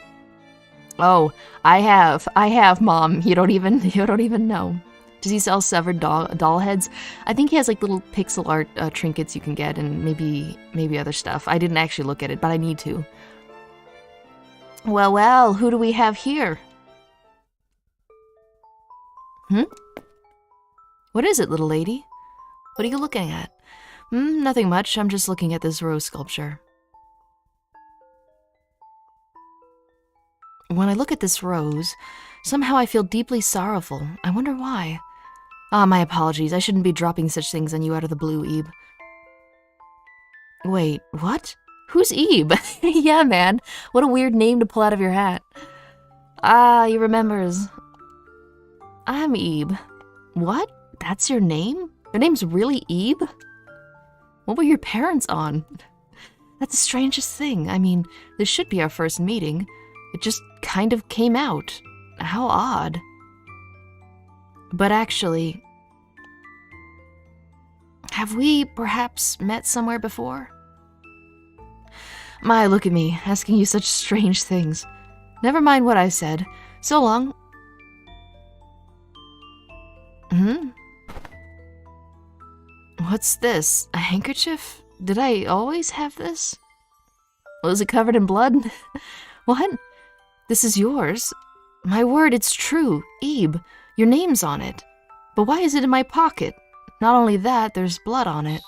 Speaker 1: Oh, I have, Mom. You don't even know. Does he sell severed doll heads? I think he has like little pixel art trinkets you can get, and maybe other stuff. I didn't actually look at it, but I need to. Well, who do we have here? What is it, little lady? What are you looking at? Nothing much. I'm just looking at this rose sculpture. When I look at this rose, somehow I feel deeply sorrowful. I wonder why. Ah, my apologies. I shouldn't be dropping such things on you out of the blue, Ebe. Wait, what? Who's Ebe? Yeah, man. What a weird name to pull out of your hat. Ah, he remembers. I'm Ebe. What? That's your name? Your name's really Ebe? What were your parents on? That's the strangest thing. I mean, this should be our first meeting. It just kind of came out. How odd. But actually, have we perhaps met somewhere before? My, look at me, asking you such strange things. Never mind what I said. So long. What's this? A handkerchief? Did I always have this? Was it covered in blood? What? This is yours? My word, it's true. Ebe, your name's on it. But why is it in my pocket? Not only that, there's blood on it.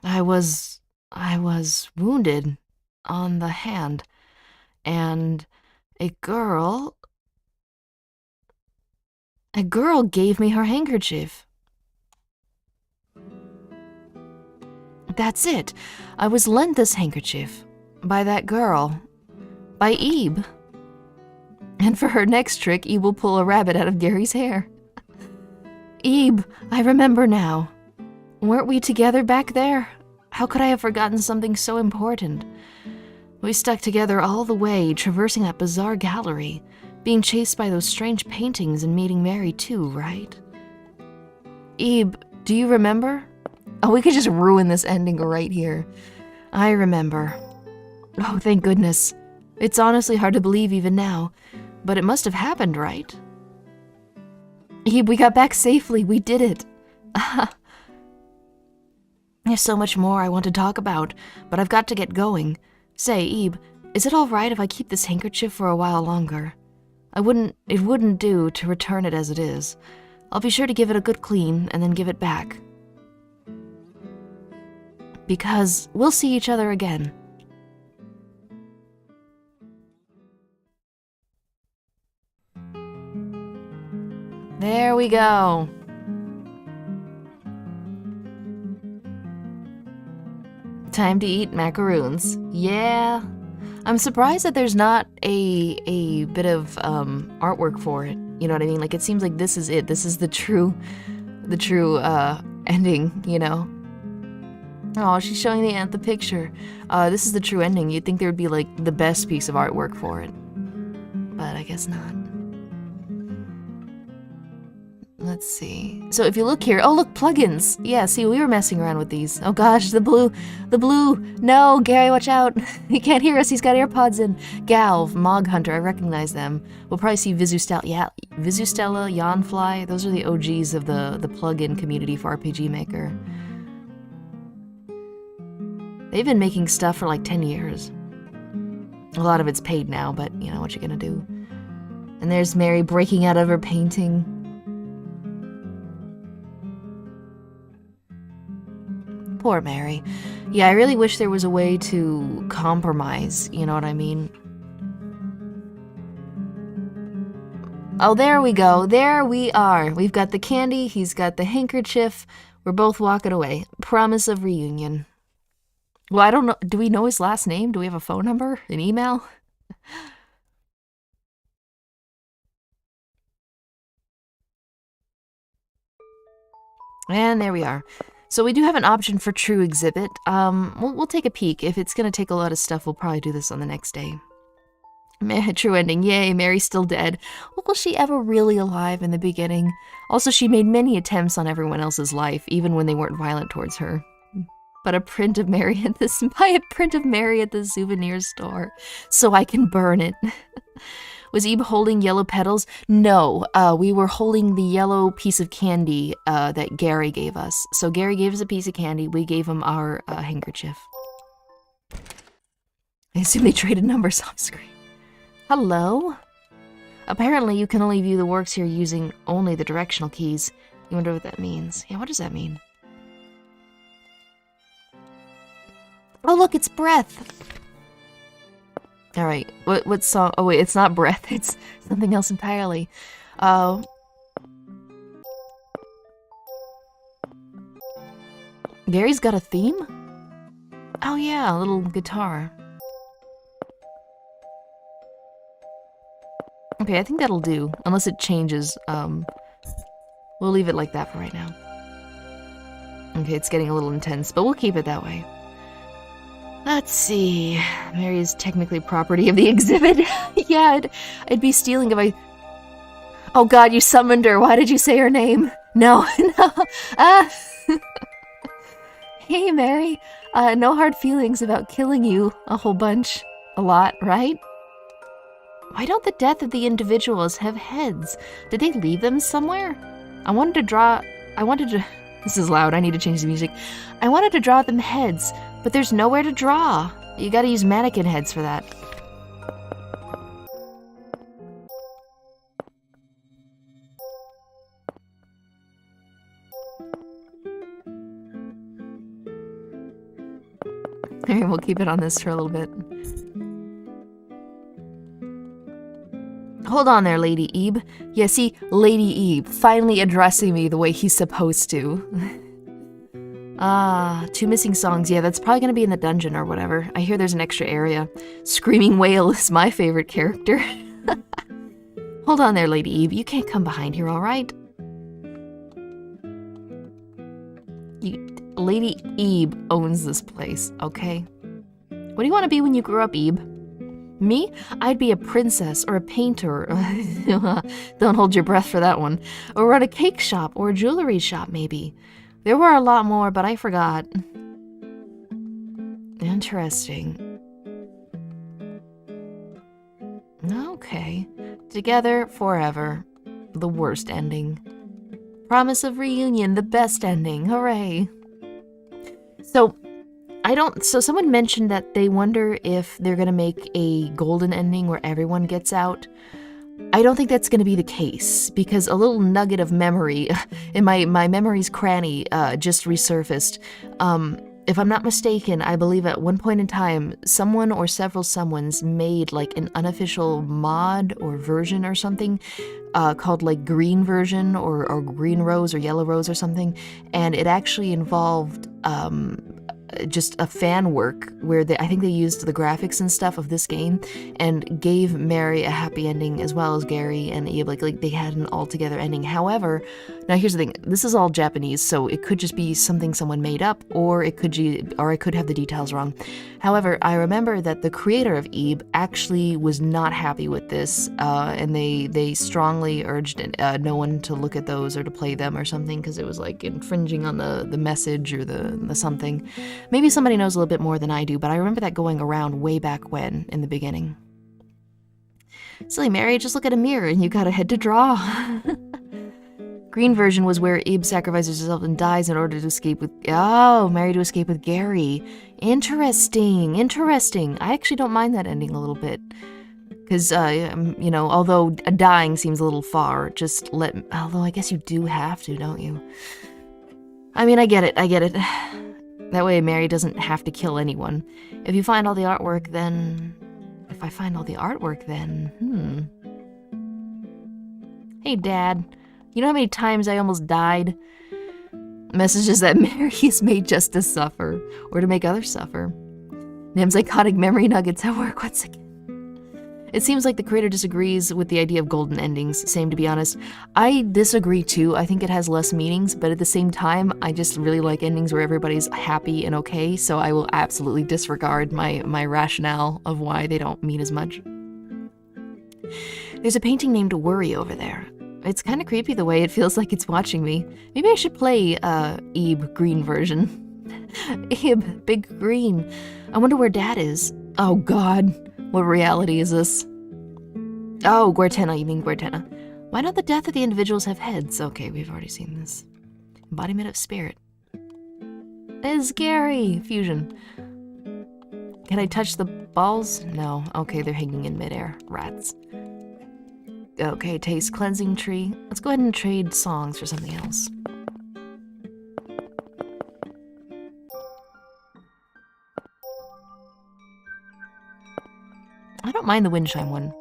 Speaker 1: I was wounded on the hand, and a girl gave me her handkerchief. That's it. I was lent this handkerchief by that girl, by Ebe. And for her next trick, Ebe will pull a rabbit out of Gary's hair. Ebe, I remember now. Weren't we together back there? How could I have forgotten something so important? We stuck together all the way, traversing that bizarre gallery, being chased by those strange paintings and meeting Mary too, right? Ebe, do you remember? Oh, we could just ruin this ending right here. I remember. Oh, thank goodness. It's honestly hard to believe even now, but it must have happened, right? Ebe, we got back safely. We did it. There's so much more I want to talk about, but I've got to get going. Say, Ebe, is it all right if I keep this handkerchief for a while longer? It wouldn't do to return it as it is. I'll be sure to give it a good clean and then give it back. Because we'll see each other again. There we go. Time to eat macaroons. Yeah. I'm surprised that there's not a bit of artwork for it. You know what I mean? Like, it seems like this is it. This is the true ending, you know? Oh, she's showing the picture. This is the true ending. You'd think there would be, like, the best piece of artwork for it. But I guess not. Let's see. So if you look here, oh look, plugins. Yeah, see, we were messing around with these. Oh gosh, the blue. No, Gary, watch out. He can't hear us, he's got AirPods in. Galv, Mog Hunter, I recognize them. We'll probably see Vizustella, yeah, Vizustella, Yawnfly. Those are the OGs of the plugin community for RPG Maker. They've been making stuff for like 10 years. A lot of it's paid now, but you know what you're gonna do. And there's Mary breaking out of her painting. Poor Mary. Yeah, I really wish there was a way to compromise, you know what I mean? Oh, there we go. There we are. We've got the candy, he's got the handkerchief. We're both walking away. Promise of reunion. Well, I don't know. Do we know his last name? Do we have a phone number? An email? And there we are. So we do have an option for True Exhibit. We'll take a peek. If it's gonna take a lot of stuff, we'll probably do this on the next day. True ending. Yay, Mary's still dead. Was she ever really alive in the beginning? Also, she made many attempts on everyone else's life, even when they weren't violent towards her. But a print of Mary at this buy a print of Mary at the souvenir store so I can burn it. Was Ebe holding yellow petals? No, we were holding the yellow piece of candy that Gary gave us. So Gary gave us a piece of candy, we gave him our handkerchief. I assume they traded numbers off screen. Hello? Apparently you can only view the works here using only the directional keys. You wonder what that means. Yeah, what does that mean? Oh look, it's Breath! Alright, what song? Oh wait, it's not Breath, it's something else entirely. Gary's got a theme? Oh yeah, a little guitar. Okay, I think that'll do, unless it changes. We'll leave it like that for right now. Okay, it's getting a little intense, but we'll keep it that way. Let's see. Mary is technically property of the exhibit. Yeah, I'd be stealing if I... Oh god, you summoned her. Why did you say her name? No, no. Hey, Mary. No hard feelings about killing you a whole bunch. A lot, right? Why don't the death of the individuals have heads? Did they leave them somewhere? This is loud, I need to change the music. I wanted to draw them heads, but there's nowhere to draw. You gotta use mannequin heads for that. Alright, we'll keep it on this for a little bit. Hold on there, Lady Ebe. Yeah, see, Lady Ebe, finally addressing me the way he's supposed to. Two missing songs. Yeah, that's probably gonna be in the dungeon or whatever. I hear there's an extra area. Screaming Whale is my favorite character. Hold on there, Lady Ebe. You can't come behind here, alright? Lady Ebe owns this place, okay? What do you want to be when you grow up, Ebe? Me? I'd be a princess or a painter. Don't hold your breath for that one. Or run a cake shop or a jewelry shop, maybe. There were a lot more, but I forgot. Interesting. Okay. Together forever. The worst ending. Promise of reunion, the best ending. Hooray. So someone mentioned that they wonder if they're gonna make a golden ending where everyone gets out. I don't think that's gonna be the case, because a little nugget of memory in my memory's cranny just resurfaced. If I'm not mistaken, I believe at one point in time, someone or several someones made like an unofficial mod or version or something called like Green Version or Green Rose or Yellow Rose or something, and it actually involved just a fan work where I think they used the graphics and stuff of this game and gave Mary a happy ending as well as Gary and Eve, like they had an all-together ending. However, Now here's the thing, this is all Japanese, so it could just be something someone made up, or I could have the details wrong. However, I remember that the creator of Ib actually was not happy with this, and they strongly urged no one to look at those or to play them or something, because it was like infringing on the message or the something. Maybe somebody knows a little bit more than I do, but I remember that going around way back when, in the beginning. Silly Mary, just look at a mirror and you got a head to draw. Green version was where Ib sacrifices herself and dies in order to escape with... Oh, Mary to escape with Gary. Interesting, interesting. I actually don't mind that ending a little bit. Because, you know, although dying seems a little far, just let... Although I guess you do have to, don't you? I mean, I get it. That way Mary doesn't have to kill anyone. If you find all the artwork, then... If I find all the artwork, then... Hey, Dad. You know how many times I almost died? Messages that Mary is made just to suffer, or to make others suffer. Nam's iconic memory nuggets at work once again. It seems like the creator disagrees with the idea of golden endings, same to be honest. I disagree too, I think it has less meanings, but at the same time, I just really like endings where everybody's happy and okay, so I will absolutely disregard my rationale of why they don't mean as much. There's a painting named Worry over there. It's kind of creepy the way it feels like it's watching me. Maybe I should play Ib green version. Ib, big green. I wonder where Dad is. Oh God, what reality is this? Oh, Guertena, you mean Guertena. Why not the death of the individuals have heads? Okay, we've already seen this. Embodiment of spirit. It's Gary! Fusion. Can I touch the balls? No. Okay, they're hanging in midair. Rats. Okay, taste cleansing tree. Let's go ahead and trade songs for something else. I don't mind the wind chime one.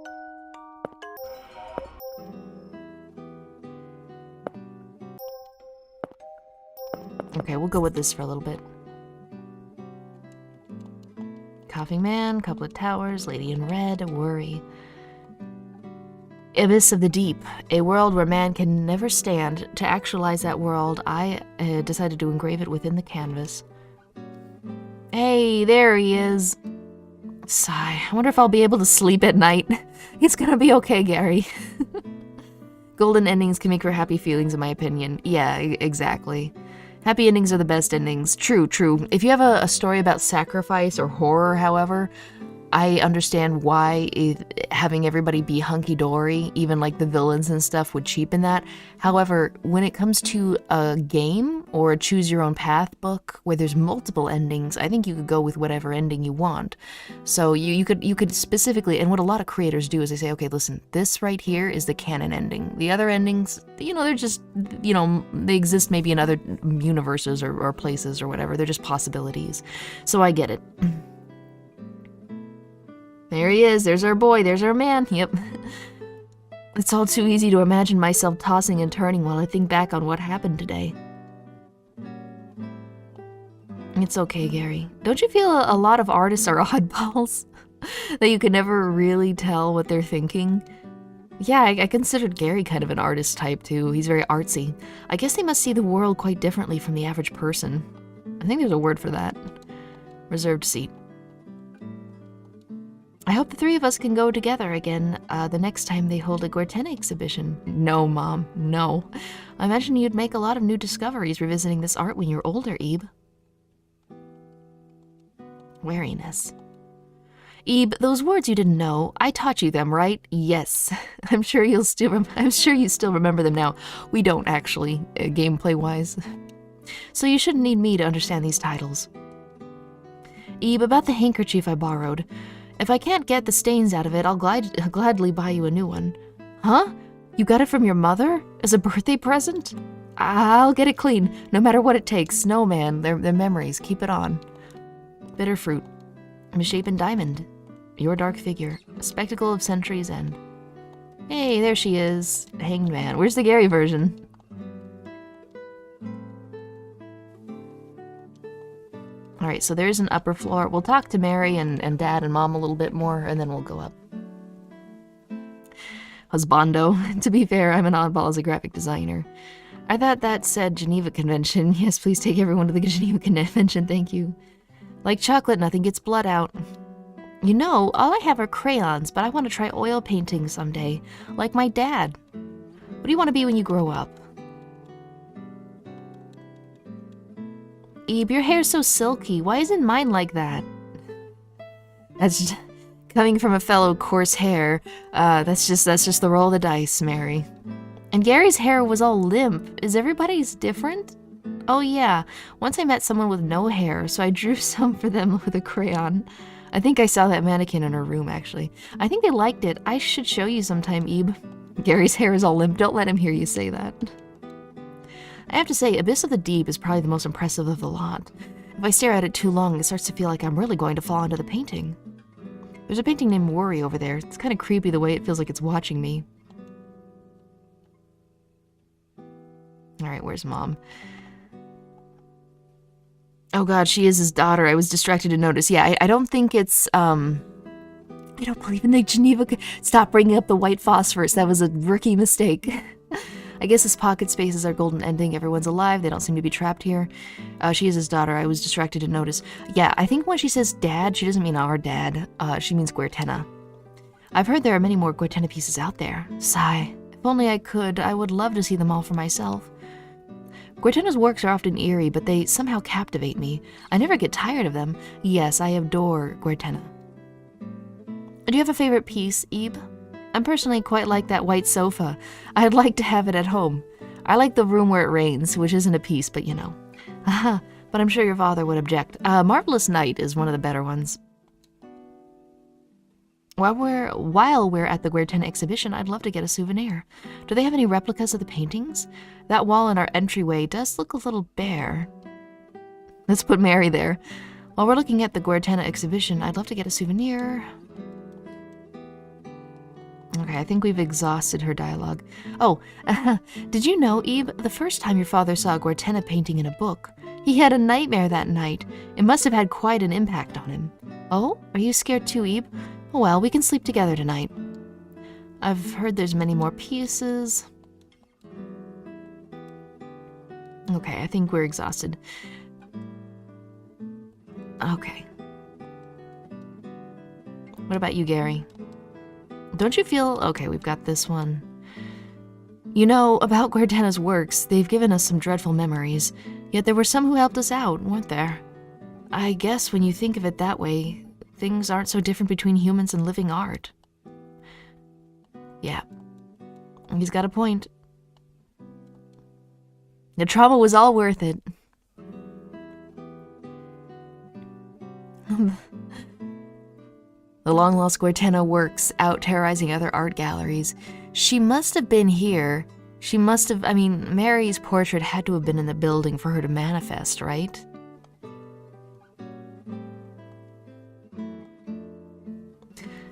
Speaker 1: Okay, we'll go with this for a little bit. Coughing Man, Couplet Towers, Lady in Red, Worry. Abyss of the Deep, a world where man can never stand. To actualize that world, I decided to engrave it within the canvas. Hey, there he is. Sigh, I wonder if I'll be able to sleep at night. It's gonna be okay, Gary. Golden endings can make for happy feelings, in my opinion. Yeah, exactly. Happy endings are the best endings. True, true. If you have a story about sacrifice or horror, however, I understand why having everybody be hunky-dory, even like the villains and stuff, would cheapen that. However, when it comes to a game or a choose-your-own-path book where there's multiple endings, I think you could go with whatever ending you want. So you could specifically, and what a lot of creators do is they say, okay, listen, this right here is the canon ending. The other endings, you know, they're just, you know, they exist maybe in other universes or places or whatever. They're just possibilities. So I get it. There he is, there's our boy, there's our man, yep. It's all too easy to imagine myself tossing and turning while I think back on what happened today. It's okay, Gary. Don't you feel a lot of artists are oddballs? That you can never really tell what they're thinking? Yeah, I considered Gary kind of an artist type too. He's very artsy. I guess they must see the world quite differently from the average person. I think there's a word for that. Reserved seat. I hope the three of us can go together again the next time they hold a Guertena exhibition. No, Mom, no. I imagine you'd make a lot of new discoveries revisiting this art when you're older, Ib. Wariness. Ib, those words you didn't know, I taught you them, right? Yes. I'm sure you still remember them now. We don't actually, gameplay-wise. So you shouldn't need me to understand these titles. Ib, about the handkerchief I borrowed. If I can't get the stains out of it, I'll gladly buy you a new one. Huh? You got it from your mother? As a birthday present? I'll get it clean, no matter what it takes. Snowman, they're memories. Keep it on. Bitter fruit. Misshapen diamond. Your dark figure. A spectacle of centuries end. Hey, there she is. Hanged Man. Where's the Gary version? Alright, so there's an upper floor. We'll talk to Mary and Dad and Mom a little bit more, and then we'll go up. Husbando. To be fair, I'm an oddball as a graphic designer. I thought that said Geneva Convention. Yes, please take everyone to the Geneva Convention, thank you. Like chocolate, nothing gets blood out. You know, all I have are crayons, but I want to try oil painting someday, like my dad. What do you want to be when you grow up? Ebe, your hair's so silky. Why isn't mine like that? That's just, coming from a fellow coarse hair. That's just the roll of the dice, Mary. And Gary's hair was all limp. Is everybody's different? Oh yeah, once I met someone with no hair, so I drew some for them with a crayon. I think I saw that mannequin in her room, actually. I think they liked it. I should show you sometime, Ebe. Gary's hair is all limp. Don't let him hear you say that. I have to say, Abyss of the Deep is probably the most impressive of the lot. If I stare at it too long, it starts to feel like I'm really going to fall into the painting. There's a painting named Worry over there. It's kind of creepy the way it feels like it's watching me. Alright, where's Mom? Oh god, she is his daughter. I was distracted to notice. Yeah, I don't think it's, I don't believe in the Geneva... Stop bringing up the white phosphorus. That was a rookie mistake. I guess his pocket spaces are golden ending. Everyone's alive. They don't seem to be trapped here. She is his daughter. I was distracted to notice. Yeah, I think when she says dad, she doesn't mean our dad. She means Guertena. I've heard there are many more Guertena pieces out there. Sigh. If only I could, I would love to see them all for myself. Guertena's works are often eerie, but they somehow captivate me. I never get tired of them. Yes, I adore Guertena. Do you have a favorite piece, Ebe? I'm personally quite like that white sofa. I'd like to have it at home. I like the room where it rains, which isn't a piece, but you know. Haha, but I'm sure your father would object. Marvelous Night is one of the better ones. While we're at the Guertena exhibition, I'd love to get a souvenir. Do they have any replicas of the paintings? That wall in our entryway does look a little bare. Let's put Mary there. While we're looking at the Guertena exhibition, I'd love to get a souvenir. Okay, I think we've exhausted her dialogue. Oh, did you know, Ebe, the first time your father saw a Guertena painting in a book, he had a nightmare that night. It must have had quite an impact on him. Oh, are you scared too, Ebe? Oh well, we can sleep together tonight. I've heard there's many more pieces. Okay, I think we're exhausted. Okay. What about you, Gary? Don't you feel... Okay, we've got this one. You know, about Guertena's works, they've given us some dreadful memories, yet there were some who helped us out, weren't there? I guess when you think of it that way, things aren't so different between humans and living art. Yeah. He's got a point. The trauma was all worth it. The long-lost Guertena works out terrorizing other art galleries. She must have been here. She must have... I mean, Mary's portrait had to have been in the building for her to manifest, right?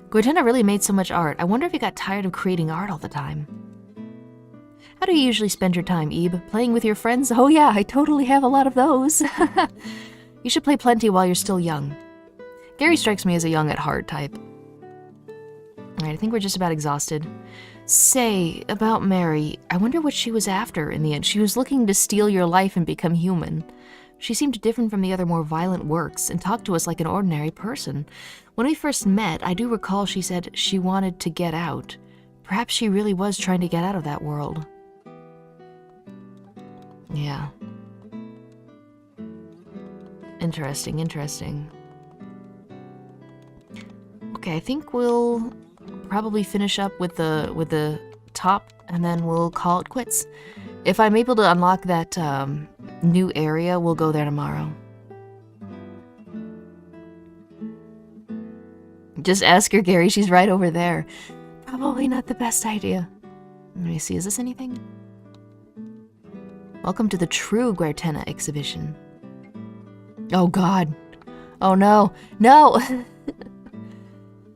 Speaker 1: Guertena really made so much art. I wonder if he got tired of creating art all the time. How do you usually spend your time, Ebe? Playing with your friends? Oh yeah, I totally have a lot of those. You should play plenty while you're still young. Gary strikes me as a young at heart type. Alright, I think we're just about exhausted. Say, about Mary, I wonder what she was after in the end. She was looking to steal your life and become human. She seemed different from the other more violent works and talked to us like an ordinary person. When we first met, I do recall she said she wanted to get out. Perhaps she really was trying to get out of that world. Yeah. Interesting, interesting. Okay, I think we'll probably finish up with the top, and then we'll call it quits. If I'm able to unlock that new area, we'll go there tomorrow. Just ask her, Gary. She's right over there. Probably not the best idea. Let me see. Is this anything? Welcome to the true Guertena exhibition. Oh God. Oh no. No!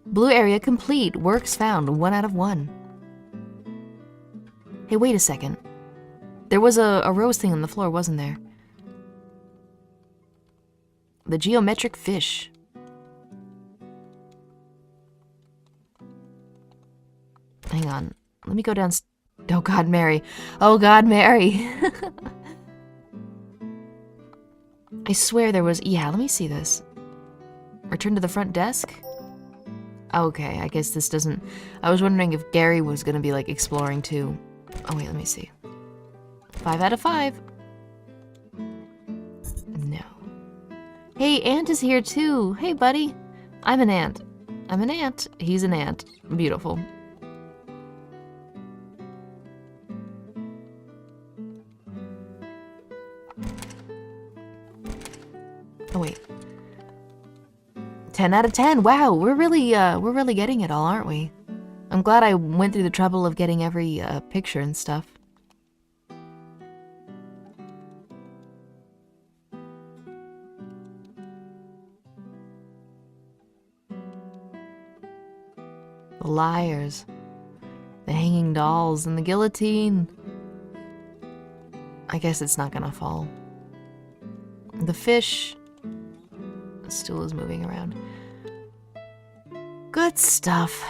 Speaker 1: Blue area complete. Works found. 1 out of 1. Hey, wait a second. There was a rose thing on the floor, wasn't there? The geometric fish. Hang on. Let me go down... Oh God, Mary. Oh God, Mary. I swear there was... Yeah, let me see this. Return to the front desk? Okay, I guess this doesn't... I was wondering if Gary was gonna be, like, exploring too. Oh, wait, let me see. 5 out of 5. No. Hey, Ant is here too. Hey, buddy. I'm an ant. I'm an ant. He's an ant. Beautiful. Oh, wait. 10 out of 10. Wow, we're really getting it all, aren't we? I'm glad I went through the trouble of getting every picture and stuff. The liars. The hanging dolls and the guillotine. I guess it's not gonna fall. The fish. The stool is moving around. Good stuff.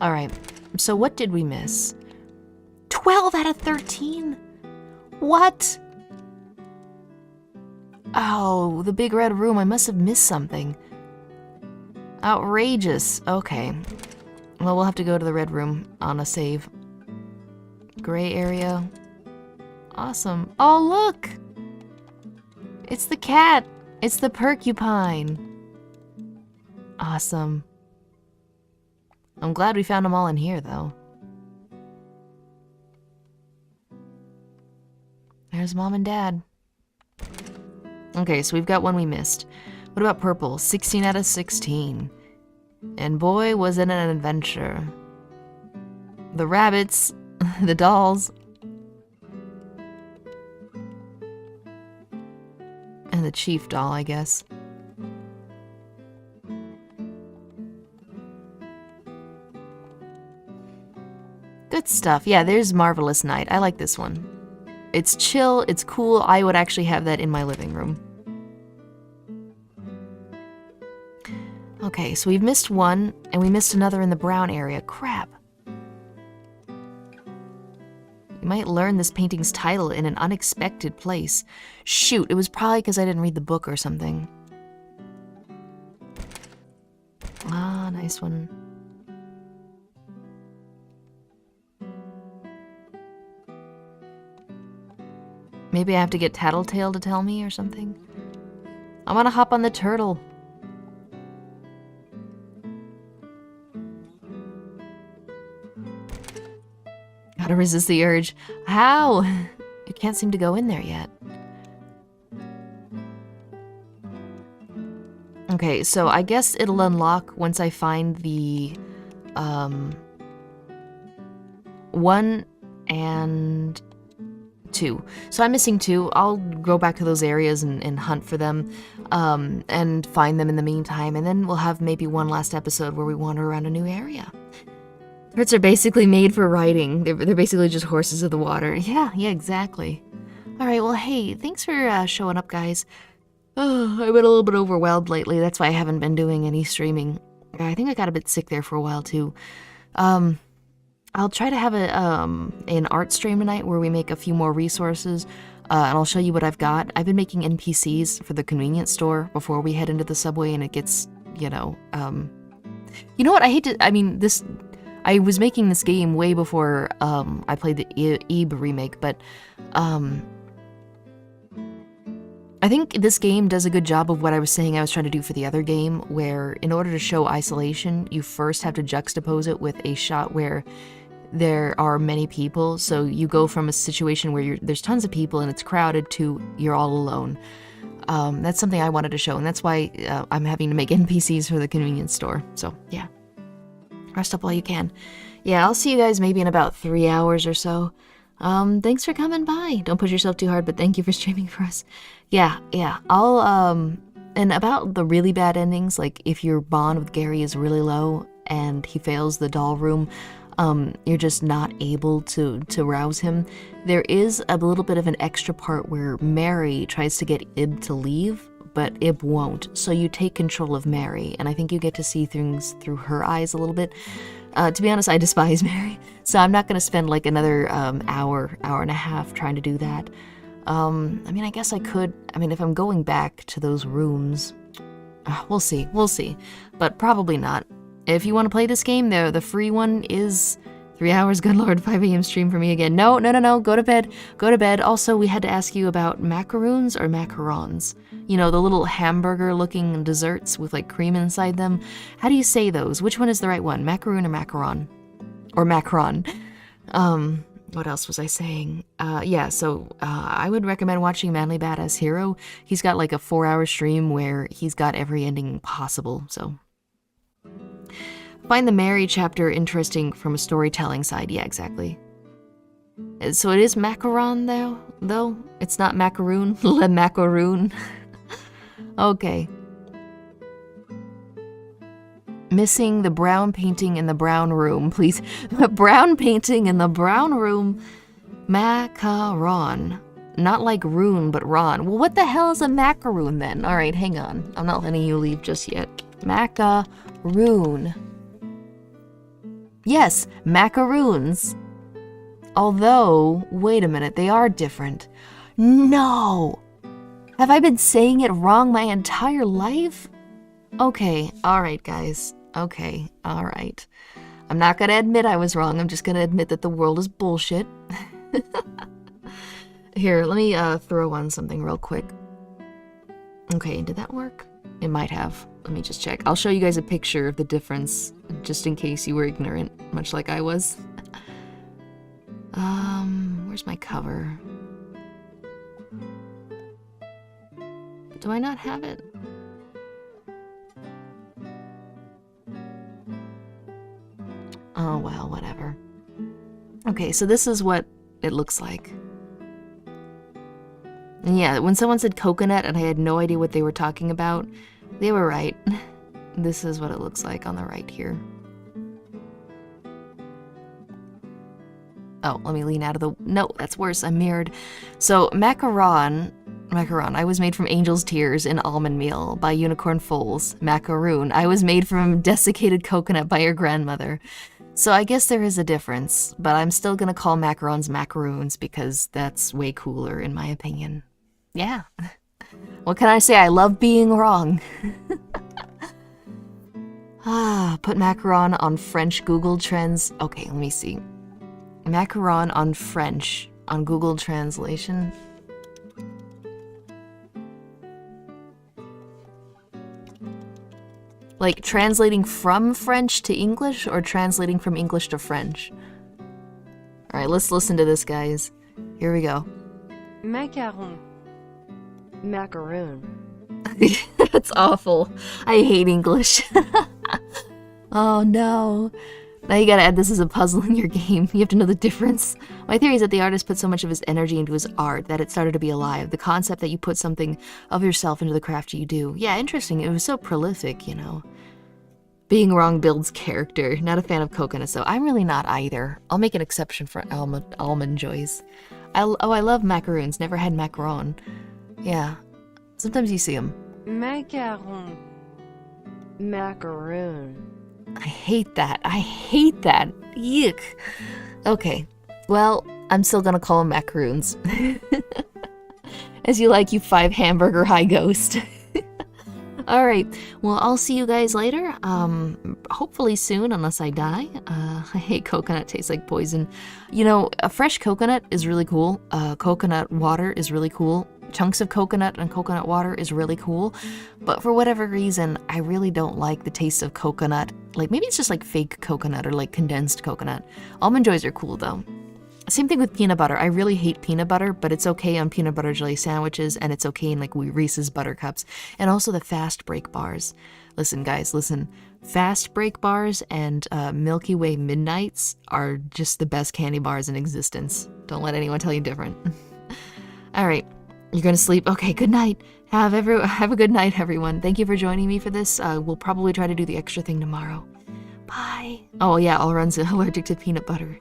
Speaker 1: Alright, so what did we miss? 12 out of 13? What? Oh, the big red room. I must have missed something. Outrageous. Okay. Well, we'll have to go to the red room on a save. Gray area. Awesome. Oh, look! It's the cat! It's the porcupine. Awesome. I'm glad we found them all in here, though. There's Mom and Dad. Okay, so we've got one we missed. What about purple? 16 out of 16. And boy, was it an adventure. The rabbits, the dolls, and the chief doll, I guess. Good stuff. Yeah, there's Marvelous Night. I like this one. It's chill, it's cool. I would actually have that in my living room. Okay, so we've missed one, and we missed another in the brown area. Crap. You might learn this painting's title in an unexpected place. Shoot, it was probably because I didn't read the book or something. Ah, nice one. Maybe I have to get Tattletale to tell me or something. I want to hop on the turtle. Gotta resist the urge. How? You can't seem to go in there yet. Okay, so I guess it'll unlock once I find the 1 and 2. So I'm missing 2. I'll go back to those areas and hunt for them and find them in the meantime, and then we'll have maybe one last episode where we wander around a new area. Turtles are basically made for riding. They're basically just horses of the water. Yeah, exactly. Alright, well, hey, thanks for showing up, guys. Oh, I've been a little bit overwhelmed lately. That's why I haven't been doing any streaming. I think I got a bit sick there for a while, too. I'll try to have an art stream tonight where we make a few more resources, and I'll show you what I've got. I've been making NPCs for the convenience store before we head into the subway, and it gets, you know what, I was making this game way before, I played the Ebe remake, but, I think this game does a good job of what I was saying I was trying to do for the other game, where in order to show isolation, you first have to juxtapose it with a shot where there are many people. So you go from a situation where there's tons of people and it's crowded to you're all alone. That's something I wanted to show, and that's why I'm having to make NPCs for the convenience store. So yeah, rest up while you can. Yeah, I'll see you guys maybe in about 3 hours or so. Thanks for coming by. Don't push yourself too hard, but thank you for streaming for us. Yeah, I'll, and about the really bad endings, like if your bond with Gary is really low and he fails the doll room, you're just not able to rouse him. There is a little bit of an extra part where Mary tries to get Ib to leave, but Ib won't. So you take control of Mary, and I think you get to see things through her eyes a little bit. To be honest, I despise Mary, so I'm not going to spend like another hour and a half trying to do that. I mean, I guess I could. I mean, if I'm going back to those rooms, we'll see, but probably not. If you want to play this game, the free one is 3 hours, good lord, 5 a.m. stream for me again. No, go to bed. Also, we had to ask you about macaroons or macarons. You know, the little hamburger-looking desserts with, like, cream inside them. How do you say those? Which one is the right one? Macaroon or macaron? Or macaron. What else was I saying? I would recommend watching Manly Badass Hero. He's got, like, a 4-hour stream where he's got every ending possible, so... Find the Mary chapter interesting from a storytelling side. Yeah, exactly. So it is macaron, though? It's not macaroon? Le macaroon? Okay. Missing the brown painting in the brown room, please. The brown painting in the brown room. Macaron. Not like rune, but ron. Well, what the hell is a macaroon then? Alright, hang on. I'm not letting you leave just yet. Macaroon. Yes, macaroons. Although, wait a minute, they are different. No! Have I been saying it wrong my entire life? Okay, alright guys. Okay, alright. I'm not gonna admit I was wrong, I'm just gonna admit that the world is bullshit. Here, let me throw on something real quick. Okay, did that work? It might have. Let me just check. I'll show you guys a picture of the difference, just in case you were ignorant, much like I was. Where's my cover? Do I not have it? Oh, well, whatever. Okay, so this is what it looks like. And yeah, when someone said coconut and I had no idea what they were talking about, they were right. This is what it looks like on the right here. Oh, let me lean out of the... No, that's worse. I'm mirrored. So, macaron, I was made from angel's tears in almond meal by unicorn foals. Macaroon, I was made from desiccated coconut by your grandmother. So I guess there is a difference, but I'm still gonna call macarons macaroons because that's way cooler in my opinion. Yeah. What can I say? I love being wrong. Put macaron on French Google Trends. Okay, let me see. Macaron on French on Google Translation. Like translating from French to English or translating from English to French? Alright, let's listen to this, guys. Here we go.
Speaker 2: Macaron. Macaroon.
Speaker 1: That's awful. I hate English. Oh no. Now you gotta add this as a puzzle in your game. You have to know the difference. My theory is that the artist put so much of his energy into his art that it started to be alive. The concept that you put something of yourself into the craft you do. Yeah, interesting. It was so prolific, you know. Being wrong builds character. Not a fan of coconut, so I'm really not either. I'll make an exception for almond joys. I love macaroons. Never had macaron. Yeah. Sometimes you see them.
Speaker 2: Macaron. Macaroon.
Speaker 1: I hate that. I hate that. Yuck. Okay. Well, I'm still gonna call them macaroons. As you like, you 5 hamburger high ghost. Alright. Well, I'll see you guys later. Hopefully soon, unless I die. I hate coconut. Tastes like poison. You know, a fresh coconut is really cool. Coconut water is really cool. Chunks of coconut and coconut water is really cool, but for whatever reason, I really don't like the taste of coconut. Like, maybe it's just like fake coconut or like condensed coconut. Almond joys are cool though. Same thing with peanut butter. I really hate peanut butter, but it's okay on peanut butter jelly sandwiches, and it's okay in like Reese's Buttercups, and also the fast break bars. Listen guys, listen. Fast break bars and Milky Way Midnights are just the best candy bars in existence. Don't let anyone tell you different. Alright. You're gonna sleep? Okay, good night. Have a good night, everyone. Thank you for joining me for this. We'll probably try to do the extra thing tomorrow. Bye. Oh yeah, Allrun's allergic to peanut butter.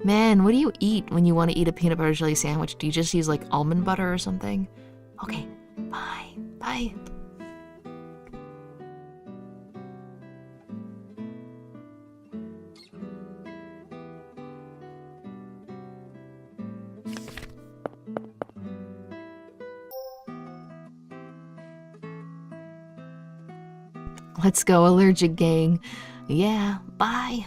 Speaker 1: Man, what do you eat when you want to eat a peanut butter jelly sandwich? Do you just use like almond butter or something? Okay, bye. Bye. Bye. Let's go, allergic gang. Yeah, bye.